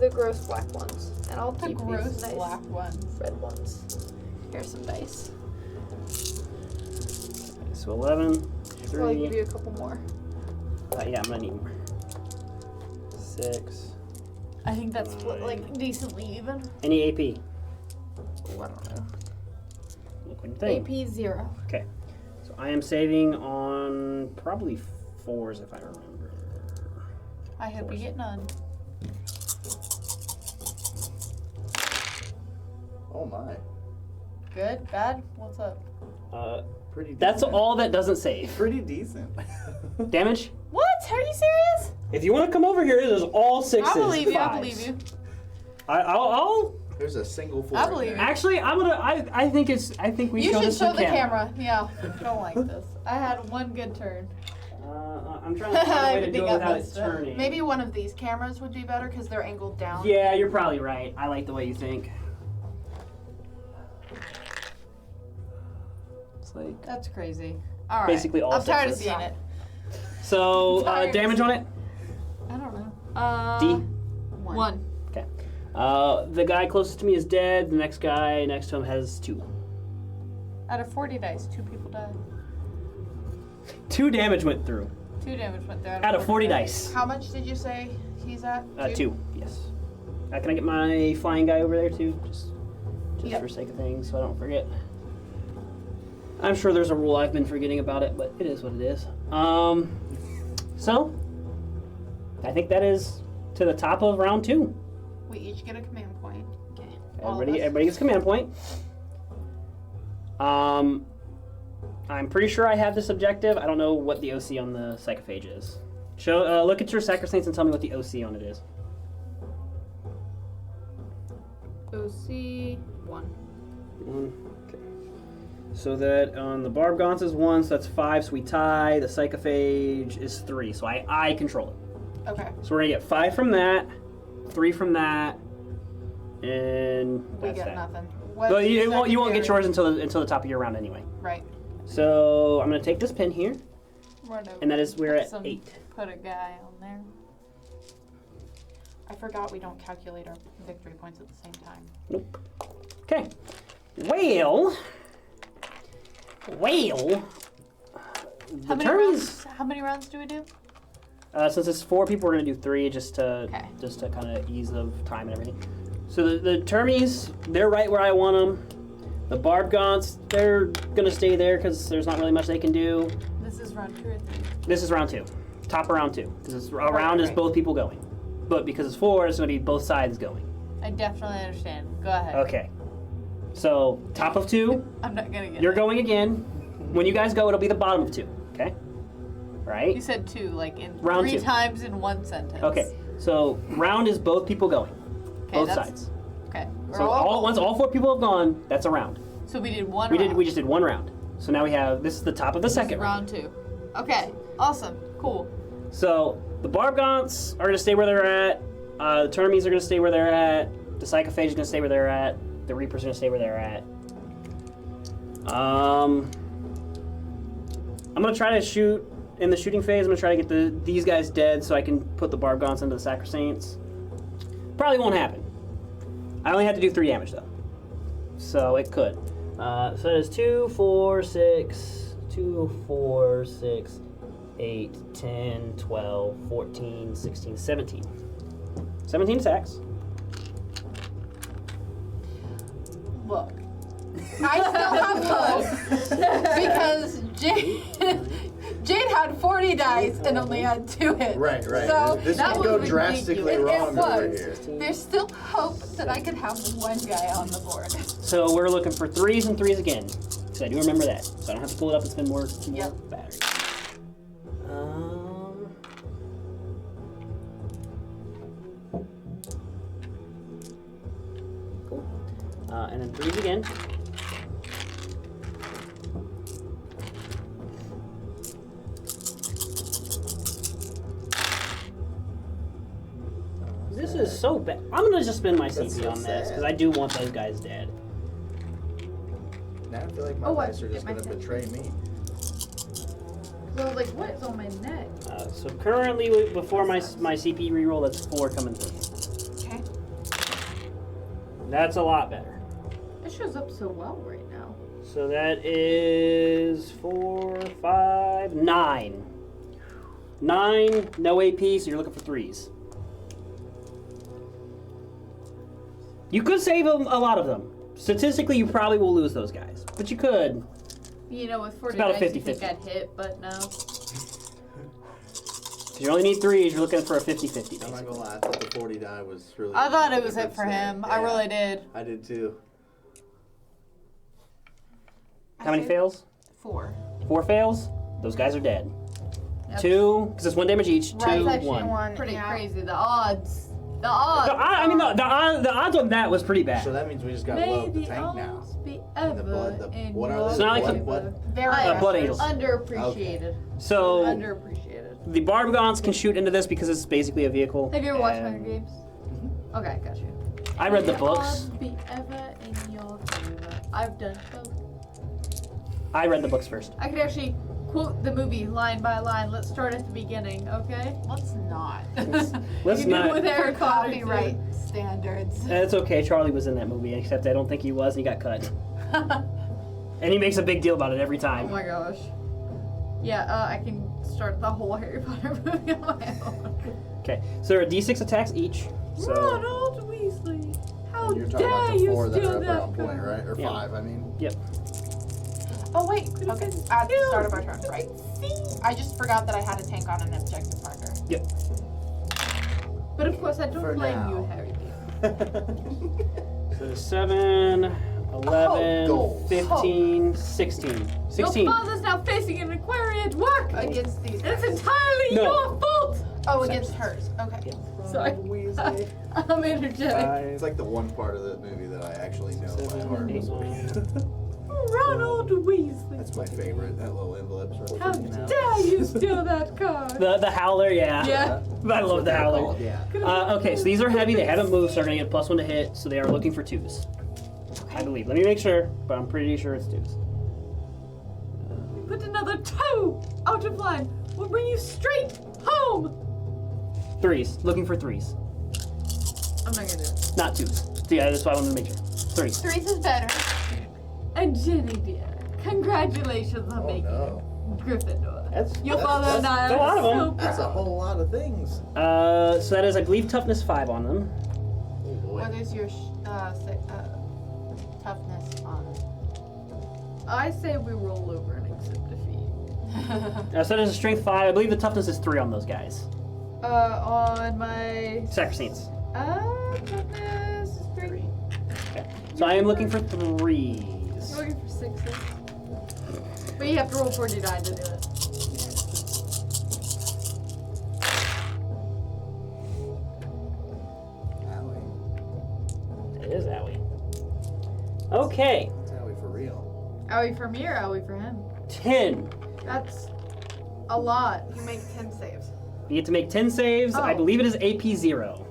the gross black ones, and I'll The keep gross these nice black ones. red ones. Here's some dice. So 11, Probably give 3. you a couple more. Yeah, I'm going to need more. 6. I think that's split like decently even. Any AP? Ooh, I don't know. Look what you think. AP 0. Okay. So I am saving on probably 4s if I remember. I hope you get none. Oh my. Good? Bad? What's up? Pretty decent. That's all that doesn't save. Pretty decent. Damage? What? Are you serious? If you want to come over here, it is all 6s. I believe you. I 5s. believe you. I'll There's a single 4. I believe in you. there. actually. I think we You show should this show to the camera. Yeah. I don't like this. I had one good turn. I'm trying to find a way to Everything do it got without it messed up. turning. Maybe one of these cameras would be better because they're angled down. Yeah, you're probably right. I like the way you think. It's like That's crazy. All right. Basically all I'm tired of sixes. seeing it. so. Tired. Damage on it. I don't know. D. 1. Okay. The guy closest to me is dead. The next guy next to him has 2. Out of 40 dice, 2 people died. 2 damage went through 2 damage went there. out of 40 dice. How much did you say he's at? 2. Yes. Can I get my flying guy over there too? Just Yep. for sake of things, so I don't forget. I'm sure there's a rule I've been forgetting about it, but it is what it is. So I think that is to the top of round 2. We each get a command point. Okay. All of Everybody, us? everybody gets a command point. I'm pretty sure I have this objective. I don't know what the OC on the Psychophage is. Show, look at your Sacrosaints and tell me what the OC on it is. OC 1. Okay. So that on the Barbgaunt's is 1, so that's 5, so we tie. The Psychophage is 3, so I control it. Okay. So we're gonna get 5 from that, 3 from that, and We that's get that. nothing. But What's you the won't get secondary? yours until the top of your round anyway. Right. So I'm gonna take this pin here, Run over. and that is we're at Some- 8. Put a guy on there. I forgot we don't calculate our victory points at the same time. Nope. Okay. Well. How The many turn rounds? is How many rounds do we do? since it's 4 people, we're gonna do 3 just to Okay. kind of ease of time and everything. So the Termies, they're right where I want them. The Barbgaunts, they're gonna stay there because there's not really much they can do. This is round 2 or 3. This is round 2, top of round 2, because a round is right. both people going, but because it's 4, it's gonna be both sides going. I definitely understand. Go ahead. Okay. So top of 2, I'm not gonna get you're it. going again. When you guys go, it'll be the bottom of 2. Okay. You Right. said 2, like in Round 3 2. times in one sentence. Okay. So round is both people going, Okay, both that's- sides. Okay. We're So once all 4 people have gone, that's a round. So we did one We round. just did 1 round. So now we have this is the top of the second round. Round 2. Okay. Awesome. Cool. So the Barbgaunts are gonna stay where they're at. The Termies are gonna stay where they're at. The Psychophage is gonna stay where they're at. The Reapers are gonna stay where they're at. I'm gonna try to shoot in the shooting phase. I'm gonna try to get these guys dead so I can put the Barbgaunts into the Sacrosaints. Probably won't happen. I only have to do 3 damage though, so it could. So that is 2, 4, 6, 2, 4, 6, 8, 10, 12, 14, 16, 17. 17 sacks. Look. I still have hope because Jade had 40 dice and only had 2 hits. Right. So This that could go was drastically ridiculous. wrong over was. here. There's still hope that I could have one guy on the board. So we're looking for 3s and 3s again. So I do remember that. So I don't have to pull it up and spend more Yep. battery. Cool. And then 3s again. is so bad. I'm gonna just spend my That's CP so on this because sad. I do want those guys dead. Now I feel like my Oh, I dice are just get my gonna betray me. So I was like, what is on my neck? So currently, before my CP reroll, that's 4 coming through. Okay. That's a lot better. It shows up so well right now. So that is 4, 5, 9. 9, no AP, so you're looking for 3s. You could save a lot of them. Statistically, you probably will lose those guys, but you could. You know, with 40 about a dice, you think 50-50. I'd hit, but no. If you only need 3s, you're looking for a 50-50. I'm not gonna lie, I thought the 40 die was really. I thought it the was it for difference him. there. I Yeah, really did. I did too. How many fails? 4. 4 fails. Those guys are dead. That's 2, because it's 1 damage each. Right, 2, it's 1. pretty yeah. crazy. The odds. The odds. The odds on that was pretty bad. So that means we just gotta May blow up the the tank now. odds be And the ever blood, in what are your they? It's not like favor. Blood? Very Blood precious. angels. Underappreciated. So Underappreciated. the Barbagons can shoot into this because it's basically a vehicle. Have you ever watched Hunger and Games? Okay, got you. I read the May books. odds be ever in your favor. I've done both. I read the books first. I could actually quote the movie line by line. Let's start at the beginning, okay? Let's not. Let's you can do not. it with Eric Connor, too. Copyright standards. It's okay. Charlie was in that movie, except I don't think he was, and he got cut. And he makes a big deal about it every Oh time. my gosh. Yeah, I can start the whole Harry Potter movie on my own. Okay, so there are D6 attacks each. So Ronald Weasley, how You're talking about dare the you 4 that steal are up there on that point, car? right? Or Yeah. 5, I mean. yep. Oh wait, okay. At the start of our turn, right? I just forgot that I had a tank on an objective marker. Yep. But of course, I don't For blame now. you, Harry. So 7, 11, goals. 15, 16. 16. Your father's now facing an inquiry at work. Against these It's guys. entirely No. your fault. Oh, against hers. Okay. Sorry. Weasley. I'm energetic. It's like the one part of the movie that I actually know by heart. 8, 9. Ronald Weasley. That's my favorite. That little envelope's really How freaking out. dare you steal that car? The Howler, yeah. Yeah. I love the They're Howler. called, yeah. Okay, so these are heavy. They haven't moved, so they're going to get +1 to hit. So they are looking for 2s. I believe. Let me make sure, but I'm pretty sure it's 2s. Put another 2 out of line. We'll bring you straight home. 3s. Looking for 3s. I'm not gonna do it. Not 2s. Yeah, that's why I wanted to make sure. 3s. 3s is better. And Jenny, dear, congratulations on Oh making no. Gryffindor. That's Your father and I that's a lot are of so them. That's a proud. whole lot of things. So that is, I believe, toughness 5 on them. Oh boy. What is your toughness on? I say we roll over and accept defeat. So that is a strength 5. I believe the toughness is 3 on those guys. On my Sacristines. toughness is 3. Okay. So I am looking for 3s. You're looking for 6s. But you have to roll 49 to do it. Owie. It is Owie. Okay. That's Owie for real. Are we for me or are we for him? 10. That's a lot. You make 10 saves. You get to make 10 saves. I Oh. believe it is AP 0.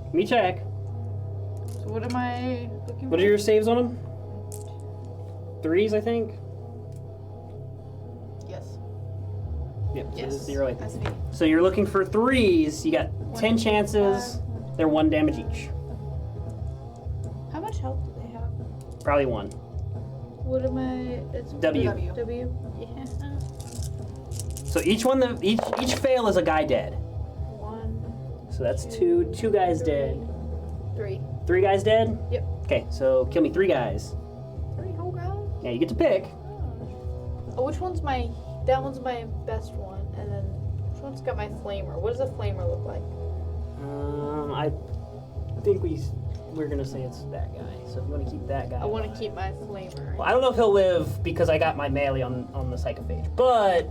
Let me check. So what am I looking What for? are your saves on them? 3s, I think. Yes. Yep. So it Yes. is 0 AP. SV. So you're looking for 3s. You got 10 chances. They're 1 damage each. How much health do they have? Probably 1. What am I? It's W. W. Yeah. So each one, each fail is a guy dead. 1, So that's 2 guys dead. 3. 3 guys dead? Yep. Okay, so kill me 3 guys. 3 whole guys? Yeah, you get to pick. Oh, which one's my? That one's my best one, and then which one's got my flamer? What does a flamer look like? I think we're gonna say it's that guy. So if you want to keep that guy, I want alive. to keep my flamer. Well, I don't know if he'll live because I got my melee on the psychophage, but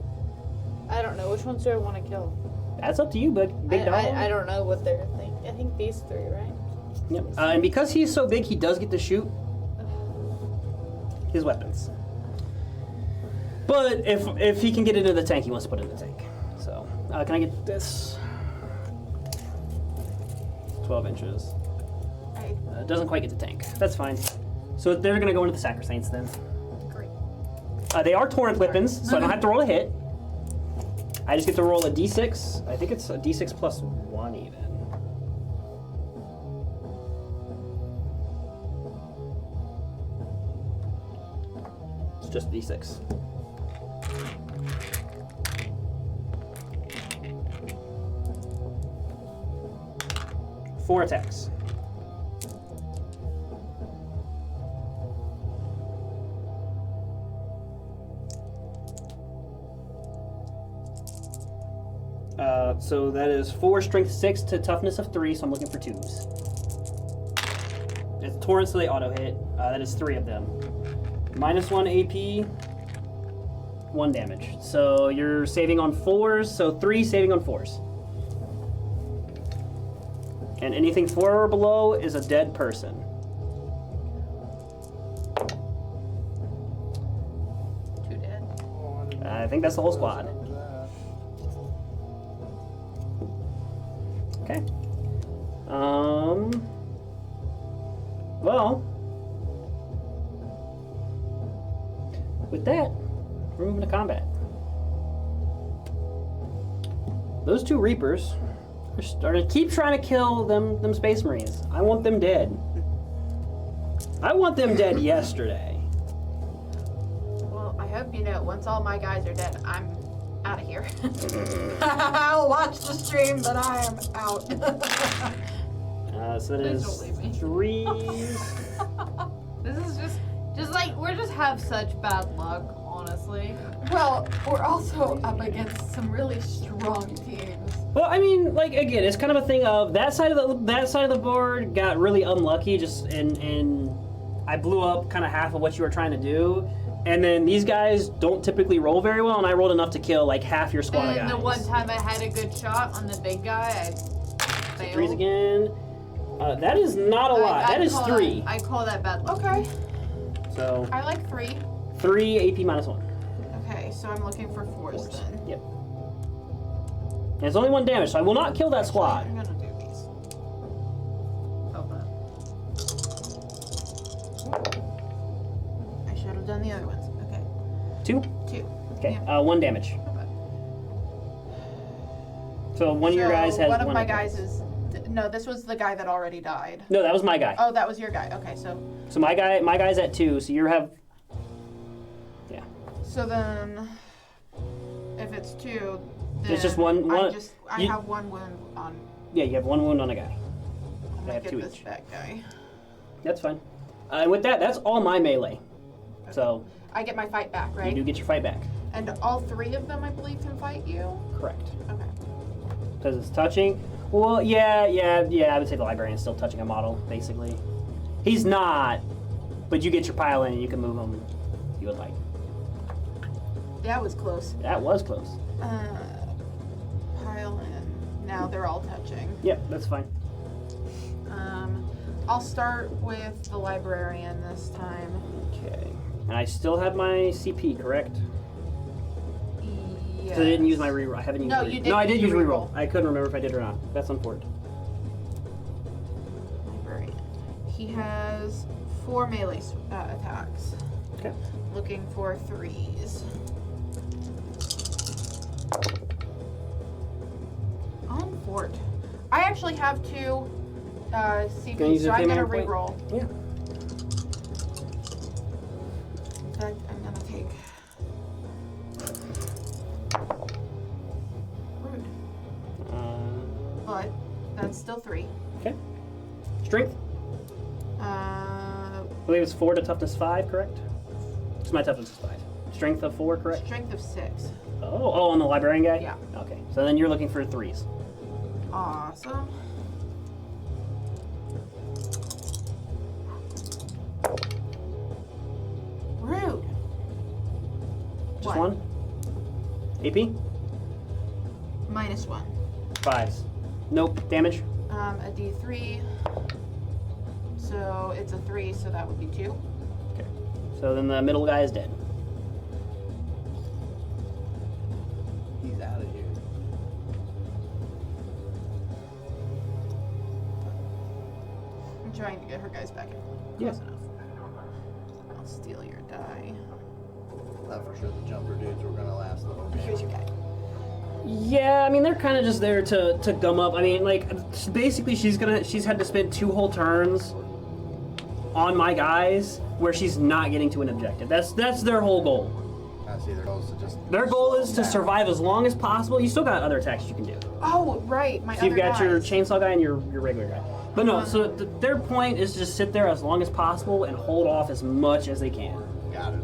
I don't know. Which ones do I want to kill? that's up to you, bud. Big dog. I don't know what they're thinking. I think these 3, right? Yep. And because he's so big, he does get to shoot his weapons. But if he can get into the tank, he wants to put it in the tank. So can I get this? 12 inches. Right. It doesn't quite get to tank. That's fine. So they're going to go into the Sacrosaints then. Great. They are Torrent weapons, so I don't have to roll a hit. I just get to roll a d6. I think it's a d6 plus 1 even. It's just d6. Four attacks. So that is 4 strength 6 to toughness of 3, so I'm looking for 2s. It's Torrent, so they auto hit. That is 3 of them. Minus 1 AP, 1 damage. So you're saving on 4s, so 3 saving on 4s. And anything 4 or below is a dead person. Two dead. I think that's the whole squad. Okay. Well, with that, we're moving to combat. Those 2 Reapers are starting to keep trying to kill them Space Marines. I want them dead. I want them dead yesterday. Well, I hope you know, once all my guys are dead, I'm out of here. I'll watch the stream, but I am out. So that Please is don't leave me. 3s. This is just like, we're just have such bad luck, honestly. Well, we're also up against some really strong teams. Well, I mean, like again, it's kind of a thing of that side of the board got really unlucky, just and I blew up kind of half of what you were trying to do, and then these guys don't typically roll very well, and I rolled enough to kill like half your squad of And guys. the one time I had a good shot on the big guy, I failed. 3s again. That is not a lot. That is 3. I call that bad luck. Okay, So I like 3. 3 AP minus 1. Okay, so I'm looking for 4s then. Yep. And it's only 1 damage, so I will not kill that squad. I'm gonna do these. Oh, I should have done the other ones. Okay, 2. 2. Okay. Yeah. 1 damage. So one of your guys has one of my hit guys points. is. No, this was the guy that already died. No, that was my guy. Oh, that was your guy. Okay, so So my guy's at 2. So you have. Yeah. so then, if it's 2, then It's just one- I you- have 1 wound on. Yeah, you have 1 wound on a guy. I'm I gonna have get 2 this each. bad guy. That's fine. And with that, that's all my melee. So I get my fight back, you right? do get your fight back. And all 3 of them, I believe, can fight you. Correct. Okay. Because it's touching. Well, yeah. I would say the librarian's still touching a model, basically. He's not, but you get your pile in and you can move him if you would like. That was close. That was close. Pile in. Now they're all touching. Yep, that's fine. I'll start with the librarian this time. Okay. And I still have my CP, correct? Yes. So I didn't use my reroll. I haven't used No, reroll. you did No, I did use use your reroll. reroll. I couldn't remember if I did or not. That's unfortunate. Librarian. He has 4 melee attacks. Okay. Looking for 3s. On fort. I actually have 2 Gonna CP, use so the I'm gonna same point? reroll. Yeah. In fact, I'm gonna take. Rude. But that's still 3. Okay. Strength. I believe it's 4 to toughness 5, correct? Because my toughness is 5. Strength of 4, correct? Strength of 6. Oh, on the librarian guy? Yeah. Okay. So then you're looking for 3s. Awesome. Rude. Just 1? AP? -1. 5s. Nope. Damage? A D3. So it's a 3, so that would be 2. Okay. So then the middle guy is dead. He's out of here. trying to get her guys back in. Yeah. Close enough. I'll steal your die. Thought for sure the jumper dudes were gonna last the whole game. Here's your guy. Yeah, I mean they're kind of just there to gum up. I mean, like basically she's had to spend 2 whole turns on my guys where she's not getting to an objective. That's their whole goal. I see their goal is to just. Their goal is to survive as long as possible. You still got other attacks you can do. Oh, right. My So you've other got your guys. chainsaw guy and your regular guy. But no, so their point is to just sit there as long as possible and hold off as much as they can. Got it.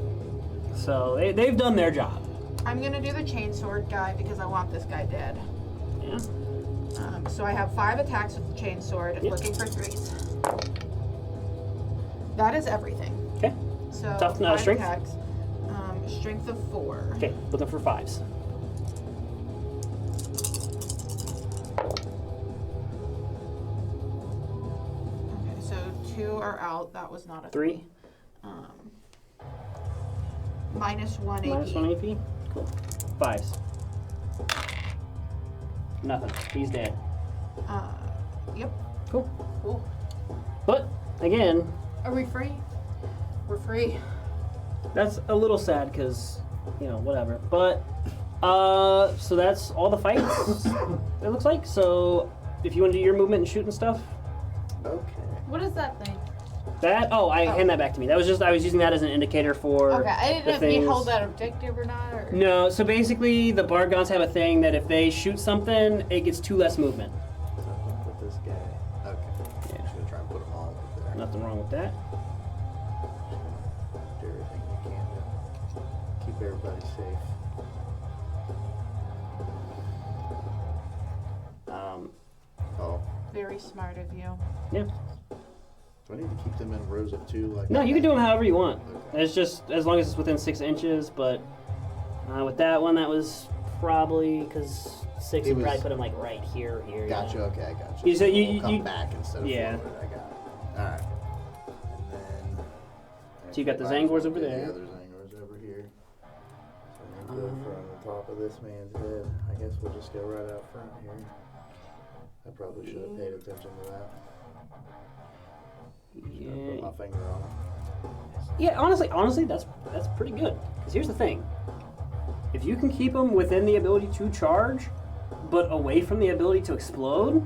So they've done their job. I'm gonna do the chainsword guy because I want this guy dead. Yeah. So I have 5 attacks with the chainsword, Yep. looking for 3s. That is everything. Okay. So Tough, 5 strength? attacks. Strength of 4. Okay. Looking for 5s. Okay, so 2 are out. That was not a 3. Minus 1 AP. Minus 1 AP. Cool. 5s. Nothing. He's dead. Yep. Cool. Cool. But again, Are we free? We're free. that's a little sad because, whatever. But, so that's all the fights, it looks like. So, if you want to do your movement and shoot and stuff, Okay. What is that thing? hand that back to me. That was just, I was using that as an indicator for Okay, I didn't the know if you things. held that objective or not. Or... No, so basically, the Bargons have a thing that if they shoot something, it gets 2 less movement. So I'm gonna put this guy. Okay. Yeah. Just gonna try and put them all over there. Nothing wrong with that. Do everything we can to keep everybody safe. Oh. Very smart of you. Yeah. Do I need to keep them in rows of 2? Like No, you can do them however you want. Okay. It's just as long as it's within 6 inches. But with that one, that was probably because 6 It would probably was- put him like right here. Gotcha. Okay, I gotcha. You said you- We'll come you- back instead of yeah. forward. I got it. All right. And then. So you got the Might as well Zangors over do there. The other Zangors over here. So I'm gonna go from the top of this man's head. I guess we'll just go right out front here. I probably should have paid attention to that. Just gonna put Yeah. my finger on it. Yeah. Honestly, that's pretty good. Because here's the thing: if you can keep them within the ability to charge, but away from the ability to explode.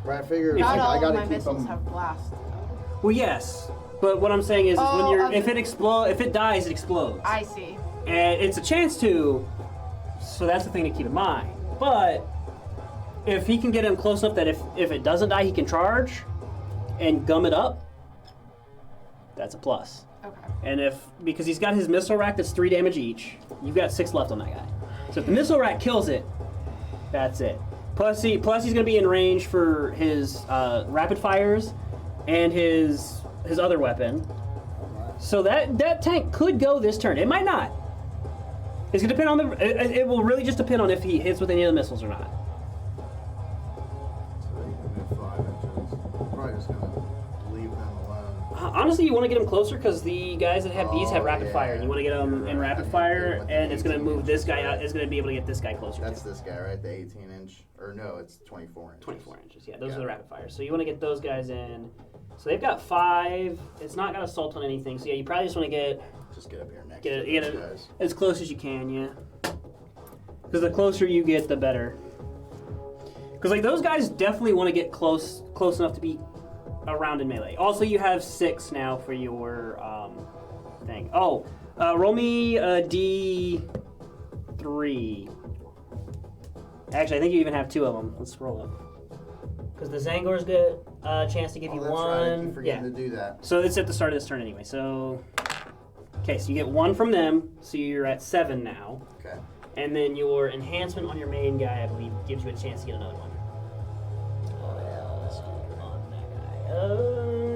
Right, I figure Not all I of gotta my keep missiles them. have blast. Well, yes. But what I'm saying is Oh, when you're okay. if it dies, it explodes. I see. And it's a chance to, so that's the thing to keep in mind. But if he can get him close enough that if it doesn't die, he can charge and gum it up, that's a plus. Okay. And because he's got his missile rack that's 3 damage each, you've got 6 left on that guy. So if the missile rack kills it, that's it. Plus he's going to be in range for his rapid fires and his other weapon. So that tank could go this turn. It might not. It's going to depend on it will really just depend on if he hits with any of the missiles or not. So they can move 5 inches. I'm probably just gonna leave them alone. Honestly, you want to get him closer because the guys that have these have Oh, rapid yeah. fire. And you want to get them in You're right. rapid I mean, fire, with and the it's going to 18 move this guy inches, out. It's going to be able to get this guy closer. That's too. this guy, right? The 18 inch. Or no, it's 24 inches. 24 inches. Yeah, those Yeah. are the rapid fire. So you want to get those guys in. So they've got 5. It's not got assault on anything. So yeah, you probably just want to get Just get up here next Get to it- those get it- guys. as close as you can. Yeah. Because the closer you get, the better. Because like those guys definitely want to get close enough to be around in melee. Also, you have 6 now for your thing. Oh, roll me a D3. Actually, I think you even have 2 of them. Let's roll it. Because the Zangors get a chance to give you that's 1. right. I keep forgetting Yeah. to do that. So it's at the start of this turn anyway. So, okay, so you get 1 from them. So you're at 7 now. Okay. And then your enhancement on your main guy, I believe, gives you a chance to get another one. Oh yeah, let's do it. On that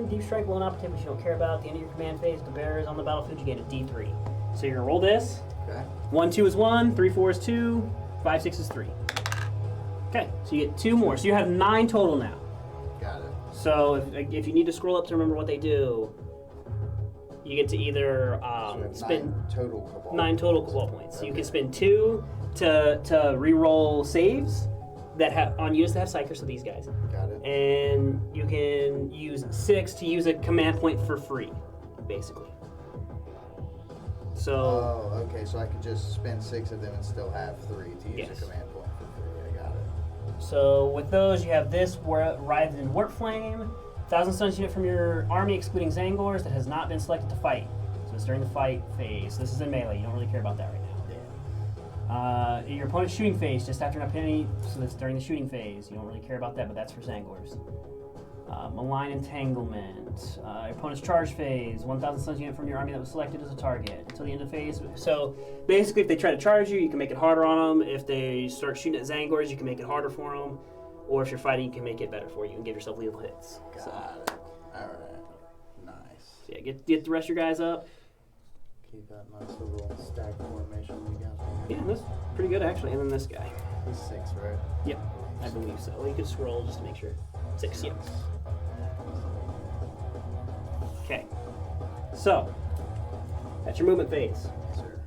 guy. Deep strike will not protect what you don't care about. At the end of your command phase, the bearer is on the battlefield. You get a D3. So you're gonna roll this. Okay. 1, 2 is 1. 3, 4 is 2. 5, 6 is 3. Okay, so you get 2 more. So you have 9 total now. Got it. So if you need to scroll up to remember what they do, you get to either So we have spend 9 total cabal points. So you Okay. can spend 2 to re-roll saves that have on units that have psychers, so these guys. Got it. And you can use 6 to use a command point for free, basically. So Oh, okay. So I could just spend 6 of them and still have 3 to use Yes. a command point for free. I got it. So with those, you have this Writhed in Warp Flame, 1,000 stuns unit from your army, excluding Zangors, that has not been selected to fight. So it's during the fight phase. This is in melee. You don't really care about that right now. Your opponent's shooting phase, just after an penny, so that's during the shooting phase. You don't really care about that, but that's for Zangors. Malign Entanglement. Your opponent's charge phase, 1,000 stuns unit from your army that was selected as a target until the end of phase. So basically, if they try to charge you, you can make it harder on them. If they start shooting at Zangors, you can make it harder for them. Or if you're fighting, you can make it better for you and give yourself lethal hits. Got So, it. All right. Nice. yeah, get the rest of your guys up. Keep that nice little stack formation we got there. Yeah, that's pretty good actually. And then this guy. He's 6, right? Yep, I believe so. Well, you could scroll just to make sure. 6, yep. Okay. So, that's your movement phase. Yes, sir.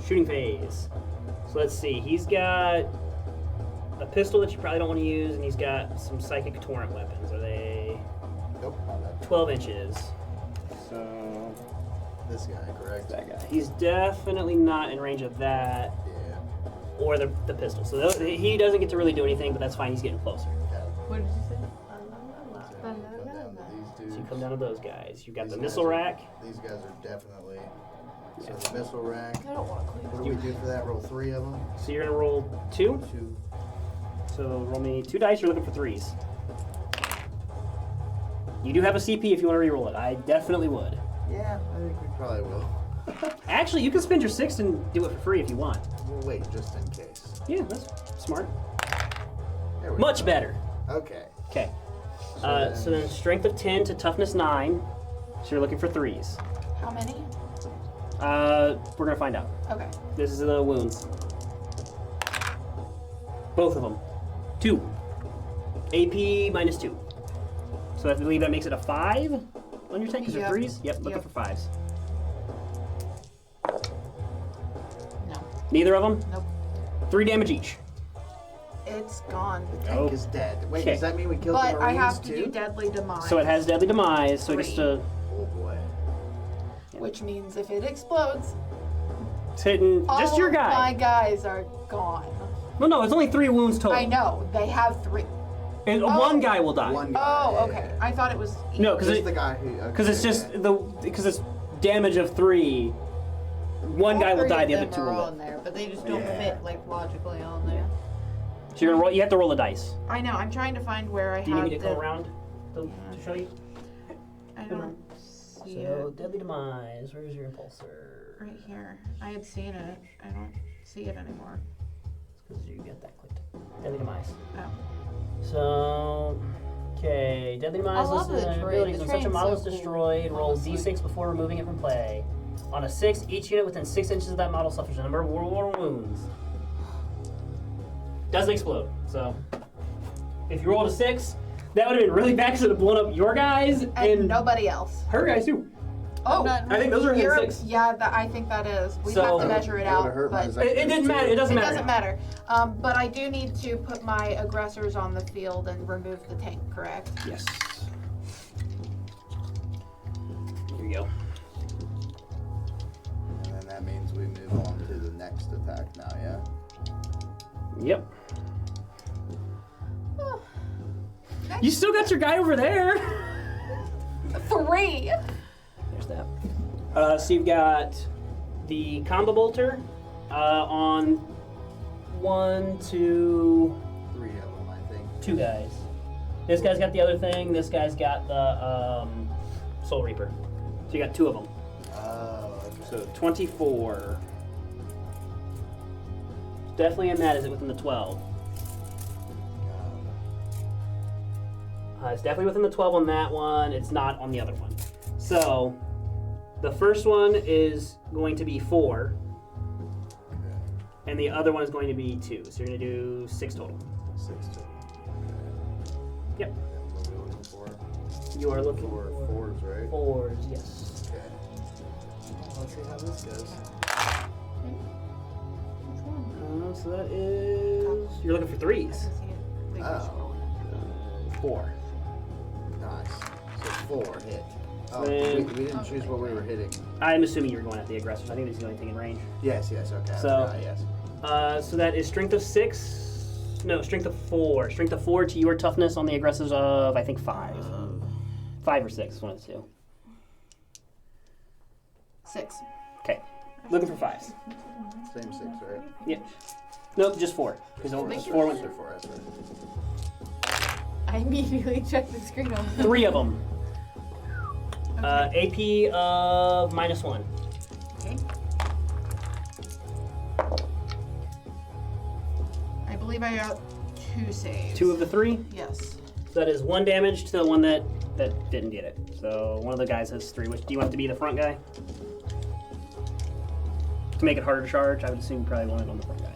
Shooting phase. So let's see. He's got a pistol that you probably don't want to use, and he's got some psychic torrent weapons. Are they Nope, not that. 12 inches? So, This guy, correct? that guy. He's definitely not in range of that Yeah. or the pistol. So he doesn't get to really do anything, but that's fine. He's getting closer. Got it. What did you say? So we go down to these So dudes. you come down to those guys. You've got the These missile guys are- rack. These guys are definitely. So the missile rack. I don't want to clean What do we do for that? Roll 3 of them. So you're gonna roll 2. 2. So roll me 2 dice. You're looking for 3s. You do have a CP if you want to reroll it. I definitely would. Yeah, I think we probably will. Actually, you can spend your 6 and do it for free if you want. We'll wait just in case. Yeah, that's smart. There we Much go. better. Okay. Okay. So So then strength of 10 to toughness 9. So you're looking for 3s. How many? We're gonna find out. Okay. This is the wounds. Both of them. 2. AP minus 2. So I believe that makes it a 5 on your tank because Yep. they're 3s? Yep, looking Yep. for 5s. No. Neither of them? Nope. 3 damage each. It's gone. the tank is dead. Wait, Okay. does that mean we killed But the I Marines have to too? do deadly demise. So it has deadly demise, so it gets 3. to. Oh boy. Which means if it explodes, It's hitting just all your of guy. my guys are gone. Well, no, it's only 3 wounds total. I know. They have 3. And Oh. one guy will die. One guy. Oh, okay. I thought it was. No, because Just the guy who. Okay, it's just okay. because it's damage of 3. One guy will die, the other 2 are will on live. there, but they just don't Yeah. fit like logically on there. So you're gonna roll. You have to roll the dice. I know. I'm trying to find where I Do you have need me to go the. around to show you? I don't see So it deadly demise. Where's your impulsor? right here. I had seen it. I don't see it anymore. Because you got that clicked. Deadly demise. Oh. So, okay, deadly demise love is the an terrain. ability. The When such a terrain's model so is cool, destroyed, roll honestly. d6 before removing it from play. On a 6, each unit within 6 inches of that model suffers a number of war wounds. Doesn't explode. So, if you rolled a 6, that would have been really bad because it would have blown up your guys And nobody else. her guys too. Oh, not I think those are in you're, 6. yeah, I think that is. We So- have to measure it That would've out, hurt my but Zach It didn't too. matter. It doesn't it matter. doesn't matter. But I do need to put my aggressors on the field and remove the tank, correct? Yes. Here you go. And then that means we move on to the next attack now, yeah? Yep. You still got your guy over there. 3. There's that. So you've got the combo bolter on 1, 2, 3 of them, I think. 2 guys. This guy's got the other thing. This guy's got the Soul Reaper. So you got 2 of them. Oh, okay. So 24. Definitely in that. Is it within the 12? It's definitely within the 12 on that one. It's not on the other one. So the first one is going to be 4, Okay. and the other one is going to be 2. So you're going to do 6 total. 6 total. Okay. Yep. And what are we looking for? You are looking for for 4s, right? 4s, yes. Okay. Let's see how this goes. So that is. You're looking for 3s. I can see it. Oh, 4. nice. So 4 hit. Oh, Then- we didn't choose what we were hitting. I'm assuming you're going at the aggressors. I think this is the only thing in range. Yes, okay. I So- forgot, yes. So that is strength of 6. No, strength of 4. Strength of 4 to your toughness on the aggressors of, I think, 5. 5 or 6, one of the two. 6. Okay. Looking for 5s. Same 6, right? Yep. Nope, just 4. Because Thank you. 4 went Or through. 4, that's right. I immediately checked the screen over. 3 of them. AP of -1. Okay. I believe I got 2 saves. 2 of the 3. Yes. So that is 1 damage to the one that didn't get it. So one of the guys has 3. Which do you want to be the front guy? To make it harder to charge, I would assume you probably want it on the front guy.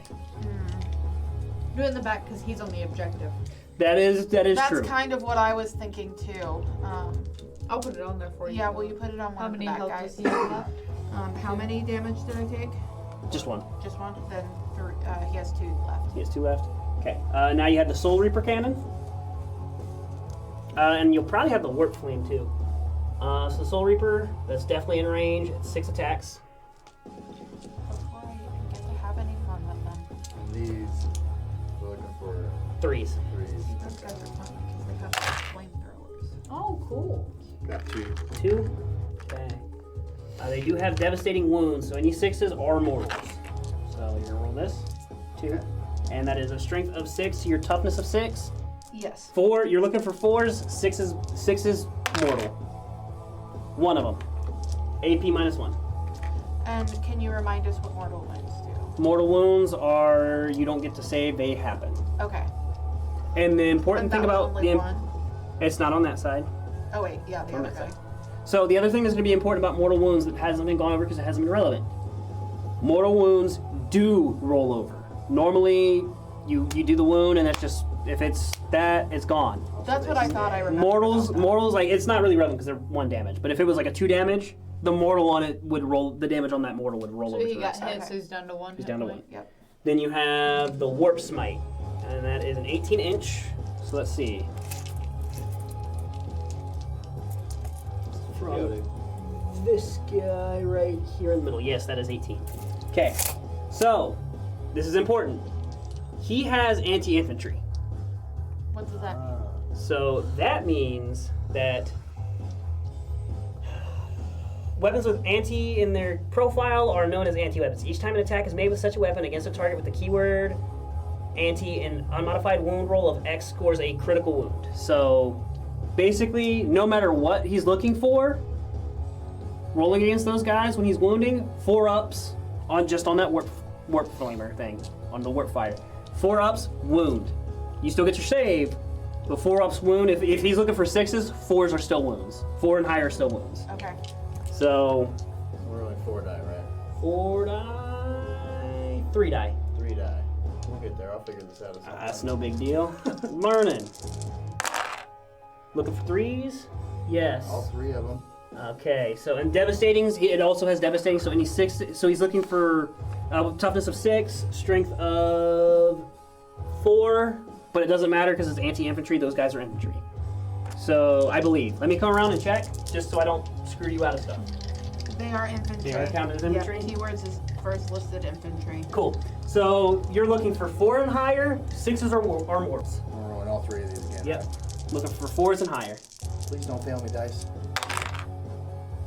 Do it in the back because he's on the objective. That is That's true. kind of what I was thinking too. I'll put it on there for you. Yeah, will you put it on one How of the many back health guys? does he have left? How many damage did I take? Just 1. Just 1? Then he has 2 left. He has 2 left. Okay. Now you have the Soul Reaper cannon. And you'll probably have the Warp Flame too. So the Soul Reaper, that's definitely in range. It's 6 attacks. Before I even get to have any fun with them. And these, we're looking for 3s. 3s. Those guys are fun because they have flamethrowers. Oh, cool. Got 2. 2. Okay. They do have devastating wounds, so any 6s are mortals. So you're gonna roll this. 2. And that is a strength of 6 to your toughness of 6. Yes. 4, you're looking for 4s. 6 is mortal. 1 of them. AP -1. And can you remind us what mortal wounds do? Mortal wounds are, you don't get to save, they happen. Okay. And the important And thing that was about only the, one? it's not on that side. Oh wait, yeah, the On other that guy. side. So the other thing that's going to be important about mortal wounds that hasn't been gone over because it hasn't been relevant. Mortal wounds do roll over. Normally, you do the wound and that's just, if it's that, it's gone. That's what I thought I remembered. Mortals, about that. like, it's not really relevant because they're 1 damage. But if it was like a 2 damage, the mortal on it would roll, the damage on that mortal would roll So over he to the got next side. hit, so he's down to 1. He's hit down to point. 1. Yep. Then you have the Warp Smite, and that is an 18-inch. So let's see. From this guy right here in the middle. Yes, that is 18. Okay, so this is important. He has anti-infantry. What does that mean? So that means that weapons with anti in their profile are known as anti-weapons. Each time an attack is made with such a weapon against a target with the keyword anti, an unmodified wound roll of X scores a critical wound. So basically, no matter what he's looking for, rolling against those guys when he's wounding, 4 ups on just on that warp flamer thing, on the warp fire. 4 ups, wound. You still get your save, but 4 ups wound. If he's looking for 6s, 4s are still wounds. 4 and higher are still wounds. Okay. So We're only 4 die, right? 4 die, 3 die. 3 die. We'll get there. I'll figure this out. That's no big deal. Learning. Looking for 3s? Yes. All 3 of them. Okay, so in devastating, it also has devastating. So any 6, so he's looking for toughness of 6, strength of 4, but it doesn't matter because it's anti-infantry. Those guys are infantry. So I believe. Let me come around and check, just so I don't screw you out of stuff. They are infantry. They are counted as infantry? Yeah, keywords is first listed infantry. Cool. So you're looking for 4 and higher. 6s are mortals. I'm rolling all 3 of these again. Yep. Looking for 4s and higher. Please don't fail me, dice.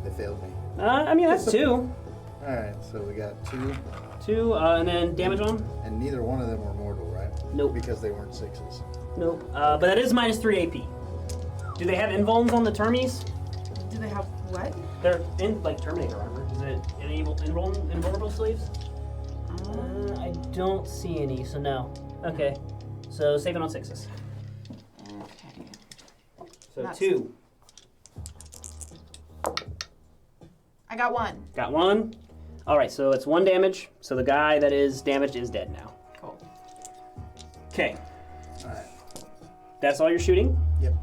They failed me. I mean that's 2. Alright, so we got 2, 2, and then damage on them? and neither one of them were mortal, right? Nope. Because they weren't 6s. Nope. But that is -3 AP. Do they have invulns on the Termies? Do they have what? They're in like Terminator armor. Is it invulnerable sleeves? I don't see any, so no. Okay. So save it on 6s. Okay. So That's- 2. I got 1. Got 1. Alright, so it's 1 damage. So the guy that is damaged is dead now. Cool. Okay. Alright. That's all you're shooting? Yep.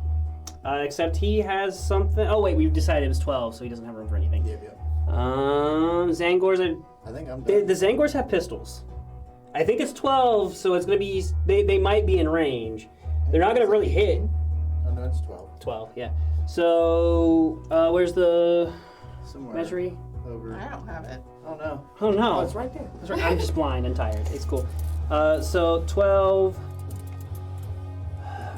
Except he has something. Oh, wait, we've decided it was 12, so he doesn't have room for anything. Yep. Zangors are. I think I'm The done. Zangors have pistols. I think it's 12, so it's going to be. They might be in range. They're not gonna really hit. Oh no, it's 12. 12, yeah. So, where's the Somewhere. measuring? Over. I don't have it. Oh no. Oh no. Oh, it's right there. That's right. I'm just blind and tired. It's cool. So 12.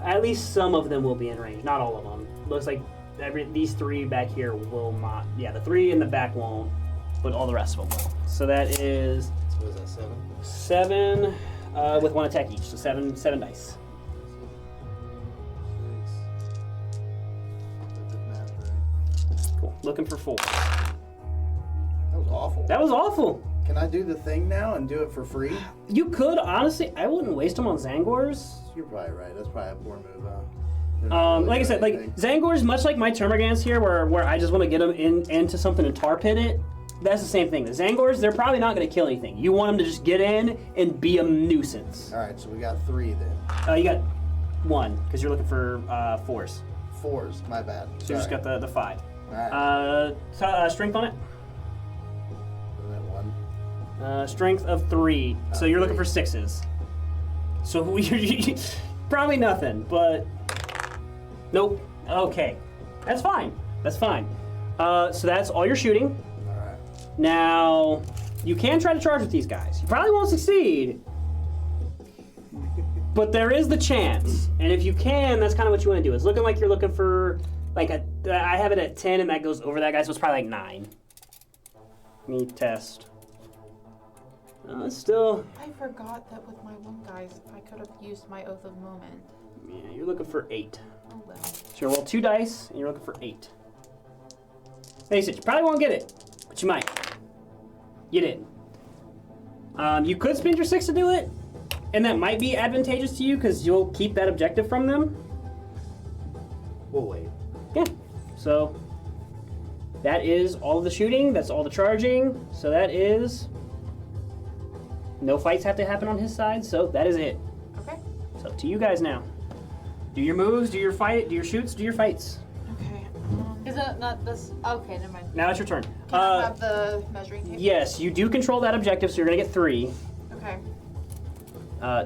At least some of them will be in range. Not all of them. Looks like these 3 back here will not. Yeah, the 3 in the back won't, but all the rest of them will. So that is So is that 7? 7 with 1 attack each. So 7 dice. 6. That did math right. Cool. Looking for 4. That was awful. That was awful. Can I do the thing now and do it for free? You could honestly. I wouldn't waste them on Zangors. You're probably right. That's probably a poor move, huh? They're not really Like I doing said, like anything. Zangors, much like my Termagants here, where I just want to get them into something and tar pit it. That's the same thing. The Zangors, they're probably not going to kill anything. You want them to just get in and be a nuisance. All right, so we got 3 then. You got 1 because you're looking for 4s. 4s. My bad. So you just got the 5. All right. Strength on it. Isn't that 1? Strength of 3. So you're looking for 6s. So probably nothing, but nope. Okay, that's fine. That's fine. So that's all your shooting. All right. Now you can try to charge with these guys. You probably won't succeed, but there is the chance. And if you can, that's kind of what you want to do. It's looking like you're looking for like I have it at 10, and that goes over that guy, so it's probably like 9. Let me test. It's still. I forgot that with my one guys, I could have used my Oath of Moment. Yeah, you're looking for 8. Oh well. So you roll 2 dice, and you're looking for 8. Face it, you probably won't get it, but you might. You didn't. You could spend your 6 to do it, and that might be advantageous to you because you'll keep that objective from them. We'll wait. Yeah. So that is all of the shooting. That's all the charging. So that is. No fights have to happen on his side, so that is it. Okay. So to you guys now. Do your moves, do your fight, do your shoots, do your fights. Okay. Is it not this? Okay, never mind. Now it's your turn. Can I have the measuring tape? Yes, you do control that objective, so you're gonna get 3 Okay.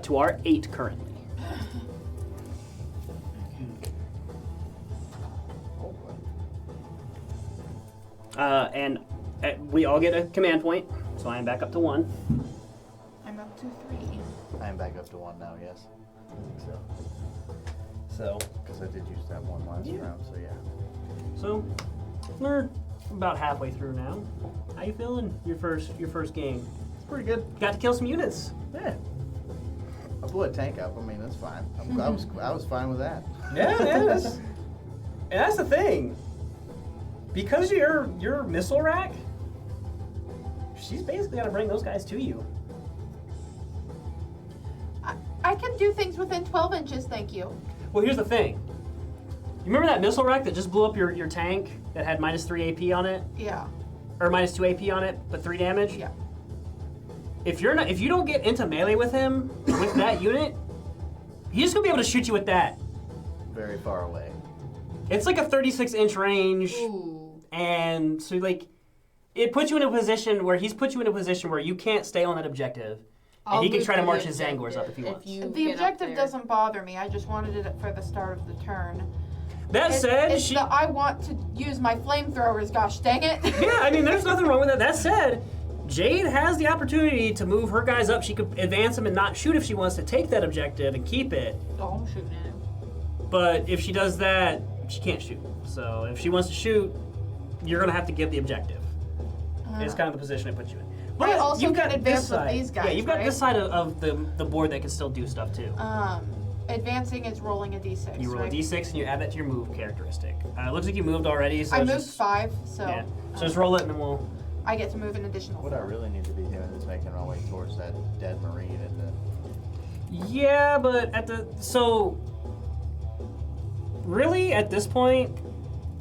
to our 8 currently. And we all get a command point, so I am back up to 1. I'm up to 3. I am back up to 1 now, yes. I think so. So, Because I did use that 1 last round, so yeah. so we're about halfway through now. How you feeling? Your first game. It's pretty good. Got to kill some units. Yeah. I blew a tank up. I mean, that's fine. I was fine with that. Yeah, and that's the thing. Because your missile rack, she's basically got to bring those guys to you. I can do things within 12 inches, thank you. Well, here's the thing. You remember that missile rack that just blew up your tank that had -3 AP on it, Yeah. or -2 AP on it, but 3 damage? Yeah. If you don't get into melee with him with that unit, he's just gonna be able to shoot you with that. Very far away. It's like a 36-inch range. Ooh. And so, like, it puts you in a position where he's put you in a position where you can't stay on that objective. And he can try to march his Zangors up if he wants. The objective doesn't bother me. I just wanted it for the start of the turn. That said, It's the I want to use my flamethrowers, gosh dang it. yeah, I mean, there's nothing wrong with that. That said, Jade has the opportunity to move her guys up. She could advance them and not shoot if she wants to take that objective and keep it. Oh, I'm shooting at him. But if she does that, she can't shoot. So if she wants to shoot, you're going to have to give the objective. It's kind of the position it puts you in. But I also you've got can this advance with side. these guys, Yeah, you've got right? this side of the board that can still do stuff too. Advancing is rolling a d6. You roll right? a d6 and you add that to your move characteristic. It looks like you moved already. So I it's moved just, 5, so Yeah. So just roll it and then we'll. I get to move an additional What I 4. really need to be doing is making my way towards that dead Marine and the... Yeah, but really at this point,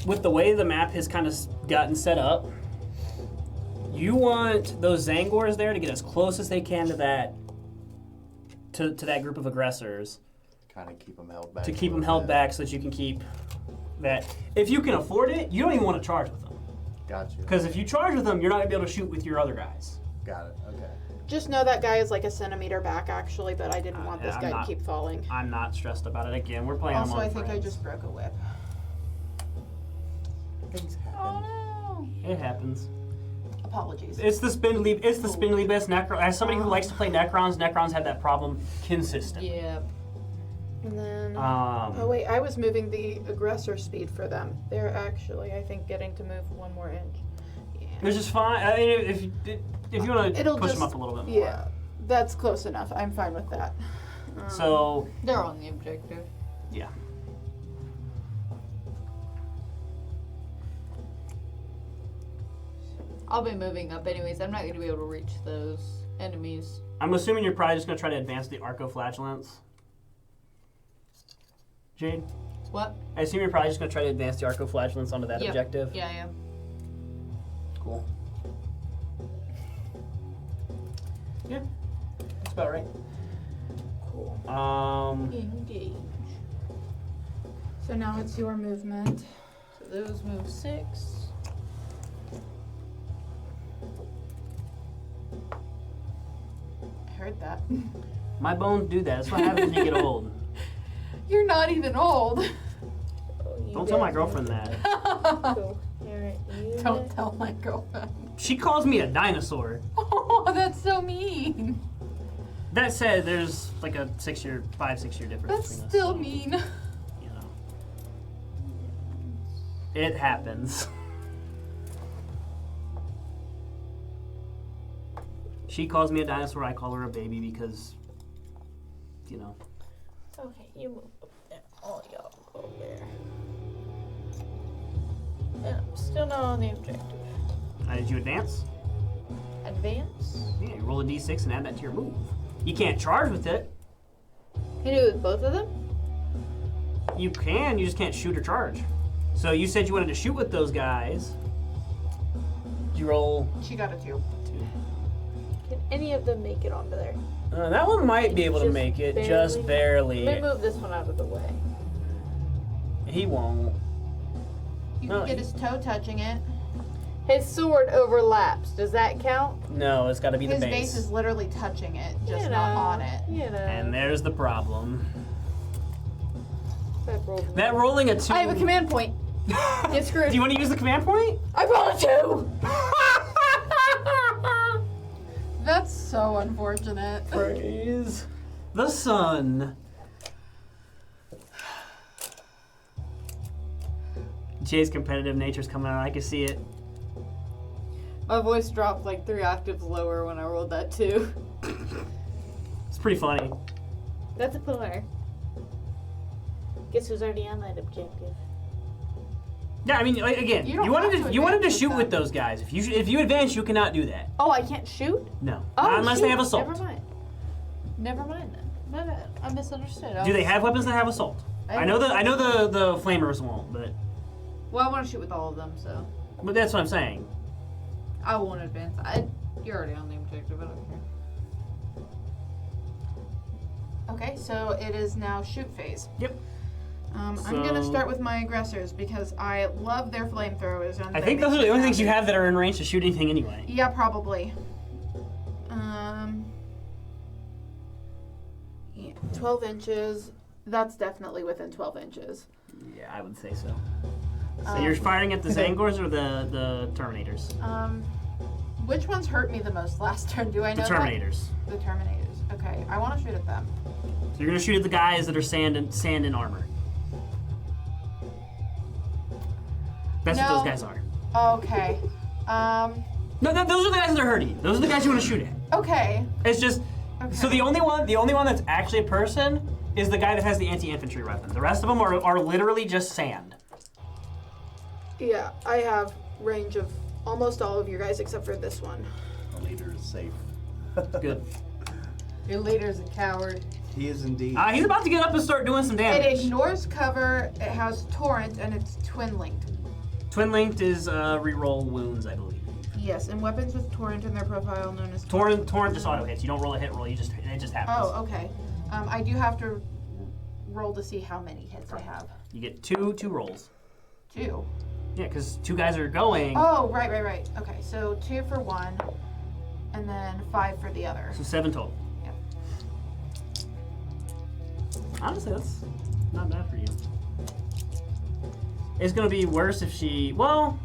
with the way the map has kind of gotten set up, you want those Zangors there to get as close as they can to that group of aggressors. Kind of keep them held back. To keep them held back so that you can keep that. If you can afford it, you don't even want to charge with them. Got you. Because if you charge with them, you're not going to be able to shoot with your other guys. Got it. Okay. Just know that guy is like a centimeter back, actually, but I didn't want this I'm guy not- to keep falling. I'm not stressed about it. Again, we're playing Also, among I think I friends. just broke a whip. Things happen. Oh no. It happens. Apologies. It's the spindly best Necron. As somebody who likes to play Necrons have that problem consistently. Yeah. And then... Um, oh wait, I was moving the aggressor speed for them. They're actually, I think, getting to move 1 more inch. Yeah. Which is fine. I mean, if you want to It'll push them just- up a little bit more. Yeah, that's close enough. I'm fine with that. So They're on the objective. yeah. I'll be moving up anyways. I'm not going to be able to reach those enemies. I'm assuming you're probably just gonna try to advance the Arcoflagellants. Jade, What? I assume you're probably just gonna try to advance the Arcoflagellants onto that Yep. objective. Yeah, I am. Cool. Yeah, that's about right. Cool. Engage. So now it's your movement. So those move 6. I heard that. My bones do that. That's what happens when you get old. You're not even old. Don't tell my girlfriend that. Don't tell my girlfriend. She calls me a dinosaur. Oh, that's so mean. That said, there's like a 5-6 year difference That's between us. still so, mean. You know. It happens. She calls me a dinosaur, I call her a baby because, you know. Okay, you move up there. All y'all go over there. And I'm still not on the objective. Did you advance? Advance? Yeah, you roll a d6 and add that to your move. You can't charge with it. Can you do it with both of them? You can, you just can't shoot or charge. So you said you wanted to shoot with those guys. Did you roll She got a 2. 2? Can any of them make it onto there? That one might be able to Just make it, barely? just barely. Let me move this one out of the way. He won't. You No, can get his toe touching it. His sword overlaps. Does that count? No, it's got to be the His base. base is literally touching it, just You not know, on it. You know. And there's the problem. That rolled That rolling a 2. I have a command point. Get screwed. Do you want to use the command point? I rolled a 2! That's so unfortunate. Praise the sun. Jay's competitive nature's coming out. I can see it. My voice dropped like 3 octaves lower when I rolled that 2. It's pretty funny. That's a pillar. Guess who's already on that objective? Yeah, I mean, like, again, You don't you wanted have to to you wanted to advance shoot with with them. those guys. If you advance, you cannot do that. Oh, I can't shoot? No, Oh, not unless they have shoot. assault. Never mind. Never mind then. My bad. I misunderstood. Do they have weapons that have assault? I know the flamers won't, but Well, I want to shoot with all of them, so that's what I'm saying. I won't advance. You're already on the objective. I don't care. Okay, so it is now shoot phase. Yep. I'm gonna So- start with my aggressors because I love their flamethrowers. And I they think make those are the me only things you happy. have that are in range to shoot anything anyway. Yeah, probably. Yeah, 12 inches. That's definitely within 12 inches. Yeah, I would say so. So you're firing at the Zangors or the Terminators? Which ones hurt me the most last turn? Do I The know Terminators. that? The Terminators. Okay, I want to shoot at them. So you're gonna shoot at the guys that are sand and armor. That's what No. those guys are. Okay. No, those are the guys that are hurting you. Those are the guys you want to shoot at. Okay. It's just Okay. so the only one that's actually a person is the guy that has the anti-infantry weapon. The rest of them are literally just sand. Yeah, I have range of almost all of you guys except for this one. The leader is safe. Good. Your leader's a coward. He is indeed. He's about to get up and start doing some It damage. ignores cover, it has torrent, and it's twin linked. Twin linked is reroll wounds, I believe. Yes, and weapons with torrent in their profile known as Torrent just auto hits. You don't roll a hit roll. It just happens. Oh, okay. I do have to roll to see how many hits I have. You get two rolls. 2. Yeah, because 2 guys are going. Oh, right. Okay, so 2 for 1. and then 5 for the other. So 7 total. Yep. Honestly, that's not bad for you. It's gonna be worse if she. Well,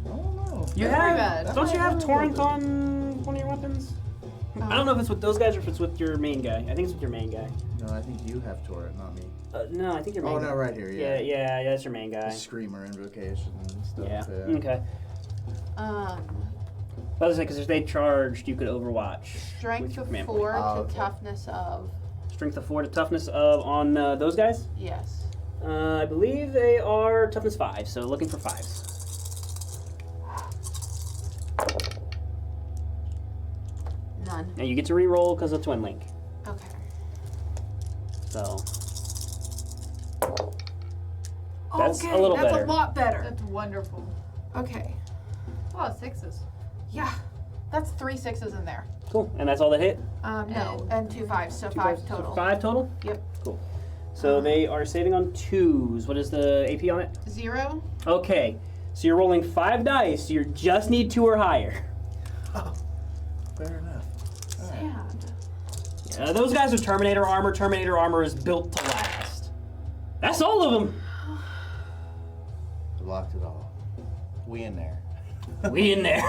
I don't know. you That's have. pretty bad. Don't you have torrent on one of your weapons? I don't know if it's with those guys or if it's with your main guy. I think it's with your main guy. No, I think you have Torrent, not me. No, I think your main Oh, guy. no, right here, Yeah, yeah. yeah, that's your main guy. The Screamer invocation and stuff. Yeah. Okay. Um, I was saying because if they charged, you could Overwatch. strength with your of command 4 point. Oh, to okay. toughness of. Strength of 4 to toughness of on those guys. Yes. I believe they are toughness 5, so looking for 5s. None. And you get to re-roll because of Twin Link. Okay. So that's a little that's better. a lot better. That's wonderful. Okay. A lot of 6s. Yeah. That's 3 6s in there. Cool. And that's all they hit? No, and 2 5s, so 2 5 5s, total. So 5 total? Yep. Cool. So they are saving on 2s. What is the AP on it? 0. Okay. So you're rolling 5 dice. You just need 2 or higher. Fair enough. Sad. Those guys with Terminator armor. Terminator armor is built to last. That's all of them. Locked it all. We in there. We in there.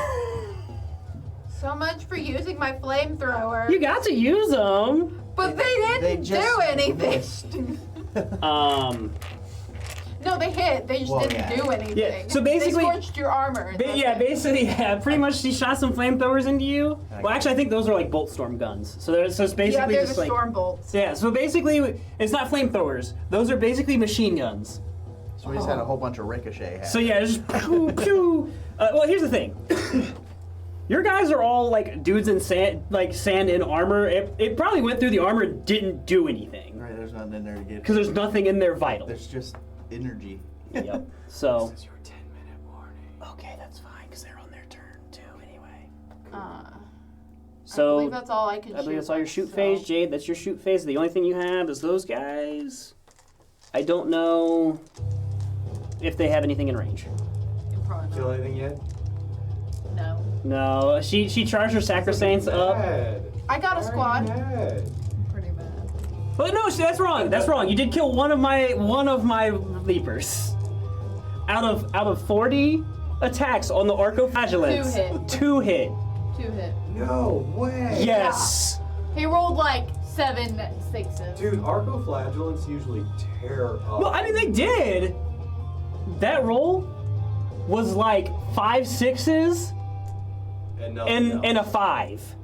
So much for using my flamethrower. You got to use them. But they didn't do anything. No, they hit. They just Well, didn't yeah. do anything. Yeah, so basically- they scorched your armor. and that's Yeah, it. basically, yeah. Pretty much, she shot some flamethrowers into you. Well, actually, I think those are like bolt storm guns. So it's Yeah, basically they're just the like storm bolts. yeah. So basically, it's not flamethrowers. Those are basically machine guns. So we just had a whole bunch of ricochet hats. So yeah, it's just pew pew. Well, here's the thing. Your guys are all like dudes in sand, like sand in armor. It probably went through the armor and didn't do anything Right, there's nothing in there to get. because there's nothing in there vital. There's just energy. Yep. So. This is your 10-minute warning. Okay, that's fine because they're on their turn too anyway. I So believe that's all I could shoot. I believe that's all your with, shoot so- phase, Jade. That's your shoot phase. The only thing you have is those guys. I don't know if they have anything in range. Probably Kill not. anything yet? No. No, she charged her Sacrosaints up. Bad. I got a squad. Bad. Pretty bad. But no, see, that's wrong. That's wrong. You did kill one of my leapers. Out of 40 attacks on the Arcoflagellants, 2 hit. 2 hit. 2 hit. No way. Yes. He rolled like 7 6s. Dude, Arcoflagellants usually tear up. Well, I mean they did. That roll was like 5 6s and nothing else. and a 5.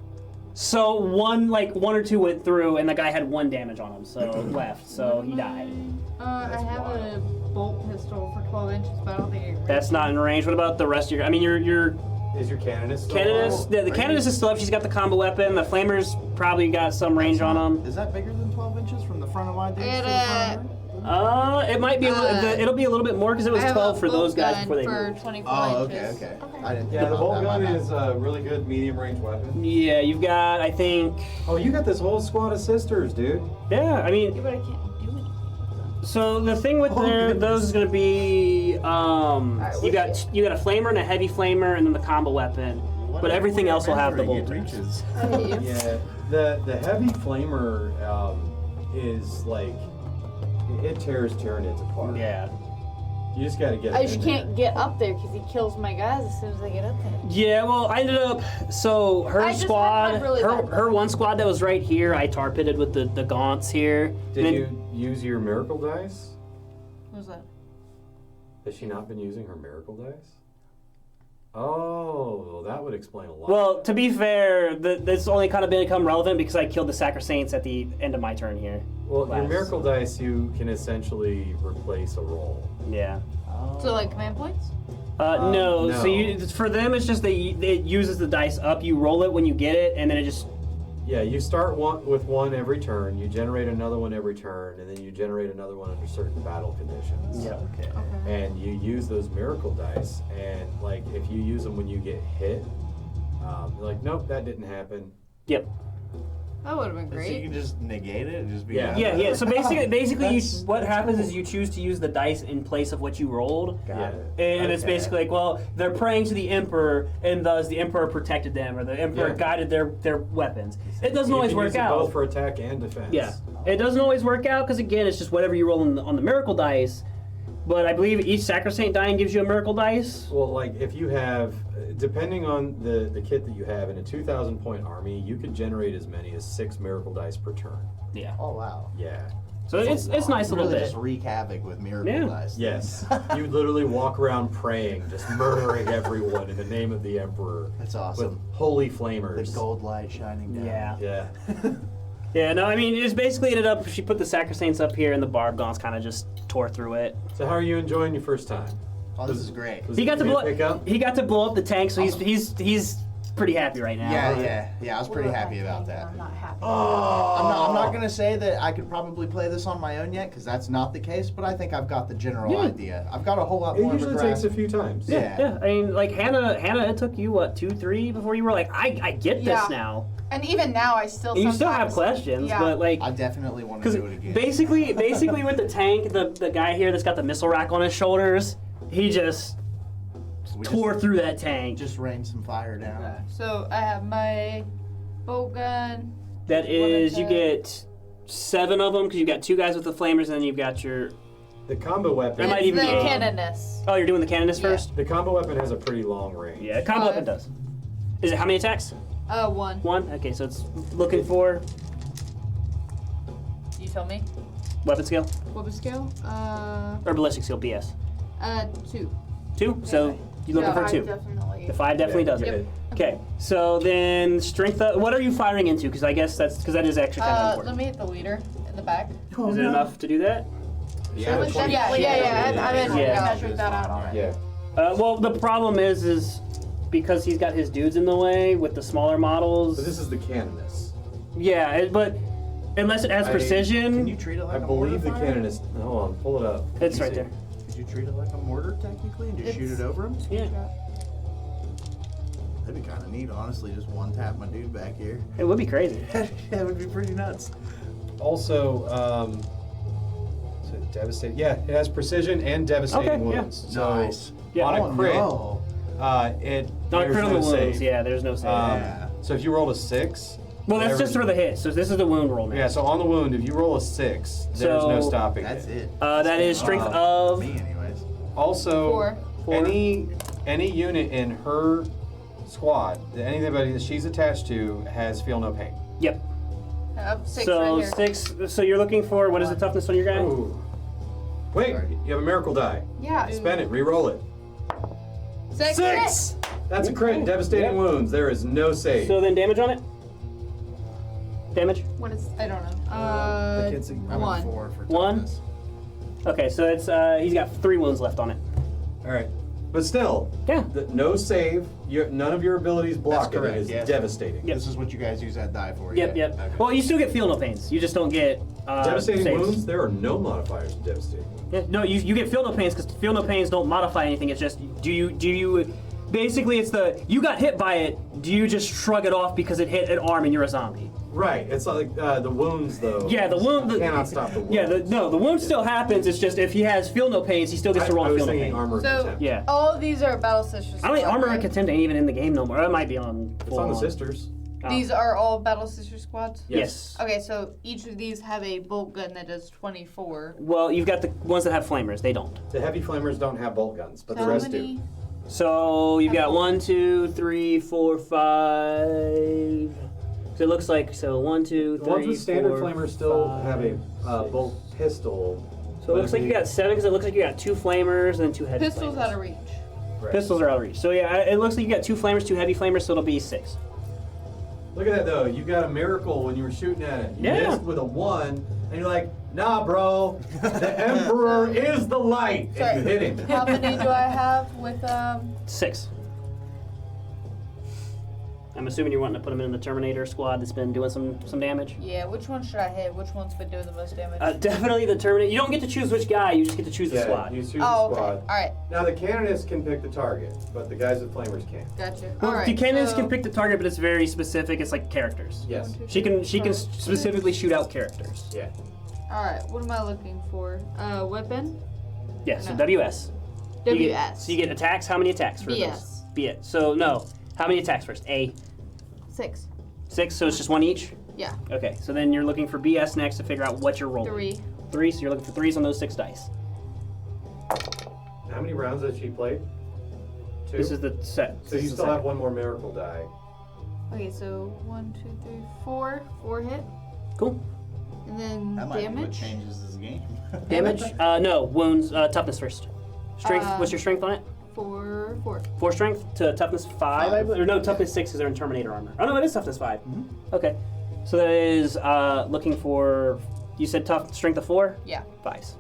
So one or 2 went through, and the guy had 1 damage on him, so left, so he died. I have a bolt pistol for 12 inches, but I don't think it That's not in range. What about the rest of your? I mean, your Is your Canonist still Canonist. on? The Canonist is still up. She's got the combo weapon. The Flamer's probably got some range on them. Is that bigger than 12 inches from the front of my dudes to It, the front of her? It might be. It'll be a little bit more because it was I have 12 a for those bolt guys gun before they for moved. 24 Oh, inches. okay. I didn't Yeah, the think bolt about gun that, my is bad. a really good medium range weapon. Yeah, you've got. I think. Oh, you got this whole squad of sisters, dude. Yeah, I mean. Yeah, but I can't do anything. So the thing with Oh, goodness. those is going to be. you what's got it? you got a flamer and a heavy flamer, and then the combo weapon. But everything else will have the bolt. reaches. Yeah, the heavy flamer is like it tears Tyranids apart. Yeah. You just gotta get. I it just in can't get up there because he kills my guys as soon as I get up there. Yeah, well, I ended up. So her I just squad, had really bad her one squad that was right here, I tar pitted with the gaunts here. Did And then- you use your miracle dice? What was that? Has she not been using her miracle dice? Oh, well, that would explain a lot. Well, to be fair, this only kind of become relevant because I killed the Sacrosaints at the end of my turn here. Well, your last. miracle dice, you can essentially replace a roll. Yeah. So like command points? No. no. So for them, it's just it uses the dice up. You roll it when you get it, and then it just. Yeah, you start with one every turn, you generate another one every turn, and then you generate another one under certain battle conditions. Yeah. Okay. And you use those miracle dice, and like if you use them when you get hit, you're like, nope, that didn't happen. Yep. That would have been So you great. can just negate it and just be Yeah. Yeah. So basically, That's- what happens is you choose to use the dice in place of what you rolled. Got it. And it's Okay. basically like, well, they're praying to the Emperor, and thus the Emperor protected them, or the Emperor Yeah. guided their weapons. It doesn't You always can work use it out. both for attack and defense. Yeah, it doesn't always work out because again, it's just whatever you roll on the miracle dice. But I believe each Sacrosanct Dying gives you a miracle dice. Well, like if you have, depending on the kit that you have, in a 2,000 point army, you could generate as many as 6 miracle dice per turn. Yeah. Oh wow. Yeah. So it's nice a little Really bit. just wreak havoc with miracle Yeah. dice. Yes. You literally walk around praying, just murdering everyone in the name of the Emperor. That's With awesome. holy The flamers. gold light shining down. Yeah. Yeah. Yeah. No, I mean, it's basically ended up. She put the Sacrosaints up here, and the Barbgons kind of just tore through it. So how are you enjoying your first time? Oh, this is great. Was He it got to easy blow. pick up? He got to blow up the tank, so he's pretty happy right now. Yeah. I was pretty happy about that. I'm not happy. I'm not gonna say that I could probably play this on my own yet, because that's not the case. But I think I've got the general Yeah. idea. I've got a whole lot It more of a usually grasp. takes a few times. Yeah. Yeah, I mean, like Hannah, it took you what 2, 3 before you were like, I get this Yeah. now. And even now, I still And you still have sometimes- questions, yeah. but like, I definitely want to because do it again. basically with the tank, the guy here that's got the missile rack on his shoulders, he just We tore through that tank. just rain some fire down. Okay. So I have my bolt gun. That is, you get 7 of them because you got 2 guys with the flamers, and then you've got your. The combo weapon. It might It's even the be- canoness. Oh, you're doing the canoness Yeah. first. The combo weapon has a pretty long range. Yeah, combo weapon does. Is it how many attacks? 1. 1. Okay, so it's looking for You tell me. weapon skill Weapon skill? or ballistic skill BS. 2. 2. So you're looking for I 2. definitely. The 5 definitely does it. Yep. Okay, so then strength. What are you firing into? Because I guess that is actually kind of Let important. me hit the leader in the back. Is it enough to do that? Yeah, was 20 definitely- yeah, I measured Yeah. that out already. Yeah. Well, the problem is because he's got his dudes in the way with the smaller models. So this is the canoness. Yeah, but unless it has I- precision, Can you treat it like I a believe the mortar fire? canoness. Hold on, pull it up. it's Let right me there. see. Could you treat it like a mortar technically and just shoot It's- it over him? Yeah, That'd be kind of neat, honestly. Just one tap my dude back here. it would be crazy. That would be pretty nuts. Also, so devastate. Yeah, it has precision and devastating Okay, yeah. wounds. So Nice. Yeah. on a Oh, crit, no. it Not there's critical no wounds. save. Yeah, there's no save. Yeah. So if you rolled a 6. well, that's just for the hit. So this is the wound roll now. Yeah, so on the wound, if you roll a 6, there's no So- stopping That's it. That is strength of. Me, anyways. Also, 4. any unit in her squad, anybody that she's attached to, has feel no pain. Yep. I have 6 So right here. 6. So you're looking for what is the toughness on your guy? Ooh. Wait, you have a miracle die. Yeah. Spend it, re-roll it. 6. That's a crit. Devastating Yeah. wounds. There is no save. So then damage on it. Damage. What is? I don't know. I'm at 1. 4 for 1? toughness. Okay, so it's he's got 3 wounds left on it. All right, but still, Yeah. no save. None of your abilities block it. correct, It is yes. devastating. Yep. This is what you guys use that die for. Yep, yeah? yep. Okay. Well, you still get feel no pains. You just don't get Devastating saves. wounds. There are no modifiers to devastating wounds. Yeah, no, you get feel no pains because feel no pains don't modify anything. It's just do you basically it's the you got hit by it. Do you just shrug it off because it hit an arm and you're a zombie? Right. It's like the wounds, though. Yeah, the wound. cannot stop the wound. Yeah, the wound still happens. It's just if he has feel no pains, he still gets to roll I a was feel no thinking pain. armor So- contempt. Yeah. All of these are battle sisters. I don't think armor right? and contempt ain't even in the game no more. It might be on. It's on the sisters. Oh. These are all battle sister squads? Yes. Okay, so each of these have a bolt gun that does 24. Well, you've got the ones that have flamers. They don't. The heavy flamers don't have bolt guns, but So the rest how many? do. So you've got 1, 2, 3, 4, 5. So it looks like 1, 2, 3. The ones with standard 4, flamers still 5, have a 6. bolt pistol. So it looks like you got 7 because it looks like you got 2 flamers and then 2 heavy Pistols flamers. out of reach. Right. Pistols are out of reach. So yeah, it looks like you got 2 flamers, 2 heavy flamers, so it'll be 6. Look at that though. You got a miracle when you were shooting at it. You Yeah. missed with a 1, and you're like, nah, bro. The Emperor is the light. Sorry. And you hit him. How many do I have with 6. I'm assuming you're wanting to put him in the Terminator squad that's been doing some damage. Yeah, which one should I hit? Which one's been doing the most damage? Definitely the Terminator. You don't get to choose which guy. You just get to choose the squad. You choose Oh, the okay. squad. Alright, Now the canonists can pick the target, but the guys with flamers can't. gotcha. Well, Alright, the cannons so- can pick the target, but it's very specific. It's like characters. Yes. She can specifically shoot out characters. Yeah. Alright, what am I looking for? Weapon? Yeah. So No. WS. You get- WS. So you get attacks. How many attacks for BS. those? BS. So no. How many attacks first? A. 6. 6. So it's just one each. Yeah. Okay. So then you're looking for BS next to figure out what you're rolling. 3. 3. So you're looking for 3s on those 6 dice. How many rounds has she played? 2? This is the set. So you still have one more miracle die. Okay, so 1, 2, 3, 4. 4 hit. Cool. And then That might be what damage. changes this game. Damage? No. Wounds. Toughness first. Strength. What's your strength on it? 4. 4 strength to toughness 5, I believe. Or no, toughness 6 because they're in Terminator armor. Oh no, it is toughness 5. Okay. So that is looking for. You said tough strength of 4? Yeah. 5s.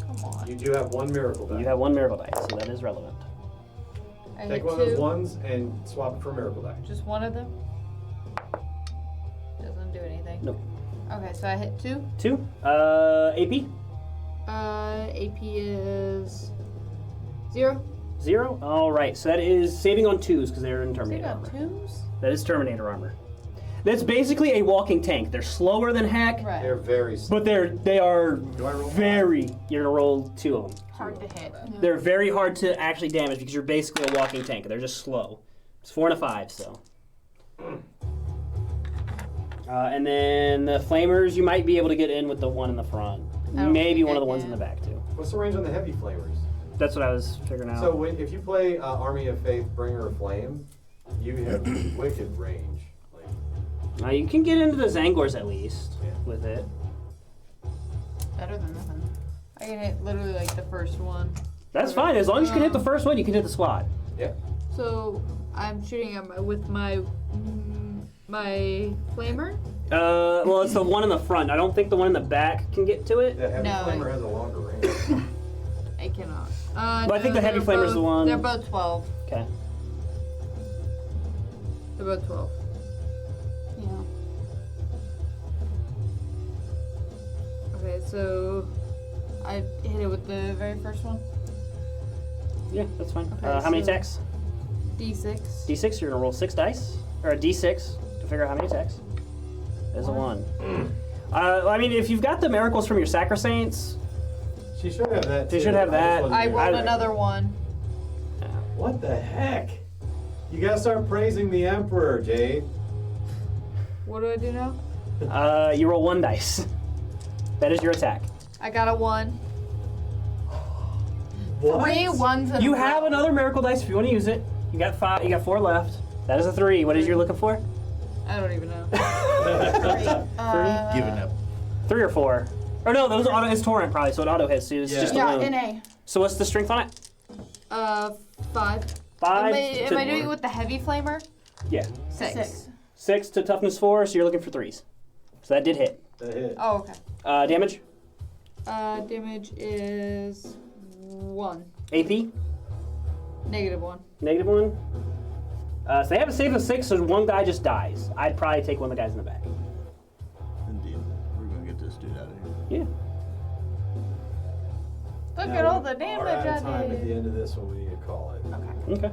Come on. You do have one miracle die. You have one miracle dice, so that is relevant. I Take hit one of those 2. ones and swap it for a miracle die. Just one of them? Doesn't do anything. Nope. Okay, so I hit 2. 2. AP? AP is 0. 0. All right. So that is saving on 2s because they're in Is it Terminator got armor. 2s? That is Terminator armor. That's basically a walking tank. They're slower than heck, Right. They're very slow. but they are Do I roll very. You're gonna roll 2 of them. Hard to hit. They're very hard to actually damage because you're basically a walking tank. They're just slow. It's 4 and a 5, so. And then the flamers, you might be able to get in with the one in the front. I don't Maybe think one I of the ones in can. the back too. What's the range on the heavy flamers? That's what I was figuring out. So if you play Army of Faith, Bringer of Flame, you have wicked range. Like, You can get into the Zangors at least Yeah. with it. Better than nothing. I can hit literally like the first one. That's fine. As long as you can hit the first one, you can hit the squad. yeah. So I'm shooting at with my flamer. Well, it's the one in the front. I don't think the one in the back can get to it. That heavy No, flamer I- has a longer range. I cannot. But I think the heavy flamer's the one- They're both 12. Okay. They're both 12. Yeah. Okay, so I hit it with the very first one. Yeah, that's fine. Okay, how many so- attacks? D6. D6. You're gonna roll 6 dice, or a D6 to figure out how many attacks. There's a 1. I mean, if you've got the miracles from your Sacrosaints, She should have that. They too. should have I just that. wasn't I there. rolled another one. What the heck? You gotta start praising the Emperor, Jade. What do I do now? you roll 1 dice. That is your attack. I got a 1. What? 3 ones in You a have row. another miracle dice if you want to use it. You got 5. You got 4 left. That is a 3. What is you looking for? I don't even know. Giving up. 3 or 4. Or no, those auto. It's torrent probably, so it auto hits. So it's Yeah. just a Yeah, wound. NA. So what's the strength on it? 5. 5. Am I doing it with the heavy flamer? Yeah. 6. 6 to toughness 4. So you're looking for 3s. So that did hit. That hit. Oh, okay. Damage. Damage is 1. AP. -1. -1. So they have a save of 6, so one guy just dies. I'd probably take one of the guys in the back. Indeed. We're gonna get this dude out of here. Yeah. Look Now at all we the damage are out of I time at the did. end of this one. We need to call it. Okay.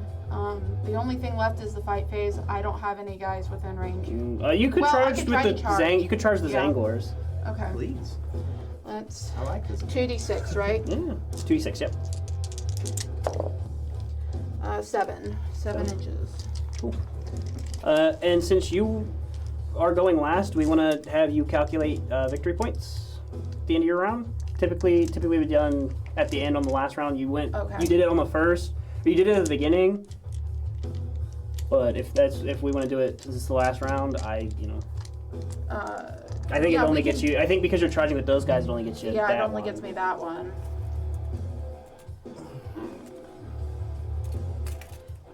The only thing left is the fight phase. I don't have any guys within range. You could Well, I charge could with try the to charge. Zang. You could charge the Yeah. Zangors. Okay. Please. That's I like this. 2d6, right? Yeah. 2d6. Yep. 7. 7 inches. Cool. And since you are going last, we want to have you calculate victory points at the end of your round. Typically we've done at the end on the last round. You went. Okay. You did it on the first. Or you did it at the beginning. But if we want to do it, this is the last round. I think Yeah, it only we gets can- you. I think because you're charging with those guys, it only gets you. Yeah, that it only one. gets me that one.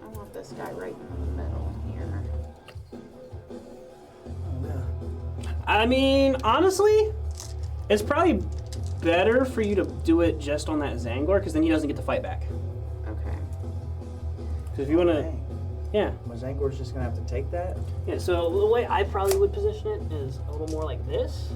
I want this guy right in the middle here. I mean, honestly, it's probably better for you to do it just on that Zangor, because then he doesn't get to fight back. Okay. So if you want to, Yeah. My Zangor's just gonna have to take that? Yeah, so the way I probably would position it is a little more like this,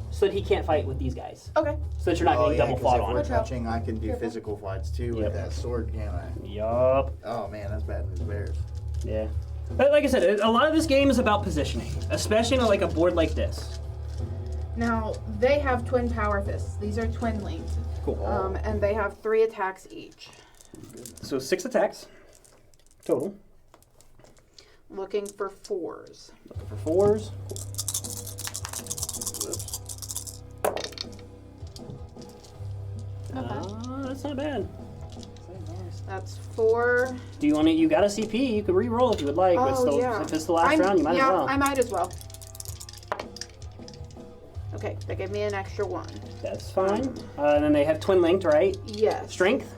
so that he can't fight with these guys. Okay. So that you're not getting double fought if on. we're touching, I can do Careful. physical fights too Yep. with that sword, can't I? Yup. Oh man, that's bad news bears. Yeah. But like I said, a lot of this game is about positioning, especially on like a board like this. Now, they have twin power fists. These are twin linked. Cool. And they have 3 attacks each. So 6 attacks total. Looking for 4s. Looking for 4s. That's not bad. That's 4. Do you want to? You got a CP. You could re-roll if you would like. but Oh, still, yeah. if it's the last round, you might as well. I might as well. Okay, that gave me an extra 1. That's fine. And then they have twin linked, right? Yes. Strength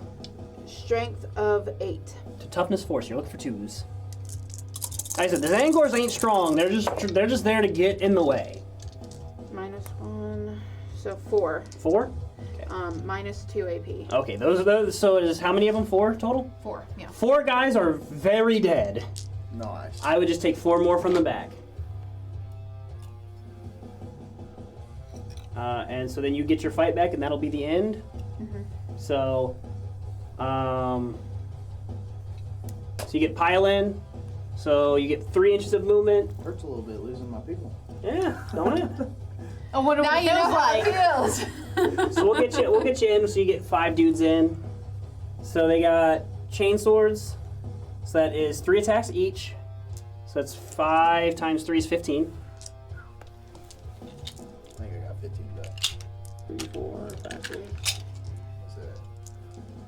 Strength of 8. to toughness 4. So you're looking for 2s. Like I said, the Zangors ain't strong. They're just there to get in the way. Minus 1. So 4. 4. Minus 2 AP. Okay, those are those. So it is how many of them? 4 total. 4. Yeah. 4 guys are very dead. Nice. I would just take 4 more from the back. And so then you get your fight back, and that'll be the end. So, so you get pile in. So you get 3 inches of movement. Hurts a little bit losing my people. Yeah, don't it? I wonder Now what you know how it feels. So we'll get you in. So you get 5 dudes in. So they got chain swords. So that is 3 attacks each. So that's 5 times 3 is 15. I think I got 15 back. 3, 4, 5, 6. What's that?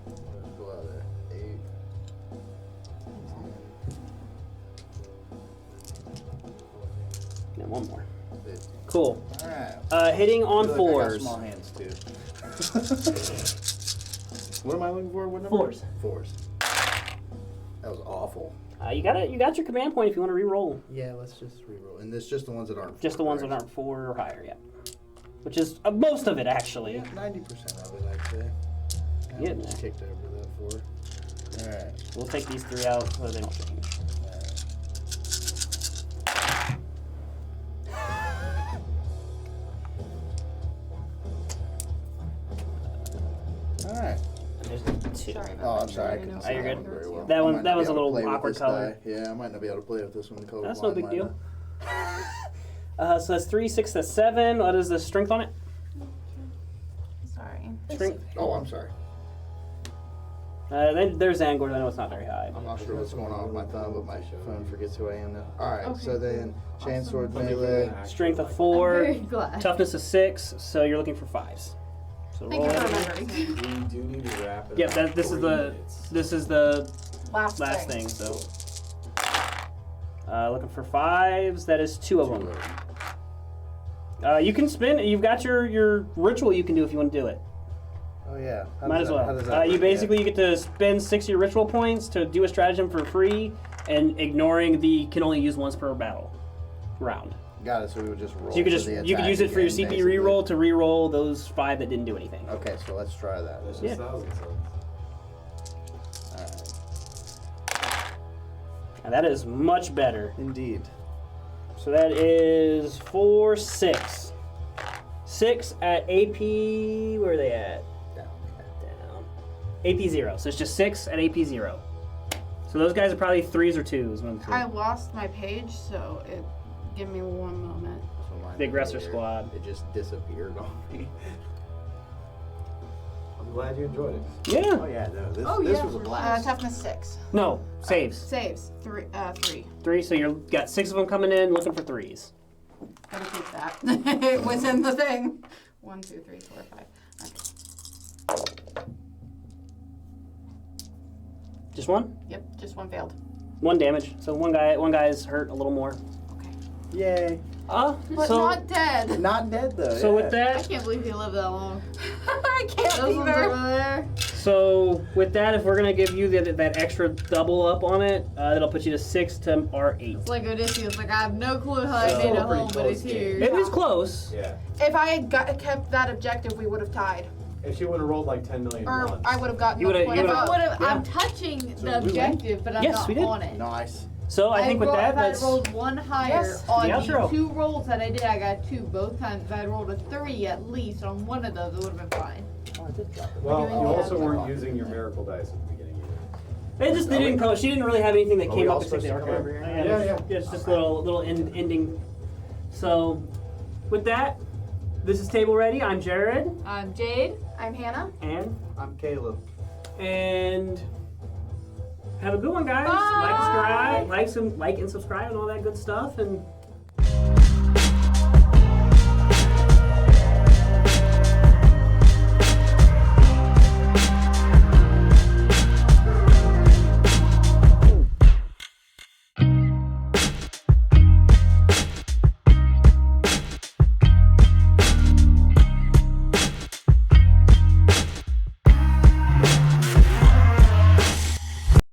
Let's go out there. 8. And one more. 15. Cool. Alright. Hitting on I feel like I got 4s. small hands too. What am I looking for? What number? 4s. 4s. That was awful. You got your command point if you want to re-roll. Yeah, let's just reroll. And this just the ones that aren't. Just the ones that aren't 4 or higher, yeah. Which is most of it, actually. Yeah, 90% of it, I'd say. I Yeah. just kicked over that 4. All right. We'll take these 3 out so they don't change. All right. And there's 2. Sorry about Oh, that. I'm sorry. I didn't couldn't know see Oh, you're that good. one very well. That I one- might that not was be a able to little play with awkward this color. die. Yeah, I might not be able to play with this one. The color That's no blind big might deal. not. So that's 3, 6, that's 7. What is the strength on it? Sorry. Strength. Oh, I'm sorry. Then there's Zangor. I know it's not very high. I'm not sure what's going on with my thumb, but my phone forgets who I am now. All right. Okay. So then, chainsword melee. Strength of I'm 4. very glad. Toughness of 6. So you're looking for 5s. So Thank roll you for it. remembering. We do need to wrap it Yep, up this is before the units. this is the Last last thing. So looking for 5s. That is 2 of them. You can spin. You've got your ritual you can do if you want to do it. Oh yeah. How Might does as that- how well. does that You work? basically you get to spend 6 of your ritual points to do a stratagem for free, and ignoring the can only use once per battle round. Yeah. Got it. So we would just roll. So you could for just the you could attack use it for your again, CP basically. reroll to reroll those 5 that didn't do anything. Okay, so let's try that. That's Yeah. just thousands of them. All right. And that is much better. Indeed. So that is 4, 6. 6 at AP. Where are they at? Down. Down. AP 0. So it's just 6 at AP 0. So those guys are probably 3s or 2s. One, two. I lost my page, so give me one moment. So mine The is aggressor weird. squad. It just disappeared on me. I'm glad you enjoyed it. Yeah. Oh yeah, no. This Oh, this yeah, was a for blast. Toughness 6. No. Saves. Saves 3. 3. So you've got 6 of them coming in, looking for 3s. Gotta keep that. It was in the thing. 1, 2, 3, 4, 5. Okay. Just one? Yep, just one failed. 1 damage. So one guy's hurt a little more. Okay. Yay. But So not dead. Not dead though. so with I that can't believe he lived that long. I can't Those ones over either. there. so with that, if we're gonna give you that extra double up on it, that'll put you to 6 to R8. It's like Odysseus. Like I have no clue how I So, made it pretty home, but close it's game. here. It is close. Yeah. If I had kept that objective, we would have tied. If she would have rolled like 10 million Or once. I would have gotten You the would've- point you If I of- would have, Yeah. I'm touching So the we win? objective, but I'm Yes, not we did. on it. Nice. So I think with rolled, that, if I that's rolled one higher Yes. on The the outro. 2 rolls that I did, I got 2 both times. If I had rolled a 3 at least on one of those, it would have been fine. Oh, I did drop it. Well, We're doing you the also outro. weren't using your miracle dice at the beginning either. they didn't come. She didn't really have anything that Are we came all up supposed to particularly. come over here? Yeah. It's just a little ending. So with that, this is Table Ready. I'm Jerred, I'm Jade. I'm Hannah. and I'm Caleb. have a good one, guys. Bye. Like and subscribe and all that good stuff, and